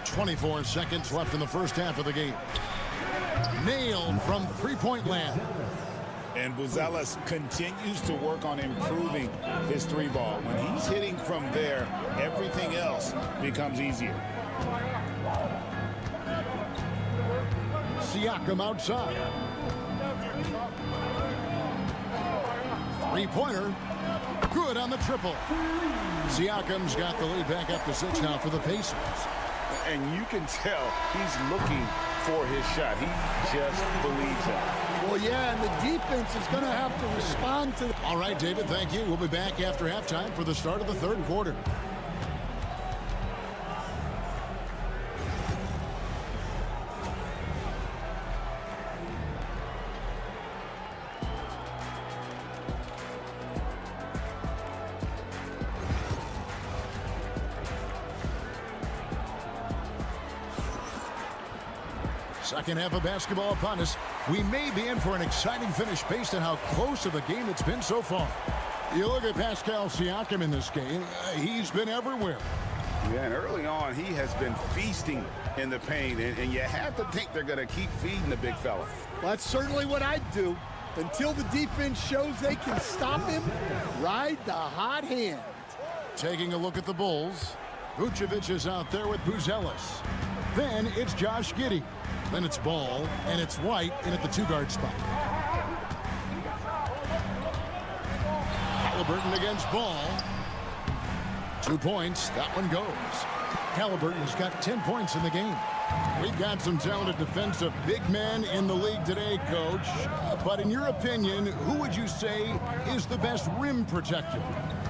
24 seconds left in the first half of the game. Nailed from three-point land. And Buzelis continues to work on improving his 3-ball. When he's hitting from there, everything else becomes easier. Siakam outside. Three-pointer. Good on the triple. Siakam's got the lead back up to 6 now for the Pacers. And you can tell he's looking for his shot. He just believes it. Well, yeah, and the defense is going to have to respond to... All right, David, thank you. We'll be back after halftime for the start of the third quarter. Second half of basketball upon us. We may be in for an exciting finish based on how close of a game it's been so far. You look at Pascal Siakam in this game, he's been everywhere. Yeah, and early on, he has been feasting in the paint, and you have to think they're going to keep feeding the big fella. Well, that's certainly what I'd do. Until the defense shows they can stop him, ride the hot hand. Taking a look at the Bulls, Vucevic is out there with Buzelis. Then it's Josh Giddey. Then it's Ball, and it's White in at the 2-guard spot. Halliburton against Ball. 2 points, that one goes. Halliburton's got 10 points in the game. We've got some talented defensive big men in the league today, Coach. But in your opinion, who would you say is the best rim protector?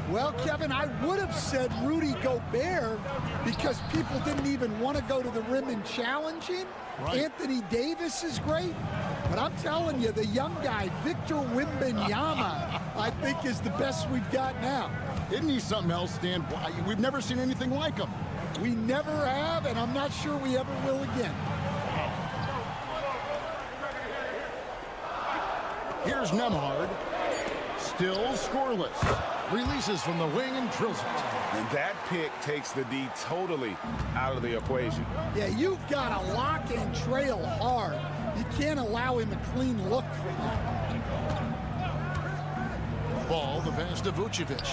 Well, Kevin, I would have said Rudy Gobert because people didn't even want to go to the rim and challenge him. Right. Anthony Davis is great. But I'm telling you, the young guy, Victor Wembanyama, I think is the best we've got now. Isn't he something else, Stan? We've never seen anything like him. We never have, and I'm not sure we ever will again. Here's Nembhard. Still scoreless. Releases from the wing and drills it. And that pick takes the D totally out of the equation. Yeah, you've got to lock and trail hard. You can't allow him a clean look from that. Ball, the pass to Vucevic.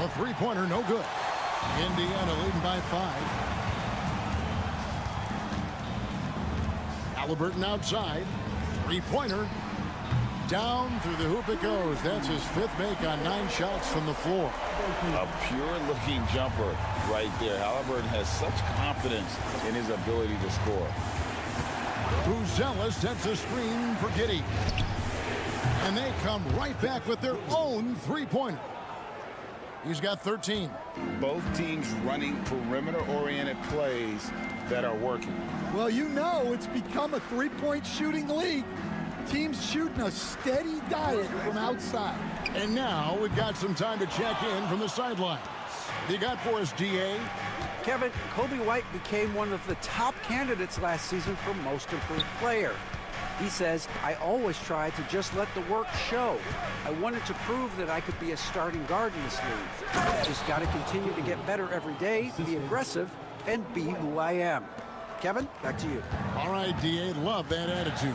A three-pointer, no good. Indiana leading by 5. Halliburton outside. Three-pointer. Down through the hoop it goes. That's his 5th make on 9 shots from the floor. A pure-looking jumper right there. Halliburton has such confidence in his ability to score. Buzelis sets a screen for Giddey. And they come right back with their own three-pointer. He's got 13. Both teams running perimeter-oriented plays that are working. Well, you know it's become a three-point shooting league. Teams shooting a steady diet from outside. And now we've got some time to check in from the sidelines. You got for us, DA? Kevin, Kobe White became one of the top candidates last season for Most Improved Player. He says, I always tried to just let the work show. I wanted to prove that I could be a starting guard in this league. Just got to continue to get better every day, be aggressive, and be who I am. Kevin, back to you. All right, DA, love that attitude.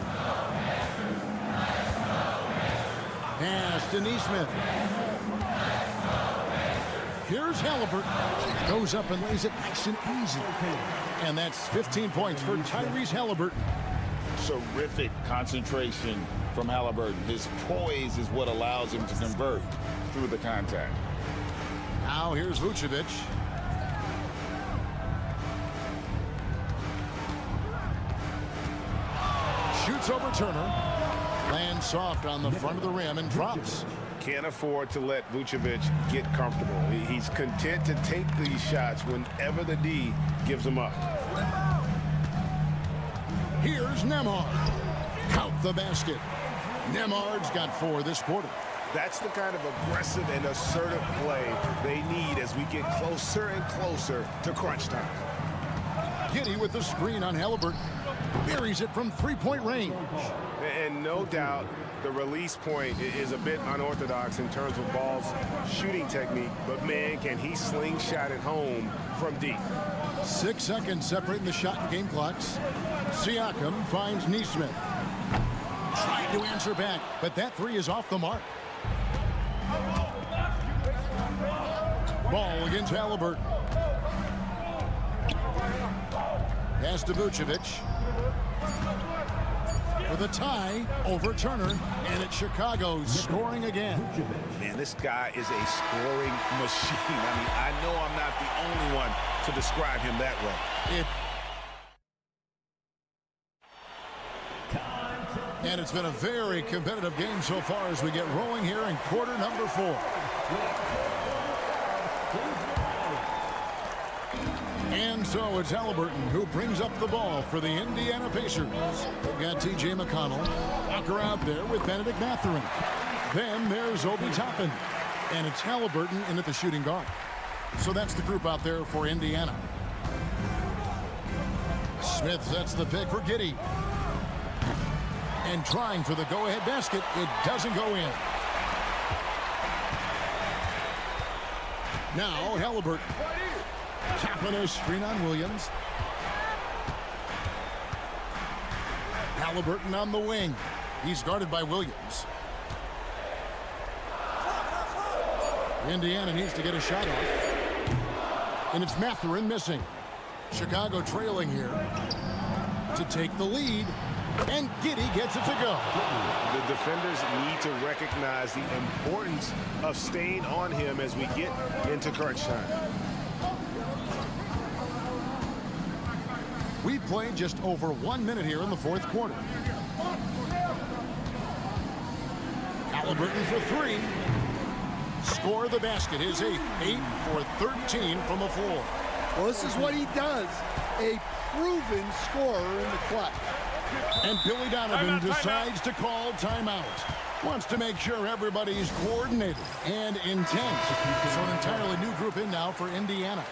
Pass to Neesmith. Here's Halliburton. Goes up and lays it nice and easy. And that's 15 points for Tyrese Halliburton. Terrific concentration from Halliburton. His poise is what allows him to convert through the contact. Now here's Vucevic. Shoots over Turner. Lands soft on the front of the rim and drops. Can't afford to let Vucevic get comfortable. He's content to take these shots whenever the D gives them up. Here's Nembhard. Count the basket. Nembhard's got 4 this quarter. That's the kind of aggressive and assertive play they need as we get closer and closer to crunch time. Giddey with the screen on Halliburton. Buries it from 3-point range. And no doubt the release point is a bit unorthodox in terms of Ball's shooting technique, but man, can he slingshot it home from deep. 6 seconds separating the shot and game clocks. Siakam finds Neesmith. Trying to answer back, but that 3 is off the mark. Ball against Halliburton. Pass to Vucevic. For the tie over Turner, and it's Chicago scoring again. Man, this guy is a scoring machine. I mean, I know I'm not the only one to describe him that way. And it's been a very competitive game so far as we get rolling here in quarter number 4. And so it's Halliburton who brings up the ball for the Indiana Pacers. We've got T.J. McConnell. Walker out there with Benedict Mathurin. Then there's Obi Toppin. And it's Halliburton in at the shooting guard. So that's the group out there for Indiana. Smith sets the pick for Giddey. And trying for the go-ahead basket. It doesn't go in. Now Halliburton. Tapping a screen on Williams. Halliburton on the wing. He's guarded by Williams. Indiana needs to get a shot off. And it's Mathurin missing. Chicago trailing here to take the lead. And Giddey gets it to go. The defenders need to recognize the importance of staying on him as we get into crunch time. We've played just over 1 minute here in the fourth quarter. Halliburton for three. Score the basket. His eighth. 8 for 13 from the floor. Well, this is what he does. A proven scorer in the clutch. And Billy Donovan decides to call timeout. Wants to make sure everybody's coordinated and intent. So an entirely new group in now for Indiana.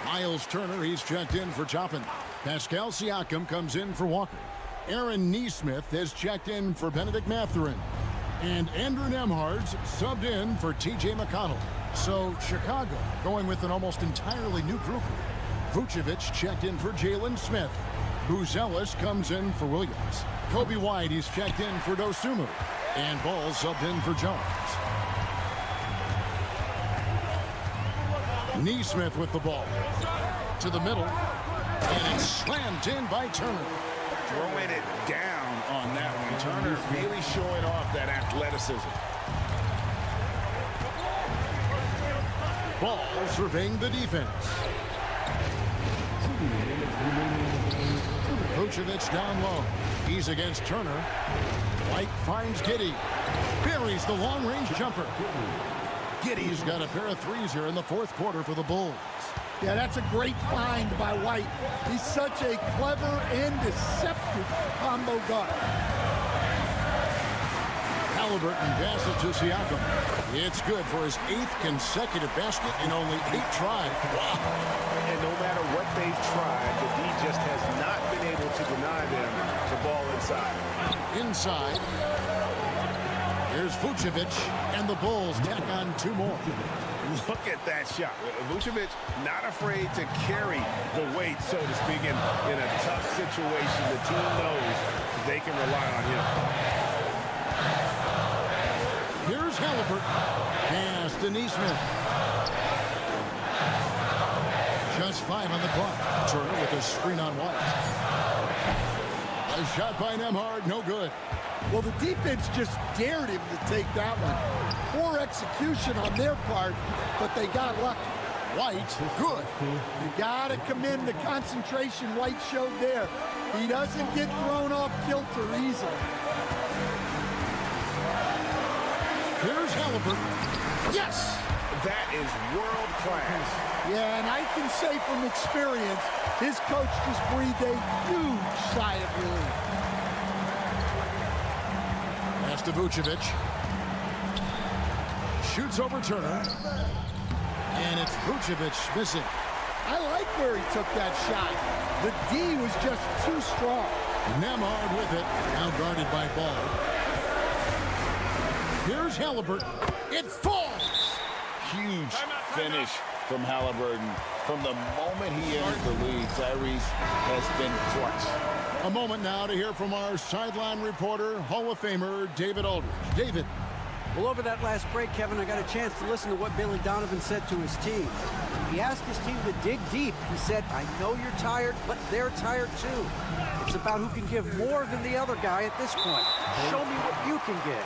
Miles Turner, he's checked in for Toppin. Pascal Siakam comes in for Walker. Aaron Nesmith has checked in for Benedict Mathurin. And Andrew Nembhard's subbed in for T.J. McConnell. So Chicago going with an almost entirely new group. Vucevic checked in for Jalen Smith. Buzelis comes in for Williams. Kobe White, he's checked in for Dosunmu. And Ball subbed in for Jones. Nesmith with the ball. To the middle. And it's slammed in by Turner. Throwing it down on that one. Turner really showing off that athleticism. Ball surveying the defense. Vucevic down low. He's against Turner. White finds Giddey. Buries the long-range jumper. Giddey's got a pair of threes here in the fourth quarter for the Bulls. Yeah, that's a great find by White. He's such a clever and deceptive combo guard. Halliburton passes to Siakam. It's good for his 8th consecutive basket in only 8 tries. Wow. And no matter what they've tried, the D just has not been able to deny them the ball inside. Inside. Here's Vucevic, and the Bulls tack on 2 more. Look at that shot. Vucevic not afraid to carry the weight, so to speak, in a tough situation. The team knows they can rely on him. Here's Halliburton. Pass to Nesmith. Just 5 on the clock. Turner with a screen on White. A shot by Nembhard, no good. Well, the defense just dared him to take that one. Poor execution on their part, but they got lucky. White, good. You got to commend the concentration White showed there. He doesn't get thrown off kilter easily. Here's Halliburton. Yes! That is world class. Yeah, and I can say from experience, his coach just breathed a huge sigh of relief. Pass to Vucevic. Shoots over Turner. And it's Vucevic missing. I like where he took that shot. The D was just too strong. Nembhard with it. Now guarded by Ball. Here's Halliburton. It falls! Huge finish from Halliburton. From the moment he entered the league, Tyrese has been clutch. A moment now to hear from our sideline reporter, Hall of Famer David Aldridge. David. Well, over that last break, Kevin, I got a chance to listen to what Billy Donovan said to his team. He asked his team to dig deep. He said, I know you're tired, but they're tired too. It's about who can give more than the other guy at this point. Show me what you can give.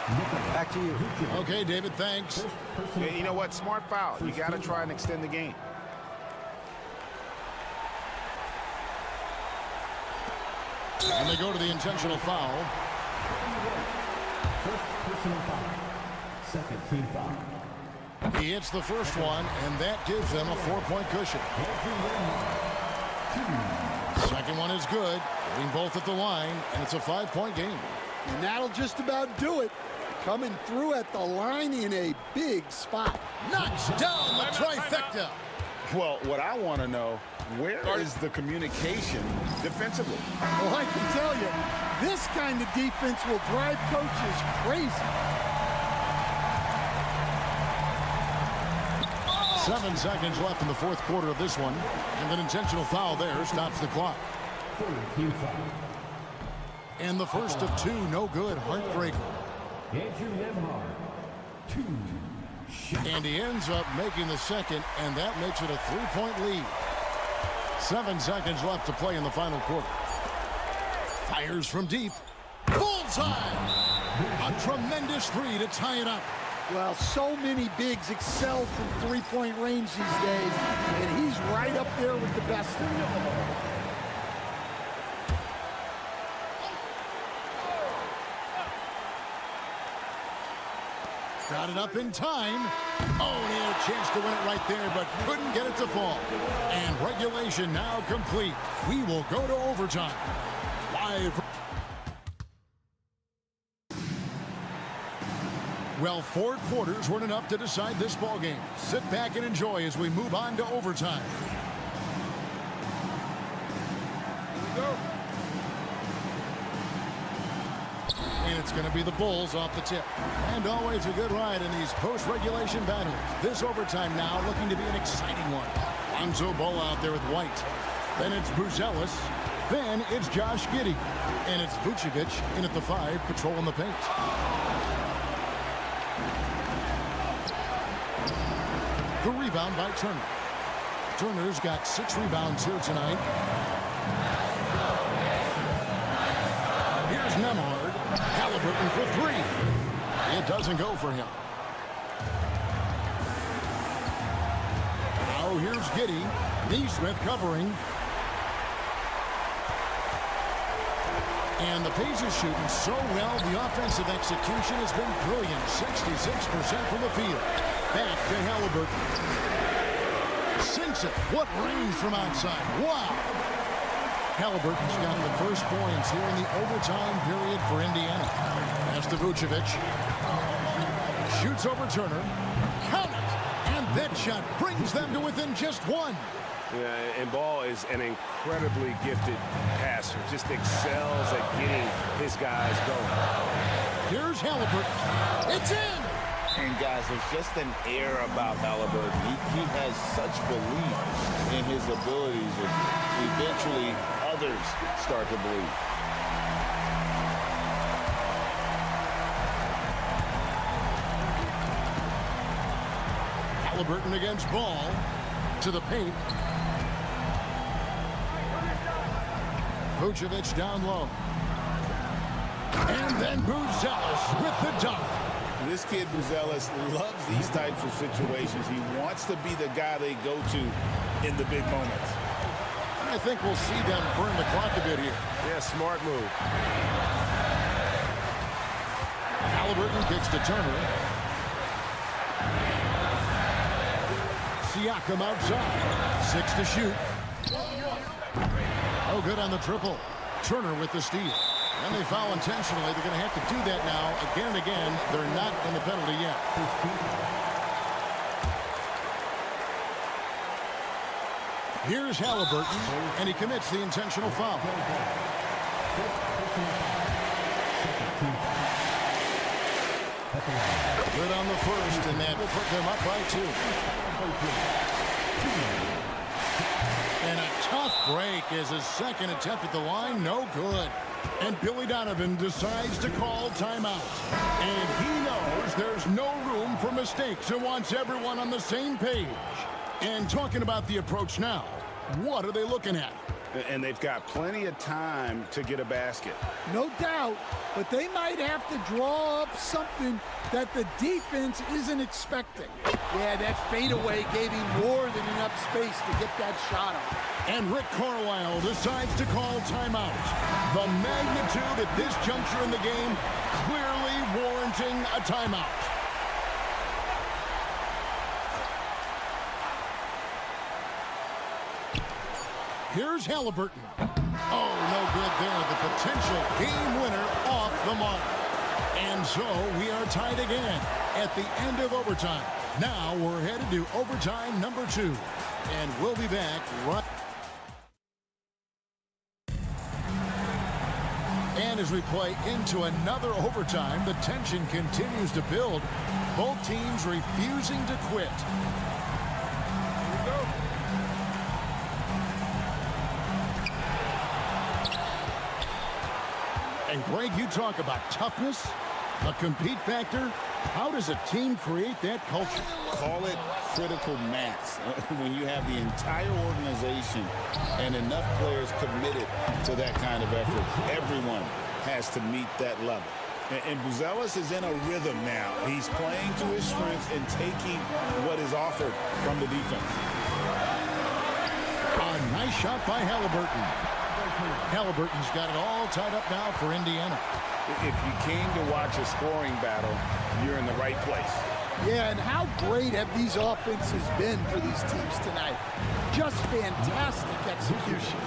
Back to you. Okay, David, thanks. Yeah, you know what? Smart foul. You got to try and extend the game. And they go to the intentional foul. First personal foul. Second team foul. He hits the first one, and that gives them a 4-point cushion. Second one is good. Getting both at the line, and it's a 5-point game. And that'll just about do it. Coming through at the line in a big spot. Knocks down the trifecta. Well, what I want to know, where is the communication defensively? Well, I can tell you, this kind of defense will drive coaches crazy. 7 seconds left in the fourth quarter of this one. And an intentional foul there stops the clock. And the first of two, no good. Heartbreaker. And he ends up making the second, and that makes it a 3-point lead. 7 seconds left to play in the final quarter. Fires from deep. Bullseye! A tremendous three to tie it up. Well, so many bigs excel from three-point range these days, and he's right up there with the best of them. Got it up in time. Oh, he had a chance to win it right there, but couldn't get it to fall. And regulation now complete. We will go to overtime. Live. Well, 4 quarters weren't enough to decide this ball game. Sit back and enjoy as we move on to overtime. Here we go. And it's going to be the Bulls off the tip. And always a good ride in these post-regulation battles. This overtime now looking to be an exciting one. Lonzo Ball out there with White. Then it's Buzelis. Then it's Josh Giddey. And it's Vucevic in at the 5, patrolling the paint. The rebound by Turner. Turner's got 6 rebounds here tonight. Here's Nembhard. Halliburton for 3. It doesn't go for him. Now here's Giddey. Neesmith covering. And the Pacers shooting so well. The offensive execution has been brilliant. 66% from the field. Back to Halliburton. Sinks it. What range from outside. Wow. Halliburton's got the first points here in the overtime period for Indiana. That's to Vucevic. Shoots over Turner. Count it. And that shot brings them to within just 1. Yeah, and Ball is an incredibly gifted passer. Just excels at getting his guys going. Here's Halliburton. It's in. And guys, there's just an air about Halliburton. He has such belief in his abilities, and eventually others start to believe. Halliburton against Ball. To the paint. Vucevic down low. And then Buzelis with the dunk. This kid, Buzelis, loves these types of situations. He wants to be the guy they go to in the big moments. I think we'll see them burn the clock a bit here. Yeah, smart move. Halliburton kicks to Turner. Siakam outside. 6 to shoot. Oh, good on the triple. Turner with the steal. And they foul intentionally. They're going to have to do that now again and again. They're not in the penalty yet. Here's Halliburton, and he commits the intentional foul. Good on the first, and that will put them up by 2. And a tough break is his second attempt at the line. No good. And Billy Donovan decides to call timeout. And he knows there's no room for mistakes and wants everyone on the same page. And talking about the approach now, what are they looking at? And they've got plenty of time to get a basket. No doubt, but they might have to draw up something that the defense isn't expecting. Yeah, that fadeaway gave him more than enough space to get that shot up. And Rick Carlisle decides to call timeout. The magnitude at this juncture in the game clearly warranting a timeout. Here's Halliburton. Oh, no good there. The potential game winner off the mark. And so we are tied again at the end of overtime. Now we're headed to overtime number 2. And we'll be back right. And as we play into another overtime, the tension continues to build. Both teams refusing to quit. And, Greg, you talk about toughness, a compete factor. How does a team create that culture? Call it critical mass. When you have the entire organization and enough players committed to that kind of effort, everyone has to meet that level. And Buzelis is in a rhythm now. He's playing to his strengths and taking what is offered from the defense. A nice shot by Halliburton. Halliburton's got it all tied up now for Indiana. If you came to watch a scoring battle, you're in the right place. Yeah, and how great have these offenses been for these teams tonight? Just fantastic execution.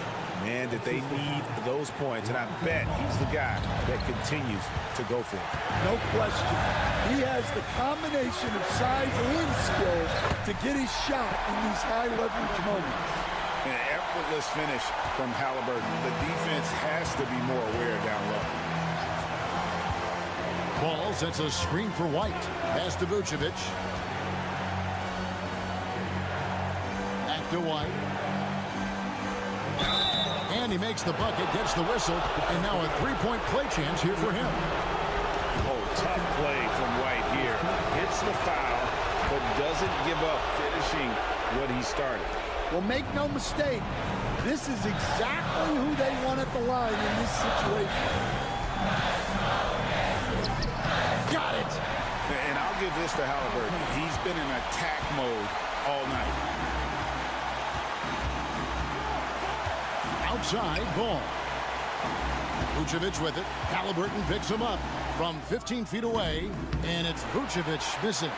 Man, did they need those points, and I bet he's the guy that continues to go for it. No question. He has the combination of size and skill to get his shot in these high-leverage moments. An effortless finish from Halliburton. The defense has to be more aware down low. Ball sets a screen for White. Pass to Vucevic. Back to White. And he makes the bucket, gets the whistle, and now a three-point play chance here for him. Oh, tough play from White here. Hits the foul, but doesn't give up finishing what he started. Well, make no mistake, this is exactly who they want at the line in this situation. Got it! And I'll give this to Halliburton. He's been in attack mode all night. Outside ball. Vucevic with it. Halliburton picks him up from 15 feet away, and it's Vucevic missing.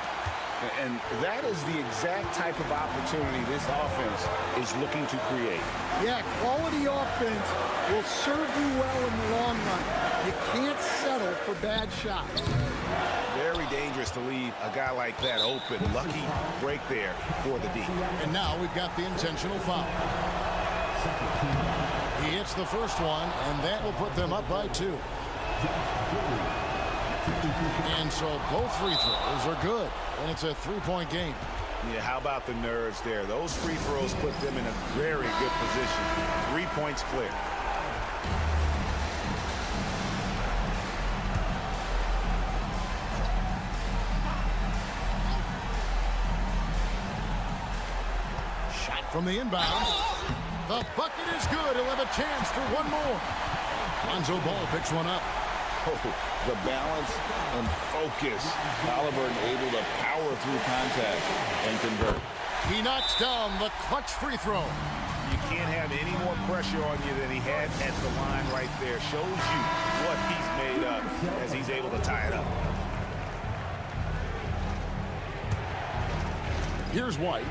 And that is the exact type of opportunity this offense is looking to create. Yeah, quality offense will serve you well in the long run. You can't settle for bad shots. Very dangerous to leave a guy like that open. Lucky break there for the D. And now we've got the intentional foul. He hits the first one, and that will put them up by 2. And so both free throws are good, and it's a 3-point game. Yeah, how about the nerves there? Those free throws put them in a very good position. 3 points clear. Shot from the inbound. The bucket is good. He'll have a chance for one more. Lonzo Ball picks one up. Oh, the balance and focus. Halliburton able to power through contact and convert. He knocks down the clutch free throw. You can't have any more pressure on you than he had at the line right there. Shows you what he's made of as he's able to tie it up. Here's White.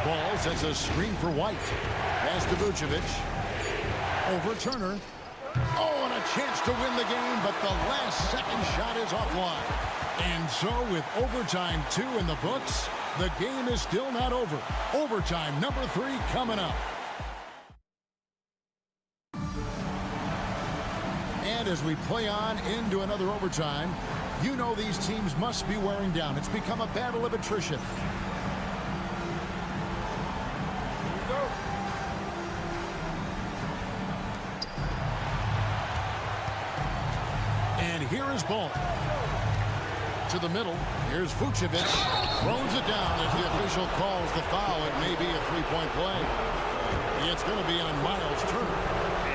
Ball sets a screen for White. Pass to Vucevic. Over Turner. Oh, and a chance to win the game, but the last second shot is offline. And so with overtime 2 in the books, the game is still not over. Overtime number 3 coming up. And as we play on into another overtime, you know these teams must be wearing down. It's become a battle of attrition. And here is Ball. To the middle. Here's Vucevic. Throws it down as the official calls the foul. It may be a 3-point play. It's going to be on Miles Turner.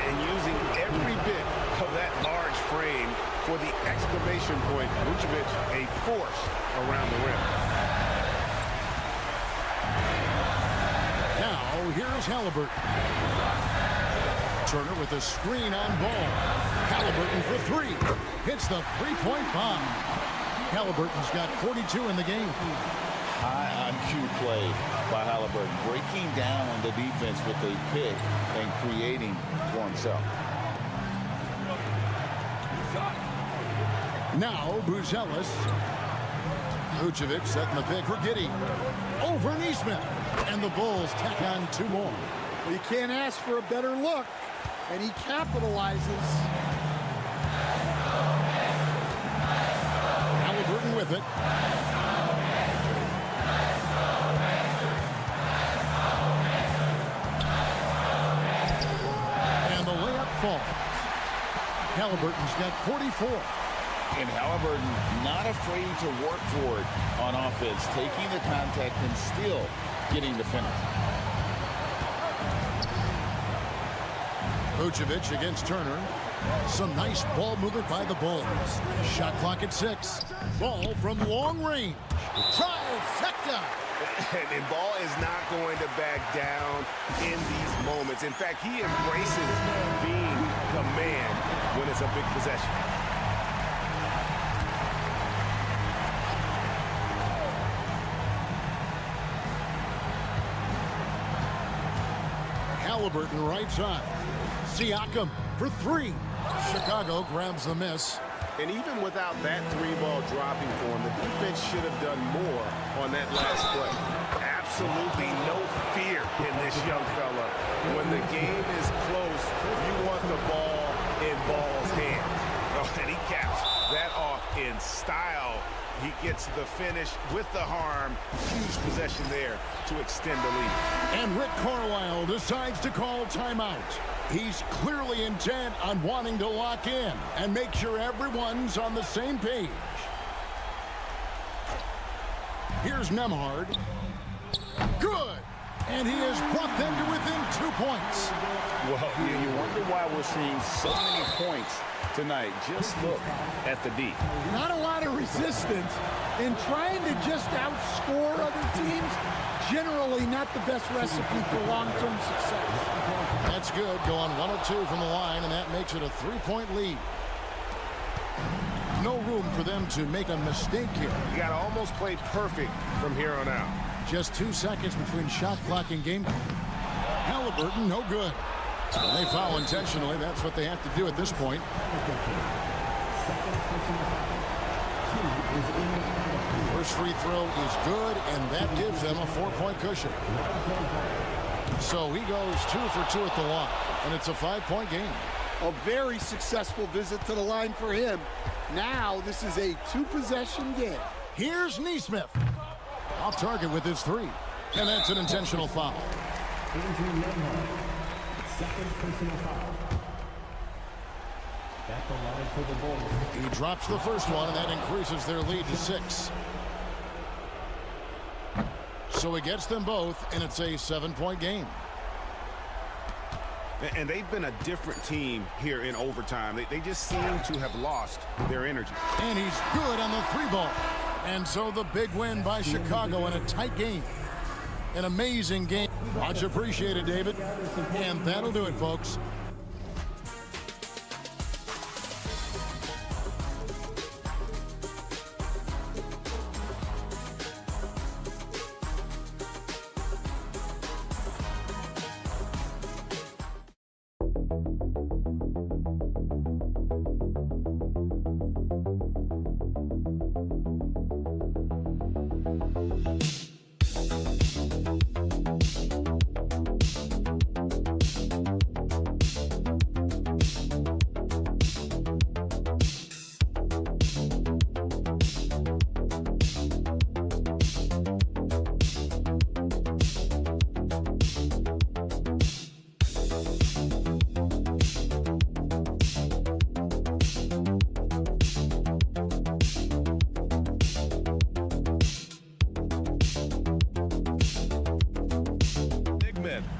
And using every bit of that large frame for the exclamation point. Vucevic, a force around the rim. Now, here's Halliburton. Turner with a screen on Ball. Halliburton for 3. Hits the 3-point bomb. Halliburton's got 42 in the game. High IQ play by Halliburton, breaking down on the defense with a pick and creating for himself. Now, Buzelis. Vucevic setting the pick for Giddey. Over Neesmith. And the Bulls tack on 2 more. Well, you can't ask for a better look. And he capitalizes. with it. And the layup falls. Halliburton's got 44. And Halliburton not afraid to work for it on offense, taking the contact and still getting the finish. Vucevic against Turner. Some nice ball movement by the Bulls. Shot clock at 6. Ball from long range. Trifecta. And Ball is not going to back down in these moments. In fact, he embraces being the man when it's a big possession. Halliburton right side. Siakam for 3. Chicago grabs the miss. And even without that 3-ball dropping for him, the defense should have done more on that last play. Absolutely no fear in this young fella. When the game is close, you want the ball in Ball's hands. Oh, and he caps that off in style. He gets the finish with the harm. Huge possession there to extend the lead. And Rick Carlisle decides to call timeout. He's clearly intent on wanting to lock in and make sure everyone's on the same page. Here's Nembhard. Good. And he has brought them to within 2 points. Well, you wonder why we're seeing so many points tonight. Just look at the D. Not a lot of resistance in trying to just outscore other teams. Generally not the best recipe for long-term success. That's good. Going 1 of 2 from the line, and that makes it a 3-point lead. No room for them to make a mistake here. You got to almost play perfect from here on out. Just 2 seconds between shot clock and game clock. Halliburton, no good. They foul intentionally. That's what they have to do at this point. First free throw is good, and that gives them a 4-point cushion. So he goes 2 for 2 at the line, and it's a 5-point game. A very successful visit to the line for him. Now this is a 2-possession game. Here's Nesmith. Off target with his 3. And that's an intentional foul. Second personal foul. At the line for the Bulls. He drops the first one, and that increases their lead to 6. So he gets them both, and it's a 7-point game. And they've been a different team here in overtime. They just seem to have lost their energy. And he's good on the 3-ball. And so the big win by Chicago in a tight game. An amazing game. Much appreciated, David. And that'll do it, folks.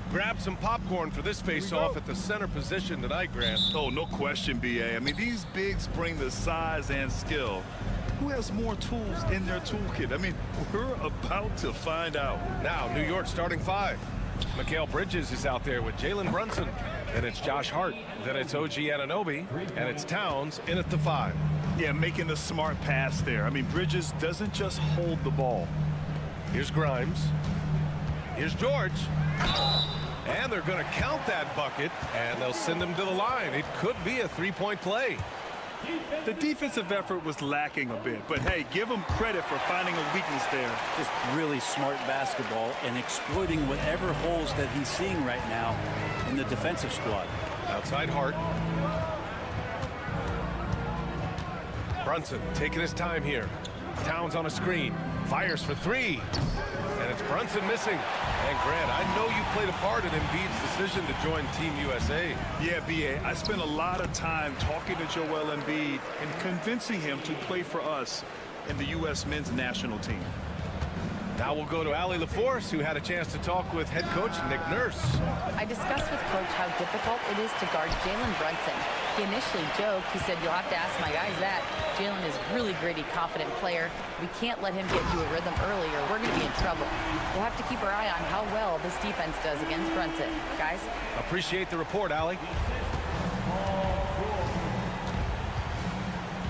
Grab some popcorn for this face-off at the center position tonight, Grant. Oh, no question, B.A. I mean, these bigs bring the size and skill. Who has more tools in their toolkit? I mean, we're about to find out. Now, New York starting 5. Mikal Bridges is out there with Jalen Brunson. Then it's Josh Hart. Then it's OG Anunoby. And it's Towns in at the 5. Yeah, making the smart pass there. I mean, Bridges doesn't just hold the ball. Here's Grimes. Here's George. And they're going to count that bucket, and they'll send him to the line. It could be a 3-point play. The defensive effort was lacking a bit, but hey, give him credit for finding a weakness there. Just really smart basketball and exploiting whatever holes that he's seeing right now in the defensive squad. Outside Hart. Brunson taking his time here. Towns on a screen. Fires for three. And it's Brunson missing. And Grant, I know you played a part in Embiid's decision to join Team USA. Yeah, B.A., I spent a lot of time talking to Joel Embiid and convincing him to play for us in the U.S. men's national team. Now we'll go to Allie LaForce, who had a chance to talk with head coach Nick Nurse. I discussed with Coach how difficult it is to guard Jalen Brunson. He initially joked. He said, you'll have to ask my guys that. Jalen is a really gritty, confident player. We can't let him get into a rhythm early or we're going to be in trouble. We'll have to keep our eye on how well this defense does against Brunson. Guys? Appreciate the report, Allie.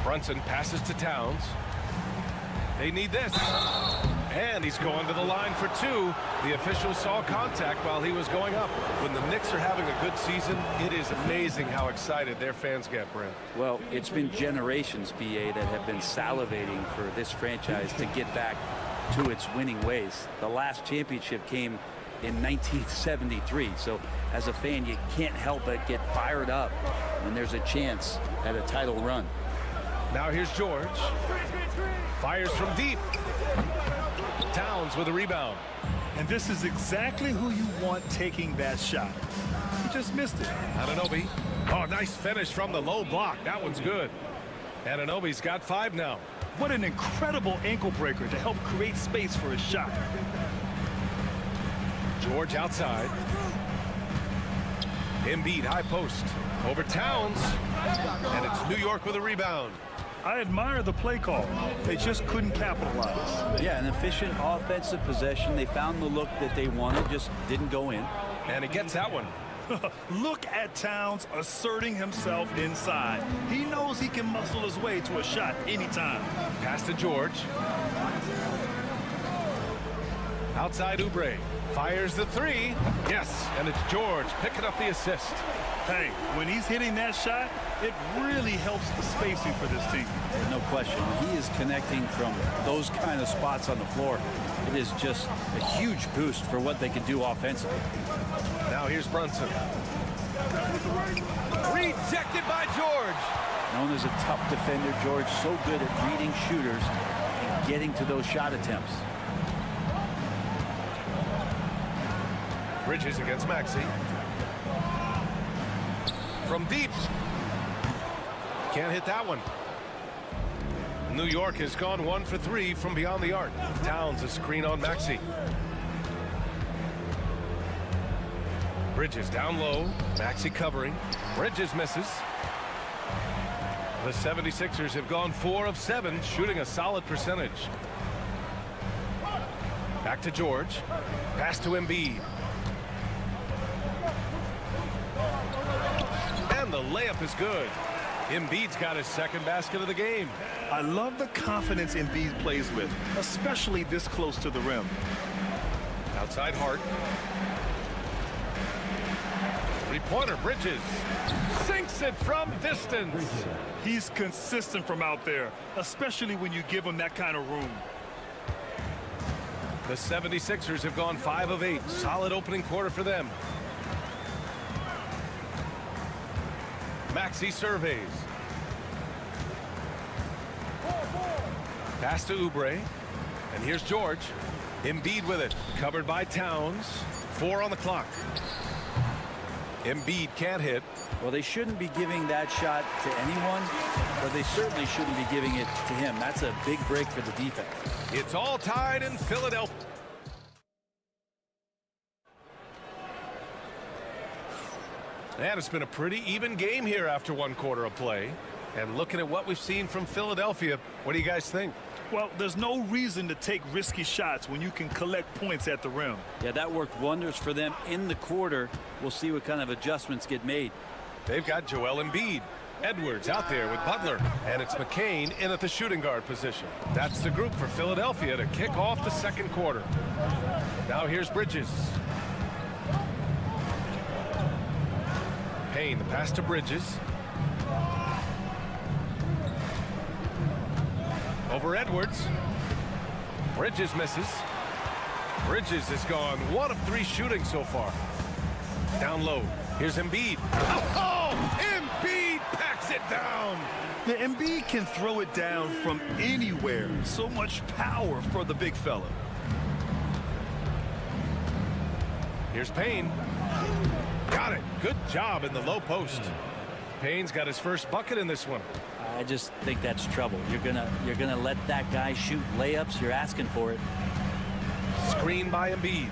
Brunson passes to Towns. They need this. And he's going to the line for two. The official saw contact while he was going up. When the Knicks are having a good season, it is amazing how excited their fans get, Brent. Well, it's been generations, BA, that have been salivating for this franchise to get back to its winning ways. The last championship came in 1973. So as a fan, you can't help but get fired up when there's a chance at a title run. Now here's George. Fires from deep. Towns with a rebound. And this is exactly who you want taking that shot. He just missed it. Anunoby. Oh, nice finish from the low block. That one's good. Anunoby's got 5 now. What an incredible ankle breaker to help create space for a shot. George outside. Embiid high post. Over Towns. And it's New York with a rebound. I admire the play call. They just couldn't capitalize. Yeah, an efficient offensive possession. They found the look that they wanted, just didn't go in. And he gets that one. Look at Towns asserting himself inside. He knows he can muscle his way to a shot anytime. Pass to George. Outside Oubre. Fires the three. Yes, and it's George picking up the assist. Hey, when he's hitting that shot, it really helps the spacing for this team. No question. He is connecting from those kind of spots on the floor. It is just a huge boost for what they can do offensively. Now here's Brunson. Rejected by George. Known as a tough defender, George so good at reading shooters and getting to those shot attempts. Bridges against Maxey. From deep. Can't hit that one. New York has gone 1 for 3 from beyond the arc. Towns a screen on Maxey. Bridges down low. Maxey covering. Bridges misses. The 76ers have gone 4 of 7, shooting a solid percentage. Back to George. Pass to Embiid. And the layup is good. Embiid's got his second basket of the game. I love the confidence Embiid plays with, especially this close to the rim. Outside Hart. Three-pointer, Bridges. Sinks it from distance. He's consistent from out there, especially when you give him that kind of room. The 76ers have gone 5 of 8. Solid opening quarter for them. Maxey surveys. Pass to Oubre. And here's George. Embiid with it. Covered by Towns. 4 on the clock. Embiid can't hit. Well, they shouldn't be giving that shot to anyone, but they certainly shouldn't be giving it to him. That's a big break for the defense. It's all tied in Philadelphia. And it's been a pretty even game here after 1 quarter of play. And looking at what we've seen from Philadelphia, what do you guys think? Well, there's no reason to take risky shots when you can collect points at the rim. Yeah, that worked wonders for them in the quarter. We'll see what kind of adjustments get made. They've got Joel Embiid. Edwards out there with Butler. And it's McCain in at the shooting guard position. That's the group for Philadelphia to kick off the second quarter. Now here's Bridges. Payne, the pass to Bridges. Over Edwards. Bridges misses. Bridges has gone 1 of 3 shooting so far. Down low. Here's Embiid. Oh! Embiid packs it down. The Embiid can throw it down from anywhere. So much power for the big fella. Here's Payne. Got it. Good job in the low post. Payne's got his first bucket in this one. I just think that's trouble. You're gonna let that guy shoot layups. You're asking for it. Screen by Embiid.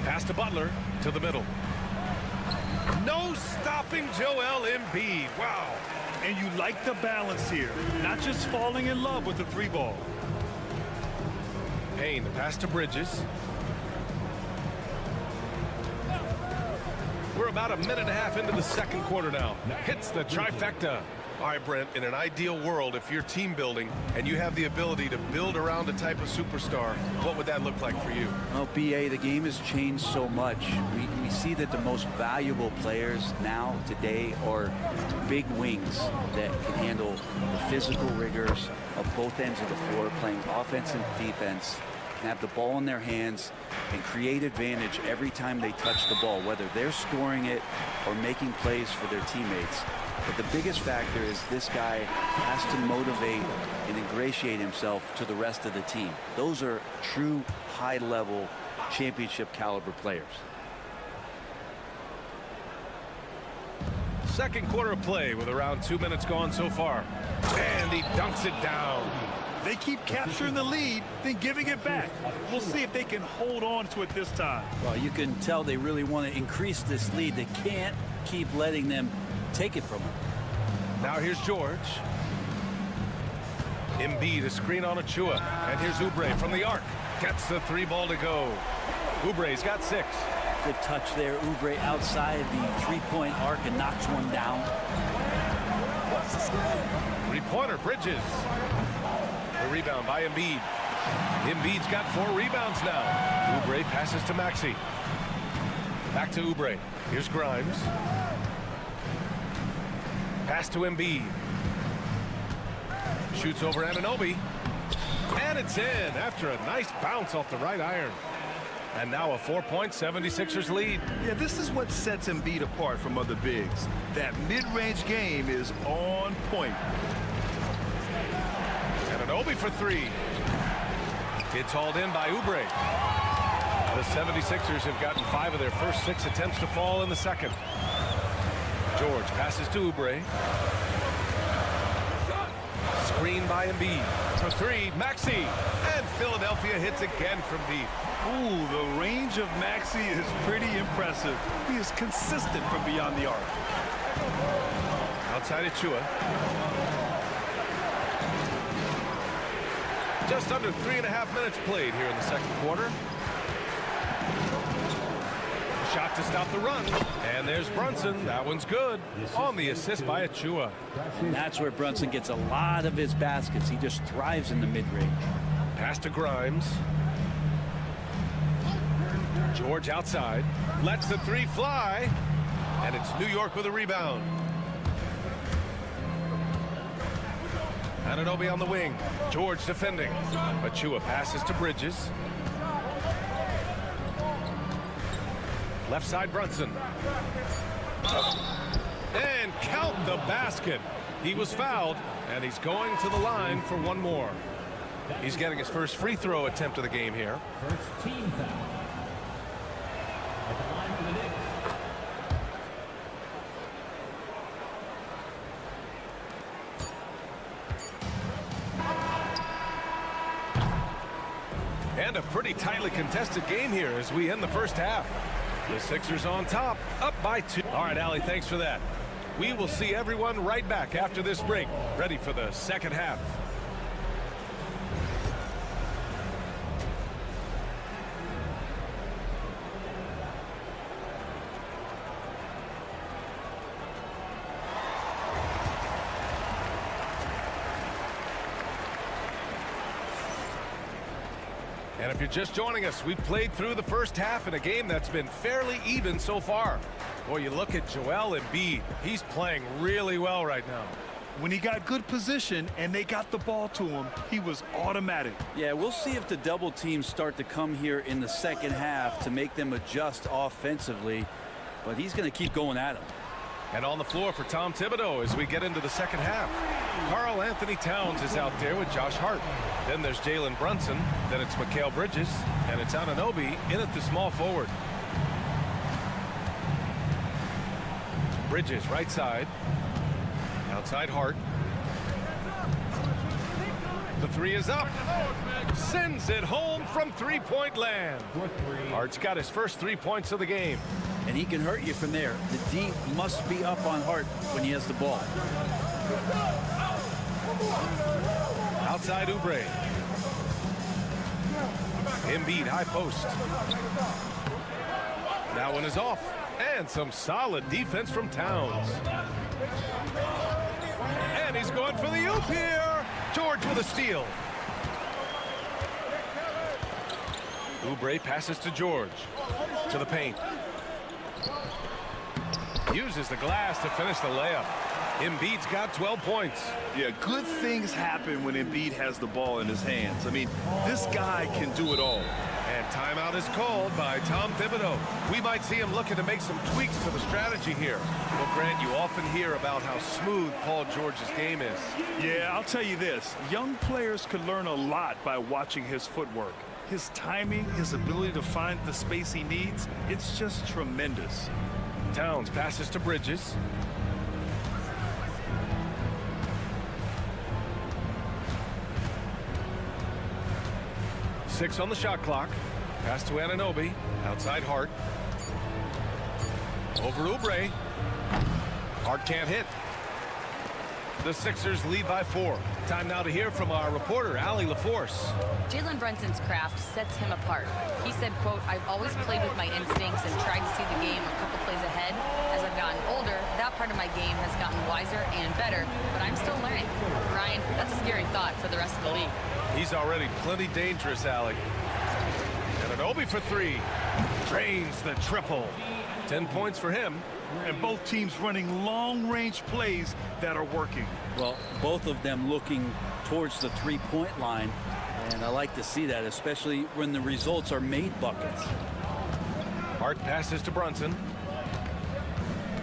Pass to Butler to the middle. No stopping Joel Embiid. Wow. And you like the balance here. Not just falling in love with the three ball. Payne, the pass to Bridges. We're about a minute and a half into the second quarter now. Hits the trifecta. All right, Brent, in an ideal world, if you're team building and you have the ability to build around a type of superstar, what would that look like for you? Well, BA, the game has changed so much. We see that the most valuable players now, today, are big wings that can handle the physical rigors of both ends of the floor, playing offense and defense, can have the ball in their hands and create advantage every time they touch the ball, whether they're scoring it or making plays for their teammates. But the biggest factor is this guy has to motivate and ingratiate himself to the rest of the team. Those are true high-level championship caliber players. Second quarter of play with around 2 minutes gone so far. And he dunks it down. They keep capturing the lead, then giving it back. We'll see if they can hold on to it this time. Well, you can tell they really want to increase this lead. They can't keep letting them take it from him. Now here's George. Embiid, a screen on Achua. And here's Oubre from the arc. Gets the three ball to go. Oubre's got 6. Good touch there. Oubre outside the three-point arc and knocks one down. Three-pointer, Bridges. The rebound by Embiid. Embiid's got 4 rebounds now. Oubre passes to Maxey. Back to Oubre. Here's Grimes. Pass to Embiid. Shoots over Anunoby. And it's in after a nice bounce off the right iron. And now a 4-point 76ers lead. Yeah, this is what sets Embiid apart from other bigs. That mid-range game is on point. Anunoby for 3. It's hauled in by Oubre. The 76ers have gotten 5 of their first 6 attempts to fall in the second. George passes to Oubre. Screen by Embiid. For 3, Maxey. And Philadelphia hits again from deep. Ooh, the range of Maxey is pretty impressive. He is consistent from beyond the arc. Outside Achua. Just under 3.5 minutes played here in the second quarter. Shot to stop the run. And there's Brunson. That one's good. On the assist by Achua. And that's where Brunson gets a lot of his baskets. He just thrives in the mid-range. Pass to Grimes. George outside. Lets the 3 fly. And it's New York with a rebound. Anunoby on the wing. George defending. Achua passes to Bridges. Left side Brunson. And count the basket. He was fouled, and he's going to the line for one more. He's getting his first free throw attempt of the game here. First team foul. At the line for the Knicks. And a pretty tightly contested game here as we end the first half. The Sixers on top, up by 2. All right, Allie, thanks for that. We will see everyone right back after this break, ready for the second half. And if you're just joining us, we played through the first half in a game that's been fairly even so far. Boy, you look at Joel Embiid. He's playing really well right now. When he got good position and they got the ball to him, he was automatic. Yeah, we'll see if the double teams start to come here in the second half to make them adjust offensively. But he's going to keep going at him. And on the floor for Tom Thibodeau as we get into the second half. Karl Anthony Towns is out there with Josh Hart. Then there's Jalen Brunson. Then it's Mikal Bridges. And it's Anunoby in at the small forward. Bridges right side. Outside Hart. The three is up. Sends it home from three-point land. Hart's got his first 3 points of the game. And he can hurt you from there. The D must be up on Hart when he has the ball. Outside Oubre. Embiid high post. That one is off. And some solid defense from Towns. And he's going for the oop here. George with a steal. Oubre passes to George. To the paint. Uses the glass to finish the layup. Embiid's got 12 points. Yeah, good things happen when Embiid has the ball in his hands. I mean, this guy can do it all. And timeout is called by Tom Thibodeau. We might see him looking to make some tweaks to the strategy here. Well, Grant, you often hear about how smooth Paul George's game is. Yeah, I'll tell you this. Young players can learn a lot by watching his footwork. His timing, his ability to find the space he needs, it's just tremendous. Towns passes to Bridges. Six on the shot clock. Pass to Anunoby. Outside Hart. Over Oubre. Hart can't hit. The Sixers lead by 4. Time now to hear from our reporter, Allie LaForce. Jalen Brunson's craft sets him apart. He said, quote, "I've always played with my instincts and tried to see the game a couple plays ahead. As I've gotten older, that part of my game has gotten wiser and better, but I'm still learning." Ryan, that's a scary thought for the rest of the league. He's already plenty dangerous, Allie. Anunoby for 3. Drains the triple. 10 points for him. And both teams running long-range plays that are working. Well, both of them looking towards the three-point line. And I like to see that, especially when the results are made buckets. Hart passes to Brunson.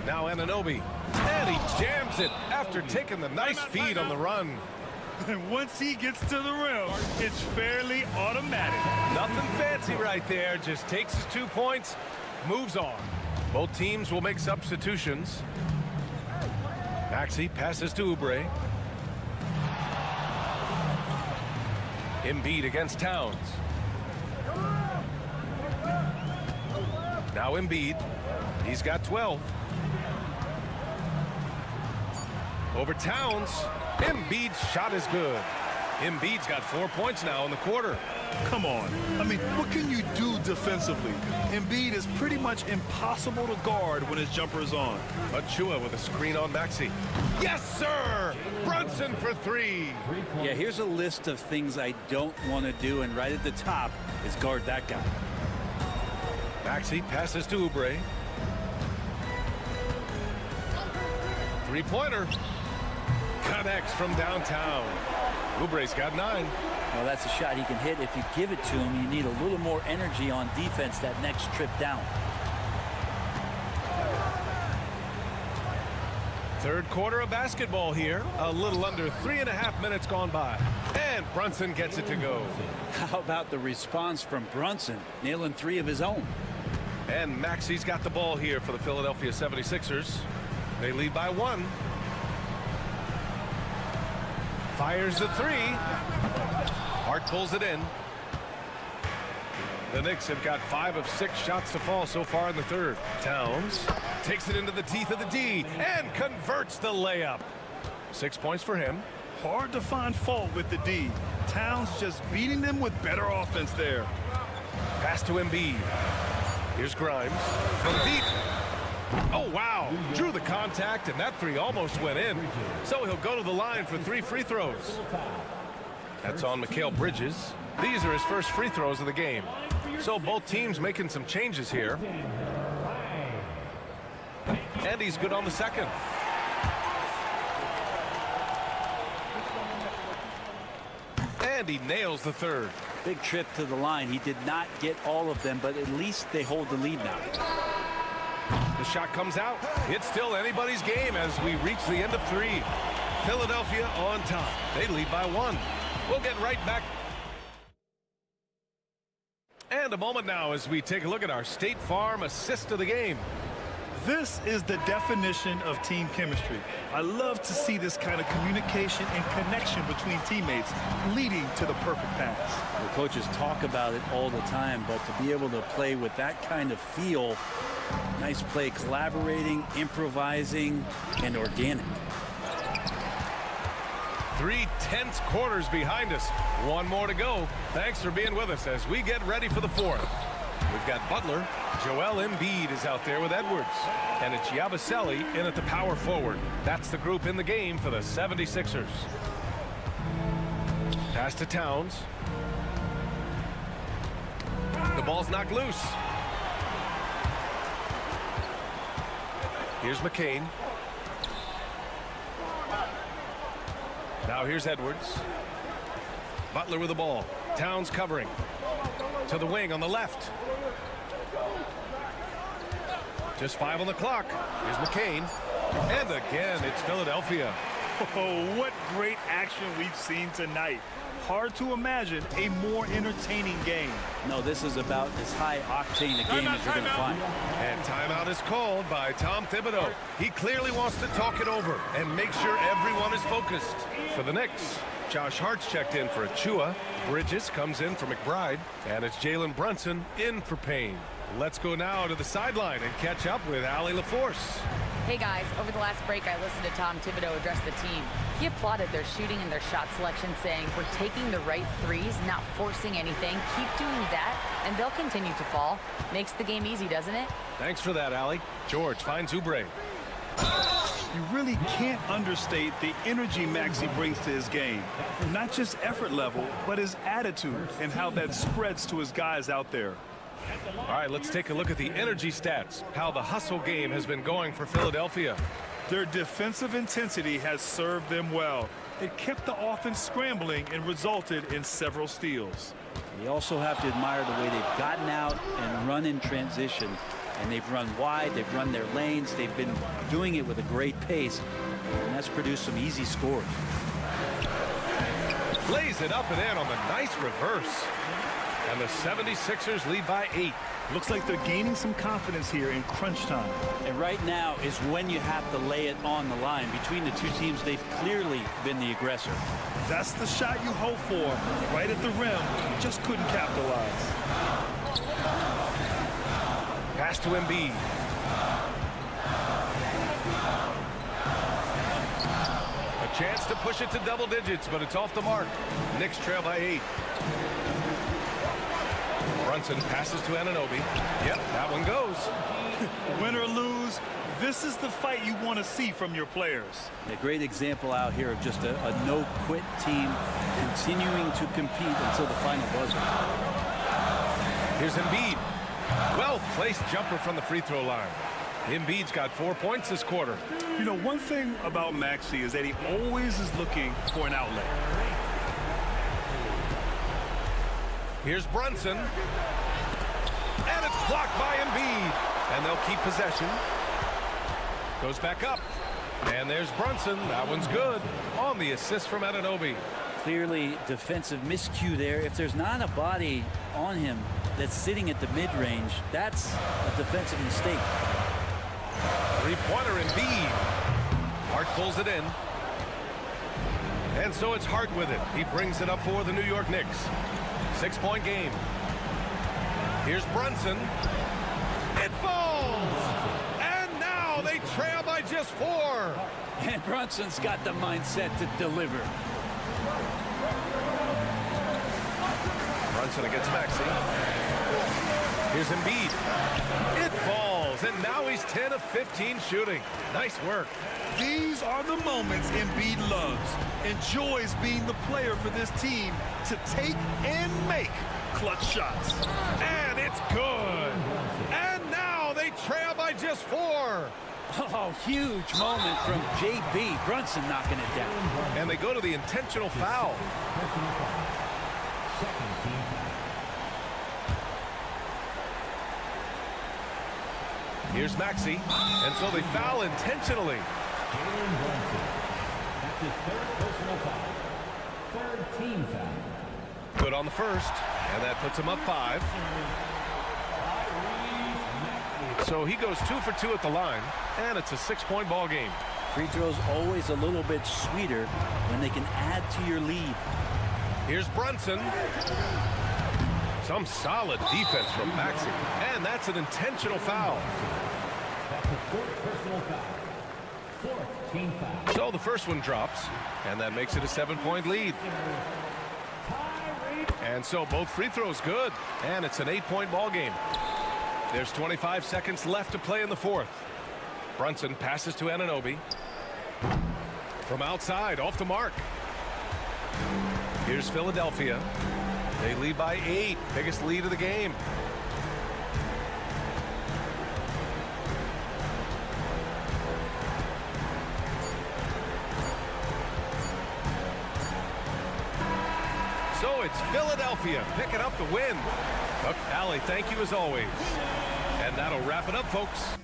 Now Anunoby. And he jams it after taking the nice feed on the run. And once he gets to the rim, it's fairly automatic. Nothing fancy right there. Just takes his 2 points, moves on. Both teams will make substitutions. Maxey passes to Oubre. Embiid against Towns. Now Embiid. He's got 12. Over Towns. Embiid's shot is good. Embiid's got 4 points now in the quarter. Come on. I mean, what can you do defensively? Embiid is pretty much impossible to guard when his jumper is on. Achua with a screen on Maxey. Yes, sir! Brunson for 3. Yeah, here's a list of things I don't want to do, and right at the top is guard that guy. Maxey passes to Oubre. Three-pointer. Connects from downtown. Oubre's got 9. Well, that's a shot he can hit. If you give it to him, you need a little more energy on defense that next trip down. Third quarter of basketball here. A little under 3.5 minutes gone by. And Brunson gets it to go. How about the response from Brunson, nailing 3 of his own? And Maxey's got the ball here for the Philadelphia 76ers. They lead by 1. Fires the 3. Hart pulls it in. The Knicks have got 5 of 6 shots to fall so far in the third. Towns takes it into the teeth of the D and converts the layup. 6 points for him. Hard to find fault with the D. Towns just beating them with better offense there. Pass to Embiid. Here's Grimes from deep. Oh, wow. Drew the contact, and that 3 almost went in. So he'll go to the line for 3 free throws. That's on Mikal Bridges. These are his first free throws of the game. So both teams making some changes here. And he's good on the second. And he nails the third. Big trip to the line. He did not get all of them, but at least they hold the lead now. The shot comes out. It's still anybody's game as we reach the end of 3. Philadelphia on top. They lead by 1. We'll get right back. And a moment now as we take a look at our State Farm assist of the game. This is the definition of team chemistry. I love to see this kind of communication and connection between teammates leading to the perfect pass. The coaches talk about it all the time, but to be able to play with that kind of feel, nice play, collaborating, improvising, and organic. 3 tense quarters behind us. 1 more to go. Thanks for being with us as we get ready for the 4th. We've got Butler. Joel Embiid is out there with Edwards. And it's Yabusele in at the power forward. That's the group in the game for the 76ers. Pass to Towns. The ball's knocked loose. Here's McCain. Now here's Edwards. Butler with the ball. Towns covering. To the wing on the left. Just 5 on the clock. Here's McCain. And again, it's Philadelphia. Oh, what great action we've seen tonight. Hard to imagine a more entertaining game. No, this is about as high-octane a game as you're going to find. And timeout is called by Tom Thibodeau. He clearly wants to talk it over and make sure everyone is focused. For the Knicks, Josh Hart's checked in for Achua. Bridges comes in for McBride. And it's Jalen Brunson in for Payne. Let's go now to the sideline and catch up with Allie LaForce. Hey guys, over the last break I listened to Tom Thibodeau address the team. He applauded their shooting and their shot selection, saying, "We're taking the right threes, not forcing anything. Keep doing that, and they'll continue to fall." Makes the game easy, doesn't it? Thanks for that, Allie. George finds Oubre. You really can't understate the energy Maxey brings to his game. Not just effort level, but his attitude and how that spreads to his guys out there. All right, let's take a look at the energy stats, how the hustle game has been going for Philadelphia. Their defensive intensity has served them well. It kept the offense scrambling and resulted in several steals. You also have to admire the way they've gotten out and run in transition. And they've run wide, they've run their lanes, they've been doing it with a great pace, and that's produced some easy scores. Lays it up and in on the nice reverse. And the 76ers lead by 8. Looks like they're gaining some confidence here in crunch time. And right now is when you have to lay it on the line. Between the two teams, they've clearly been the aggressor. That's the shot you hope for, right at the rim. Just couldn't capitalize. Pass to Embiid. A chance to push it to double digits, but it's off the mark. Knicks trail by 8. Brunson passes to Anunoby. Yep, that one goes. Win or lose, this is the fight you want to see from your players. A great example out here of just a no-quit team continuing to compete until the final buzzer. Here's Embiid. Well-placed jumper from the free throw line. Embiid's got 4 points this quarter. You know, one thing about Maxey is that he always is looking for an outlet. Here's Brunson. And it's blocked by Embiid. And they'll keep possession. Goes back up. And there's Brunson. That one's good. On the assist from Anunoby. Clearly defensive miscue there. If there's not a body on him that's sitting at the mid-range, that's a defensive mistake. Three-pointer Embiid. Hart pulls it in. And so it's Hart with it. He brings it up for the New York Knicks. 6-point game. Here's Brunson. It falls! And now they trail by just 4. And Brunson's got the mindset to deliver. Brunson against Maxey. Here's Embiid. It falls, and now he's 10 of 15 shooting. Nice work. These are the moments Embiid loves. Enjoys being the player for this team to take and make clutch shots. And it's good. And now they trail by just 4. Oh, huge moment from JB. Brunson knocking it down. And they go to the intentional foul. Here's Maxey, and so they foul intentionally. Jalen Brunson. That's his third personal foul. Third team foul. Good on the first, and that puts him up 5. So he goes 2 for 2 at the line, and it's a 6-point ball game. Free throws always a little bit sweeter when they can add to your lead. Here's Brunson. Some solid defense from Maxey, and that's an intentional foul. That's his fourth personal foul. Fourth team foul. So the first one drops, and that makes it a 7-point lead. And so both free throws good, and it's an 8-point ball game. There's 25 seconds left to play in the fourth. Brunson passes to Anunoby. From outside, off the mark. Here's Philadelphia. They lead by 8, biggest lead of the game. So it's Philadelphia picking up the win. Allie, thank you as always. And that'll wrap it up, folks.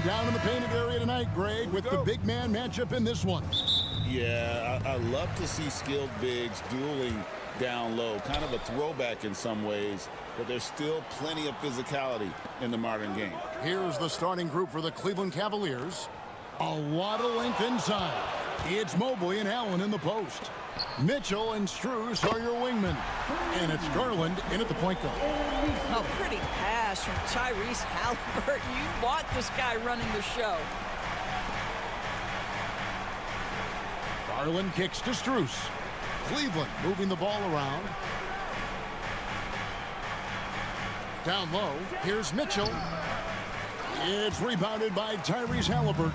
Down in the painted area tonight, Greg, with the big man matchup in this one. Yeah, I love to see skilled bigs dueling down low. Kind of a throwback in some ways, but there's still plenty of physicality in the modern game. Here's the starting group for the Cleveland Cavaliers. A lot of length inside. It's Mobley and Allen in the post. Mitchell and Strus are your wingmen. And it's Garland in at the point guard. A pretty pass from Tyrese Halliburton. You want this guy running the show. Garland kicks to Strus. Cleveland moving the ball around. Down low, here's Mitchell. It's rebounded by Tyrese Halliburton.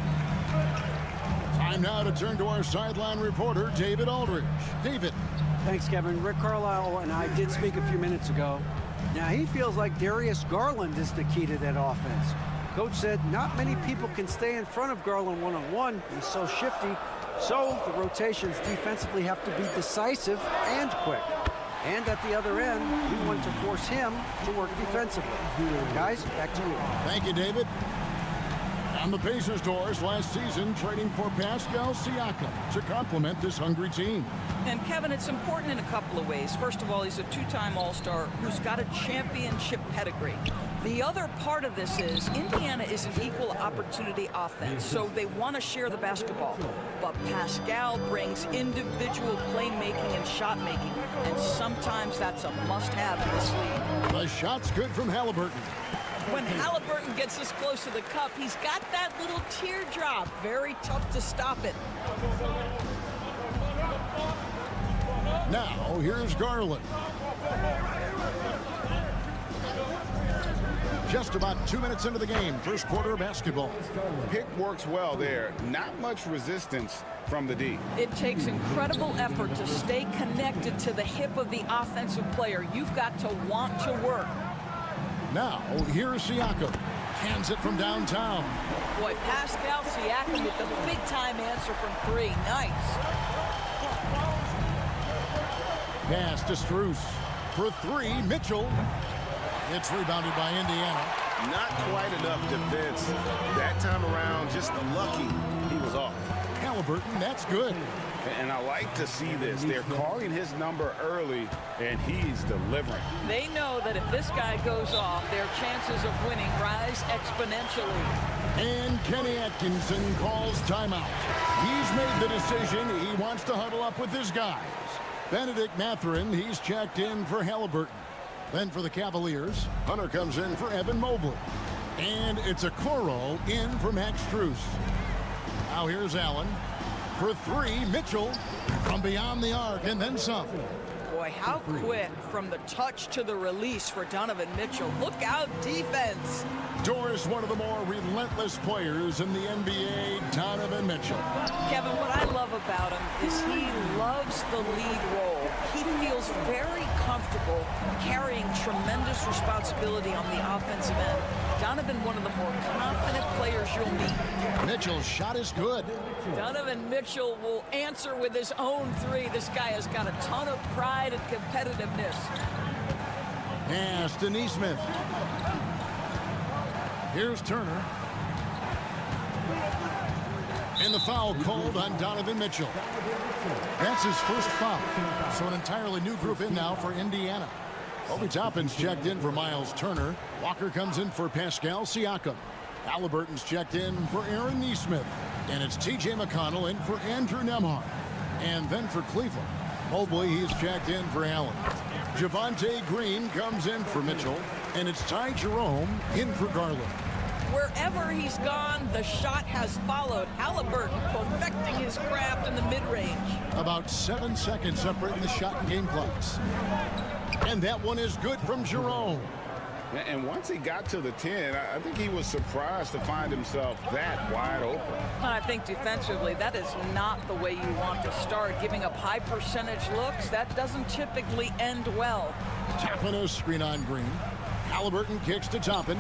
Time now to turn to our sideline reporter, David Aldridge. David. Thanks, Kevin. Rick Carlisle and I did speak a few minutes ago. Now, he feels like Darius Garland is the key to that offense. Coach said not many people can stay in front of Garland one-on-one. He's so shifty. So the rotations defensively have to be decisive and quick. And at the other end, we want to force him to work defensively. Guys, back to you. Thank you, David. On the Pacers' doors last season, trading for Pascal Siakam to complement this hungry team. And Kevin, it's important in a couple of ways. First of all, he's a two-time All-Star who's got a championship pedigree. The other part of this is Indiana is an equal opportunity offense, so they want to share the basketball. But Pascal brings individual playmaking and shot making, and sometimes that's a must-have in this league. The shot's good from Halliburton. When Halliburton gets this close to the cup, he's got that little teardrop. Very tough to stop it. Now, here's Garland. Just about 2 minutes into the game, first quarter of basketball. Pick works well there. Not much resistance from the D. It takes incredible effort to stay connected to the hip of the offensive player. You've got to want to work. Now, here's Siakam. Hands it from downtown. Boy, Pascal Siakam with the big-time answer from three. Nice. Pass to Strus. For three, Mitchell. It's rebounded by Indiana. Not quite enough defense. That time around, just lucky he was off. Halliburton, that's good. And I like to see this. They're calling his number early, and he's delivering. They know that if this guy goes off, their chances of winning rise exponentially. And Kenny Atkinson calls timeout. He's made the decision. He wants to huddle up with his guys. Benedict Mathurin, he's checked in for Halliburton. Then for the Cavaliers, Hunter comes in for Evan Mobley. And it's a Okoro in for Max Strus. Now here's Allen. For three, Mitchell from beyond the arc and then some. Boy, how quick from the touch to the release for Donovan Mitchell. Look out, defense. Doris, one of the more relentless players in the NBA, Donovan Mitchell. Kevin, what I love about him is he loves the lead role. He feels very comfortable carrying tremendous responsibility on the offensive end. Donovan, one of the more confident players you'll meet. Mitchell's shot is good. Donovan Mitchell will answer with his own three. This guy has got a ton of pride and competitiveness. Pass to Neesmith. Here's Turner. And the foul called on Donovan Mitchell. That's his first foul. So an entirely new group in now for Indiana. Obi Toppin's checked in for Miles Turner. Walker comes in for Pascal Siakam. Halliburton's checked in for Aaron Neesmith. And it's T.J. McConnell in for Andrew Nembhard. And then for Cleveland, Mobley, he's checked in for Allen. Javonte Green comes in for Mitchell. And it's Ty Jerome in for Garland. Wherever he's gone, the shot has followed. Halliburton perfecting his craft in the mid-range. About 7 seconds separating the shot and game clocks. And that one is good from Jerome. And once he got to the 10, I think he was surprised to find himself that wide open. I think defensively, that is not the way you want to start. Giving up high percentage looks, that doesn't typically end well. Toppin a screen on Green. Halliburton kicks to Toppin.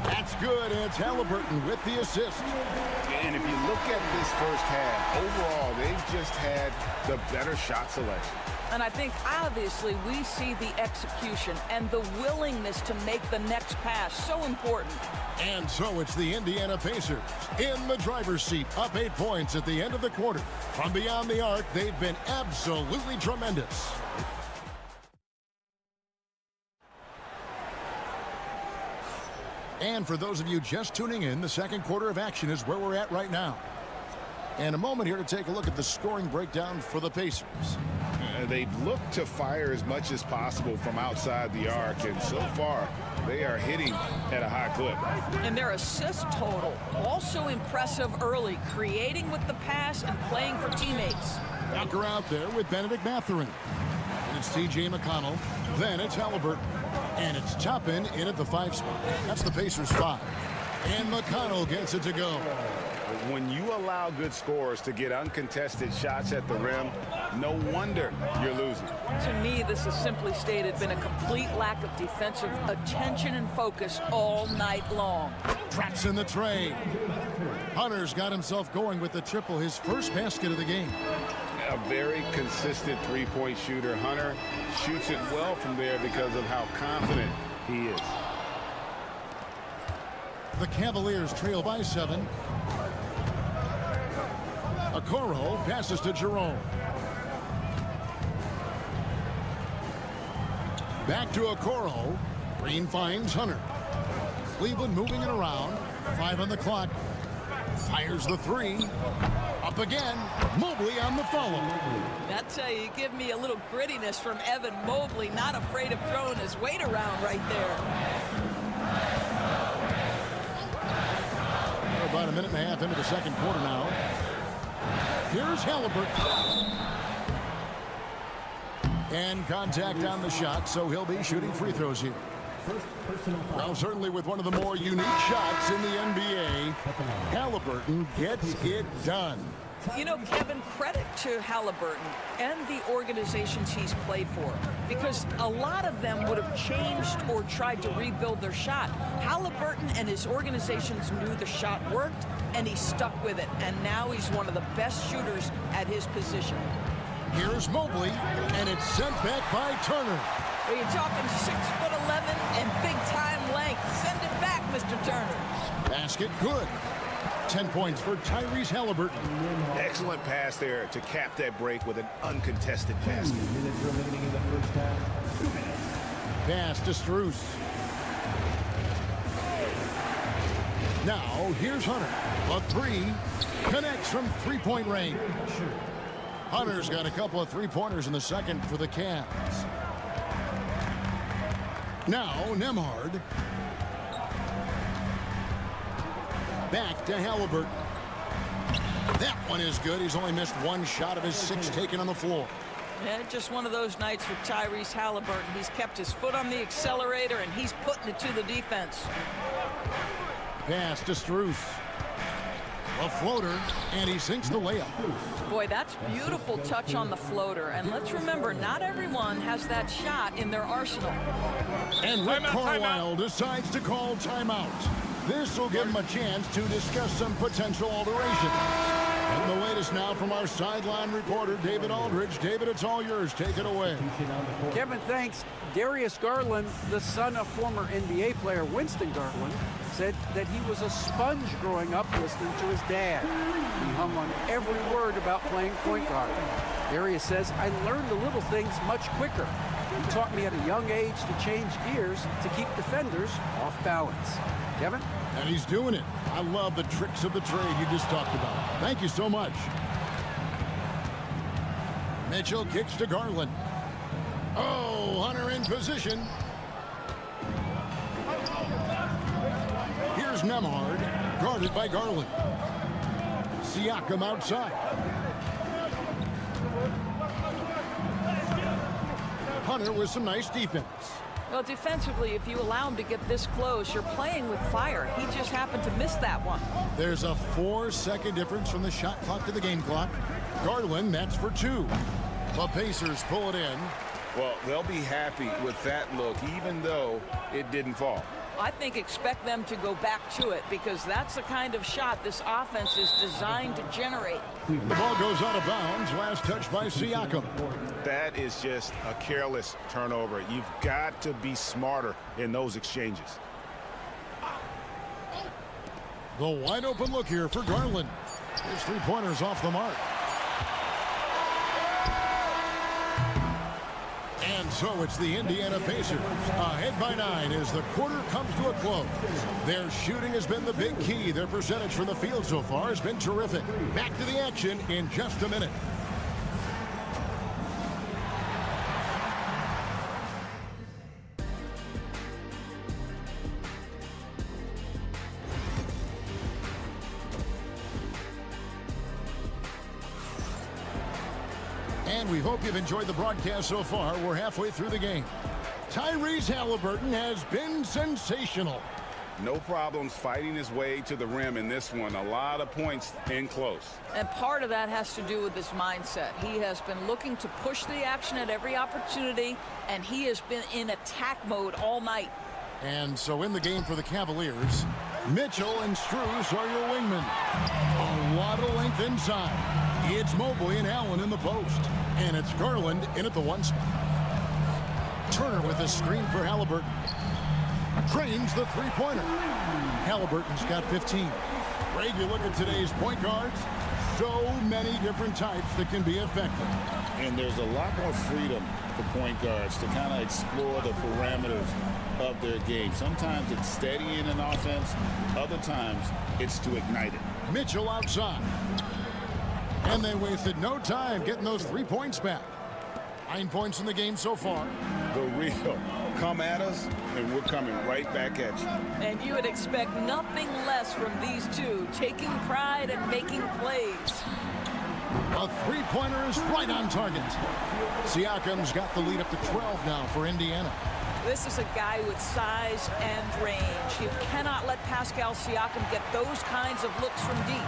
That's good, and it's Halliburton with the assist. And if you look at this first half, overall, they've just had the better shot selection. And I think, obviously, we see the execution and the willingness to make the next pass so important. And so it's the Indiana Pacers in the driver's seat, up 8 points at the end of the quarter. From beyond the arc, they've been absolutely tremendous. And for those of you just tuning in, the second quarter of action is where we're at right now. And a moment here to take a look at the scoring breakdown for the Pacers. They've looked to fire as much as possible from outside the arc, and so far they are hitting at a high clip. And their assist total also impressive early, creating with the pass and playing for teammates. Walker out there with Benedict Mathurin. And it's T.J. McConnell. Then it's Halliburton. And it's Toppin in at the 5 spot. That's the Pacers 5. And McConnell gets it to go. When you allow good scorers to get uncontested shots at the rim, no wonder you're losing. To me, this has simply stated been a complete lack of defensive attention and focus all night long. Traps in the tray. Hunter's got himself going with the triple, his first basket of the game. A very consistent three-point shooter. Hunter shoots it well from there because of how confident he is. The Cavaliers trail by 7. Okoro passes to Jerome. Back to Okoro. Green finds Hunter. Cleveland moving it around. 5 on the clock. Fires the 3. Up again. Mobley on the follow. I tell you, you give me a little grittiness from Evan Mobley, not afraid of throwing his weight around right there. We're about a minute and a half into the second quarter now. Here's Halliburton. And contact on the shot, so he'll be shooting free throws here. Well, certainly with one of the more unique shots in the NBA, Halliburton gets it done. You know, Kevin, credit to Halliburton and the organizations he's played for, because a lot of them would have changed or tried to rebuild their shot. Halliburton and his organizations knew the shot worked, and he stuck with it, and now he's one of the best shooters at his position. Here's Mobley, and it's sent back by Turner. Well, you're talking 6'11" and big-time length. Send it back, Mr. Turner. Basket good. 10 points for Tyrese Halliburton. Excellent pass there to cap that break with an uncontested basket. Pass to Strus. Now, here's Hunter. A 3 connects from three-point range. Hunter's got a couple of three-pointers in the second for the Cavs. Now, Nembhard. Back to Halliburton. That one is good. He's only missed one shot of his 6 taken on the floor. Yeah, just one of those nights for Tyrese Halliburton. He's kept his foot on the accelerator, and he's putting it to the defense. Pass to Strus. A floater, and he sinks the layup. Boy, that's beautiful touch on the floater. And let's remember, not everyone has that shot in their arsenal. And Rick Carlisle decides to call timeout. This will give him a chance to discuss some potential alterations. And the latest now from our sideline reporter, David Aldridge. David, it's all yours. Take it away. Kevin, thanks. Darius Garland, the son of former NBA player Winston Garland, said that he was a sponge growing up listening to his dad. He hung on every word about playing point guard. Darius says, I learned the little things much quicker. He taught me at a young age to change gears to keep defenders off balance. Kevin? And he's doing it. I love the tricks of the trade you just talked about. Thank you so much. Mitchell kicks to Garland. Oh, Hunter in position. Here's Nembhard, guarded by Garland. Siakam outside. Hunter with some nice defense. Well, defensively, if you allow him to get this close, you're playing with fire. He just happened to miss that one. There's a 4-second difference from the shot clock to the game clock. Garland, that's for 2. The Pacers pull it in. Well, they'll be happy with that look, even though it didn't fall. I think expect them to go back to it, because that's the kind of shot this offense is designed to generate. The ball goes out of bounds. Last touch by Siakam. That is just a careless turnover. You've got to be smarter in those exchanges. The wide open look here for Garland. His 3-pointers off the mark. And so it's the Indiana Pacers ahead by 9 as the quarter comes to a close. Their shooting has been the big key. Their percentage from the field so far has been terrific. Back to the action in just a minute. And we hope you've enjoyed the broadcast so far. We're halfway through the game. Tyrese Halliburton has been sensational. No problems fighting his way to the rim in this one. A lot of points in close. And part of that has to do with his mindset. He has been looking to push the action at every opportunity, and he has been in attack mode all night. And so in the game for the Cavaliers, Mitchell and Strus are your wingmen. A lot of length inside. It's Mobley and Allen in the post. And it's Garland in at the 1 spot. Turner with a screen for Halliburton. Drains the three-pointer. Halliburton's got 15. Greg, you look at today's point guards, so many different types that can be effective. And there's a lot more freedom for point guards to kind of explore the parameters of their game. Sometimes it's steadying an offense. Other times it's to ignite it. Mitchell outside. And they wasted no time getting those 3 points back. 9 points in the game so far. The real come at us, and we're coming right back at you. And you would expect nothing less from these two, taking pride and making plays. A three-pointer is right on target. Siakam's got the lead up to 12 now for Indiana. This is a guy with size and range. You cannot let Pascal Siakam get those kinds of looks from deep.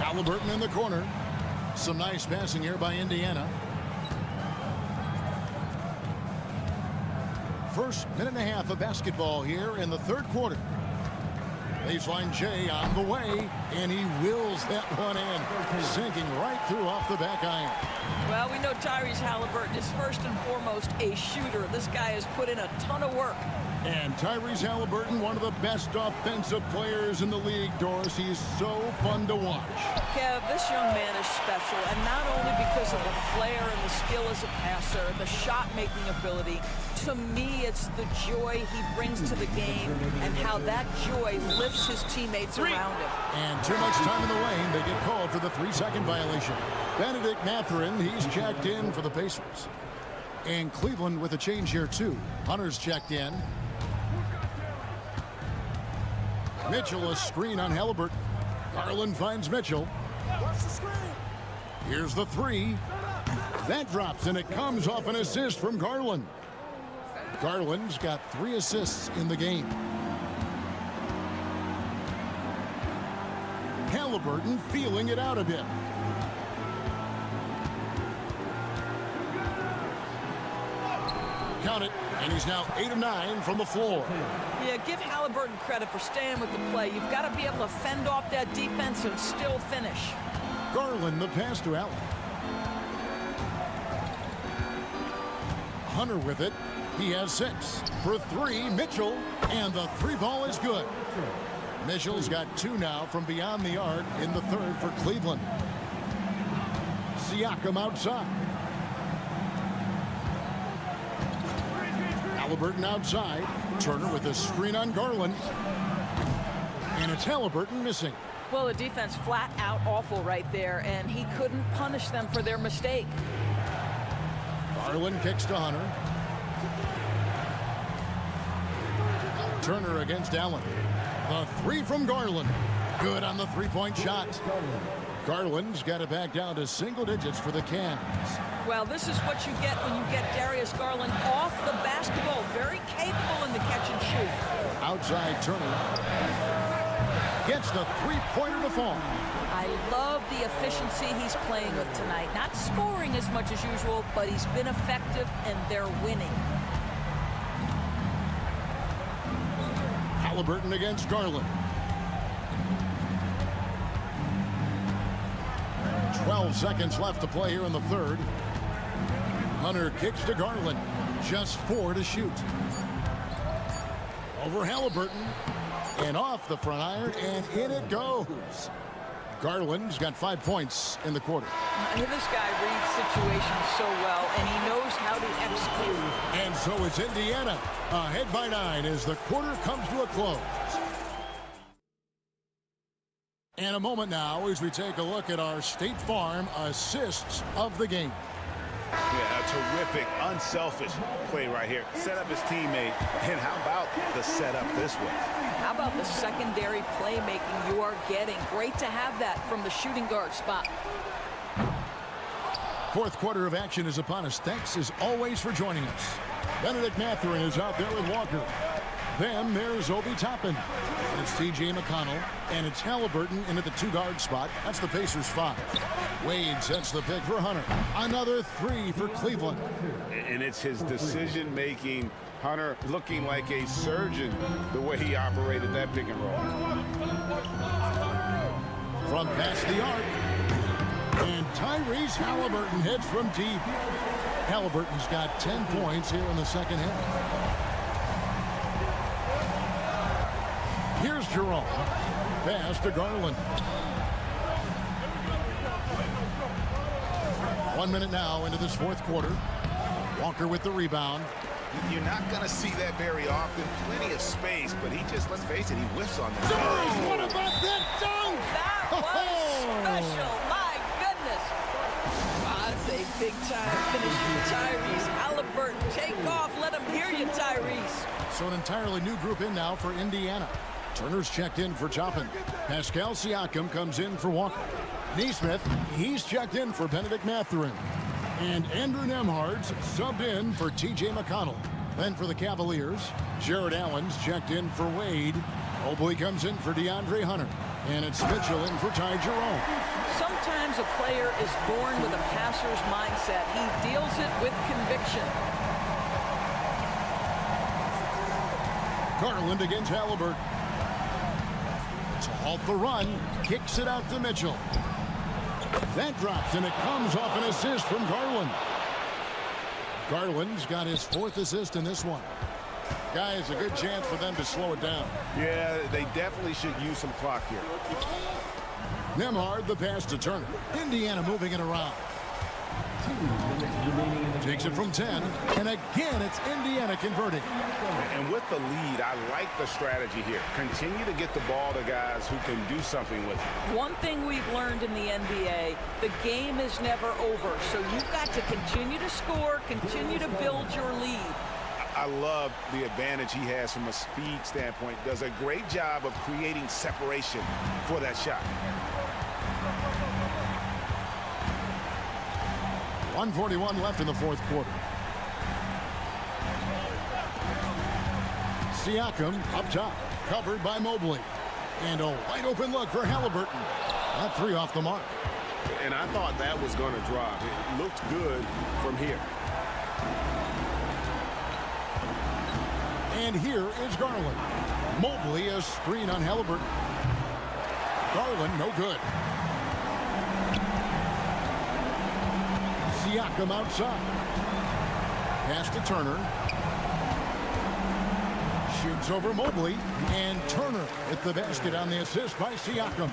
Halliburton in the corner. Some nice passing here by Indiana. First minute and a half of basketball here in the third quarter. Baseline J on the way, and he wills that one in, sinking right through off the back iron. Well, we know Tyrese Halliburton is first and foremost a shooter. This guy has put in a ton of work. And Tyrese Halliburton, one of the best offensive players in the league, Doris. He's so fun to watch. Kev, this young man is special, and not only because of the flair and the skill as a passer, the shot-making ability. To me, it's the joy he brings to the game and how that joy lifts his teammates around him. And too much time in the lane. They get called for the 3-second violation. Benedict Mathurin, he's checked in for the Pacers. And Cleveland with a change here, too. Hunter's checked in. Mitchell, a screen on Halliburton. Garland finds Mitchell. Here's the three. That drops, and it comes off an assist from Garland. Garland's got 3 assists in the game. Halliburton feeling it out a bit. Count it, and he's now 8 of 9 from the floor. Yeah, give Halliburton credit for staying with the play. You've got to be able to fend off that defense and still finish. Garland, the pass to Allen. Hunter with it. He has 6. For 3, Mitchell, and the 3-ball is good. Mitchell's got 2 now from beyond the arc in the third for Cleveland. Siakam outside. Halliburton outside. Turner with a screen on Garland. And it's Halliburton missing. Well, the defense flat out awful right there, and he couldn't punish them for their mistake. Garland kicks to Hunter. Turner against Allen. The 3 from Garland. Good on the 3-point shot. Garland's got it back down to single digits for the Cavs. Well, this is what you get when you get Darius Garland off the basketball. Very capable in the catch and shoot. Outside Turner. Gets the 3-pointer to fall. I love the efficiency he's playing with tonight. Not scoring as much as usual, but he's been effective, and they're winning. Halliburton against Garland. 12 seconds left to play here in the third. Hunter kicks to Garland. Just 4 to shoot. Over Halliburton. And off the front iron, and in it goes. Garland's got 5 points in the quarter. This guy reads situations so well, and he knows how to execute. And so it's Indiana ahead by 9 as the quarter comes to a close. And a moment now as we take a look at our State Farm assists of the game. Yeah, a terrific, unselfish play right here. Set up his teammate, and how about the setup this way? How about the secondary playmaking you are getting? Great to have that from the shooting guard spot. Fourth quarter of action is upon us. Thanks as always for joining us. Benedict Mathurin is out there with Walker. Then there's Obi Toppin. And it's T.J. McConnell. And it's Halliburton in at the 2-guard spot. That's the Pacers 5. Wade sets the pick for Hunter. Another 3 for Cleveland. And it's his decision-making. Hunter looking like a surgeon the way he operated that pick and roll. From past the arc. And Tyrese Halliburton hits from deep. Halliburton's got 10 points here in the second half. Here's Jerome. Pass to Garland. 1 minute now into this fourth quarter. Walker with the rebound. You're not going to see that very often. Plenty of space, but he just, let's face it, he whiffs on that. Oh, what about that dunk? That was special. My goodness. That's a big-time finish from Tyrese Halliburton. Take off. Let him hear you, Tyrese. So an entirely new group in now for Indiana. Turner's checked in for Toppin. Pascal Siakam comes in for Walker. Neesmith, he's checked in for Benedict Mathurin. And Andrew Nembhard's subbed in for T.J. McConnell. Then for the Cavaliers, Jared Allen's checked in for Wade. Mobley comes in for DeAndre Hunter. And it's Mitchell in for Ty Jerome. Sometimes a player is born with a passer's mindset. He deals it with conviction. Garland against Halliburton. To halt the run, kicks it out to Mitchell. That drops, and it comes off an assist from Garland. Garland's got his 4th assist in this one. Guys, a good chance for them to slow it down. Yeah, they definitely should use some clock here. Nembhard, the pass to Turner. Indiana moving it around. Takes it from 10, and again, it's Indiana converting. And with the lead, I like the strategy here. Continue to get the ball to guys who can do something with it. One thing we've learned in the NBA, the game is never over. So you've got to continue to score, continue to build your lead. I love the advantage he has from a speed standpoint. Does a great job of creating separation for that shot. 1:41 left in the fourth quarter. Siakam up top, covered by Mobley. And a wide open look for Halliburton. That 3 off the mark. And I thought that was going to drop. It looked good from here. And here is Garland. Mobley a screen on Halliburton. Garland no good. Siakam outside. Pass to Turner. Shoots over Mobley. And Turner at the basket on the assist by Siakam.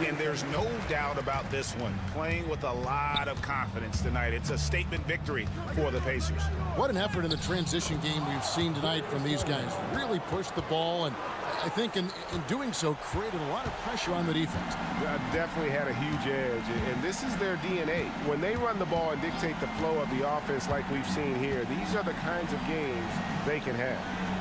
And there's no doubt about this one. Playing with a lot of confidence tonight. It's a statement victory for the Pacers. What an effort in the transition game we've seen tonight from these guys. Really pushed the ball, and I think in doing so created a lot of pressure on the defense. Definitely had a huge edge, and this is their DNA. When they run the ball and dictate the flow of the offense like we've seen here, these are the kinds of games they can have.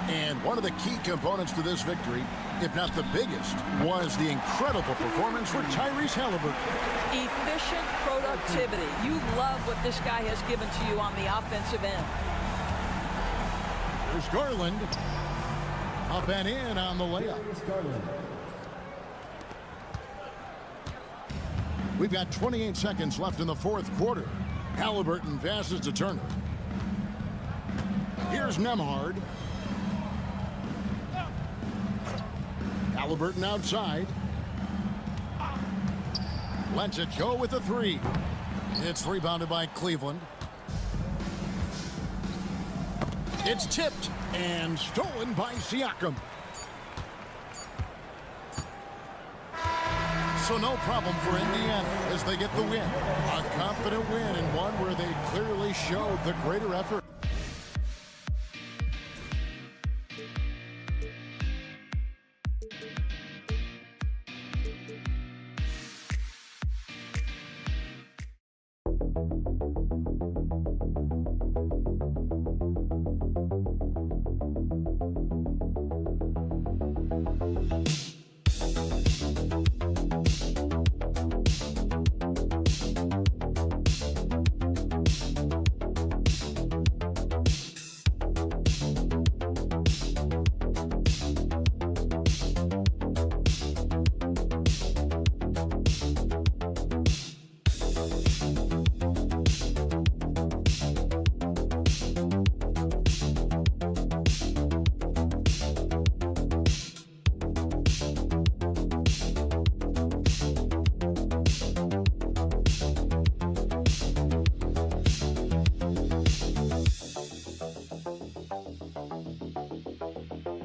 And one of the key components to this victory, if not the biggest, was the incredible performance for Tyrese Halliburton. Efficient productivity. You love what this guy has given to you on the offensive end. There's Garland. Up and in on the layup. We've got 28 seconds left in the fourth quarter. Halliburton passes to Turner. Here's Nembhard. Halliburton outside. Lets it go with a 3. It's rebounded by Cleveland. It's tipped and stolen by Siakam. So no problem for Indiana as they get the win. A confident win and one where they clearly showed the greater effort.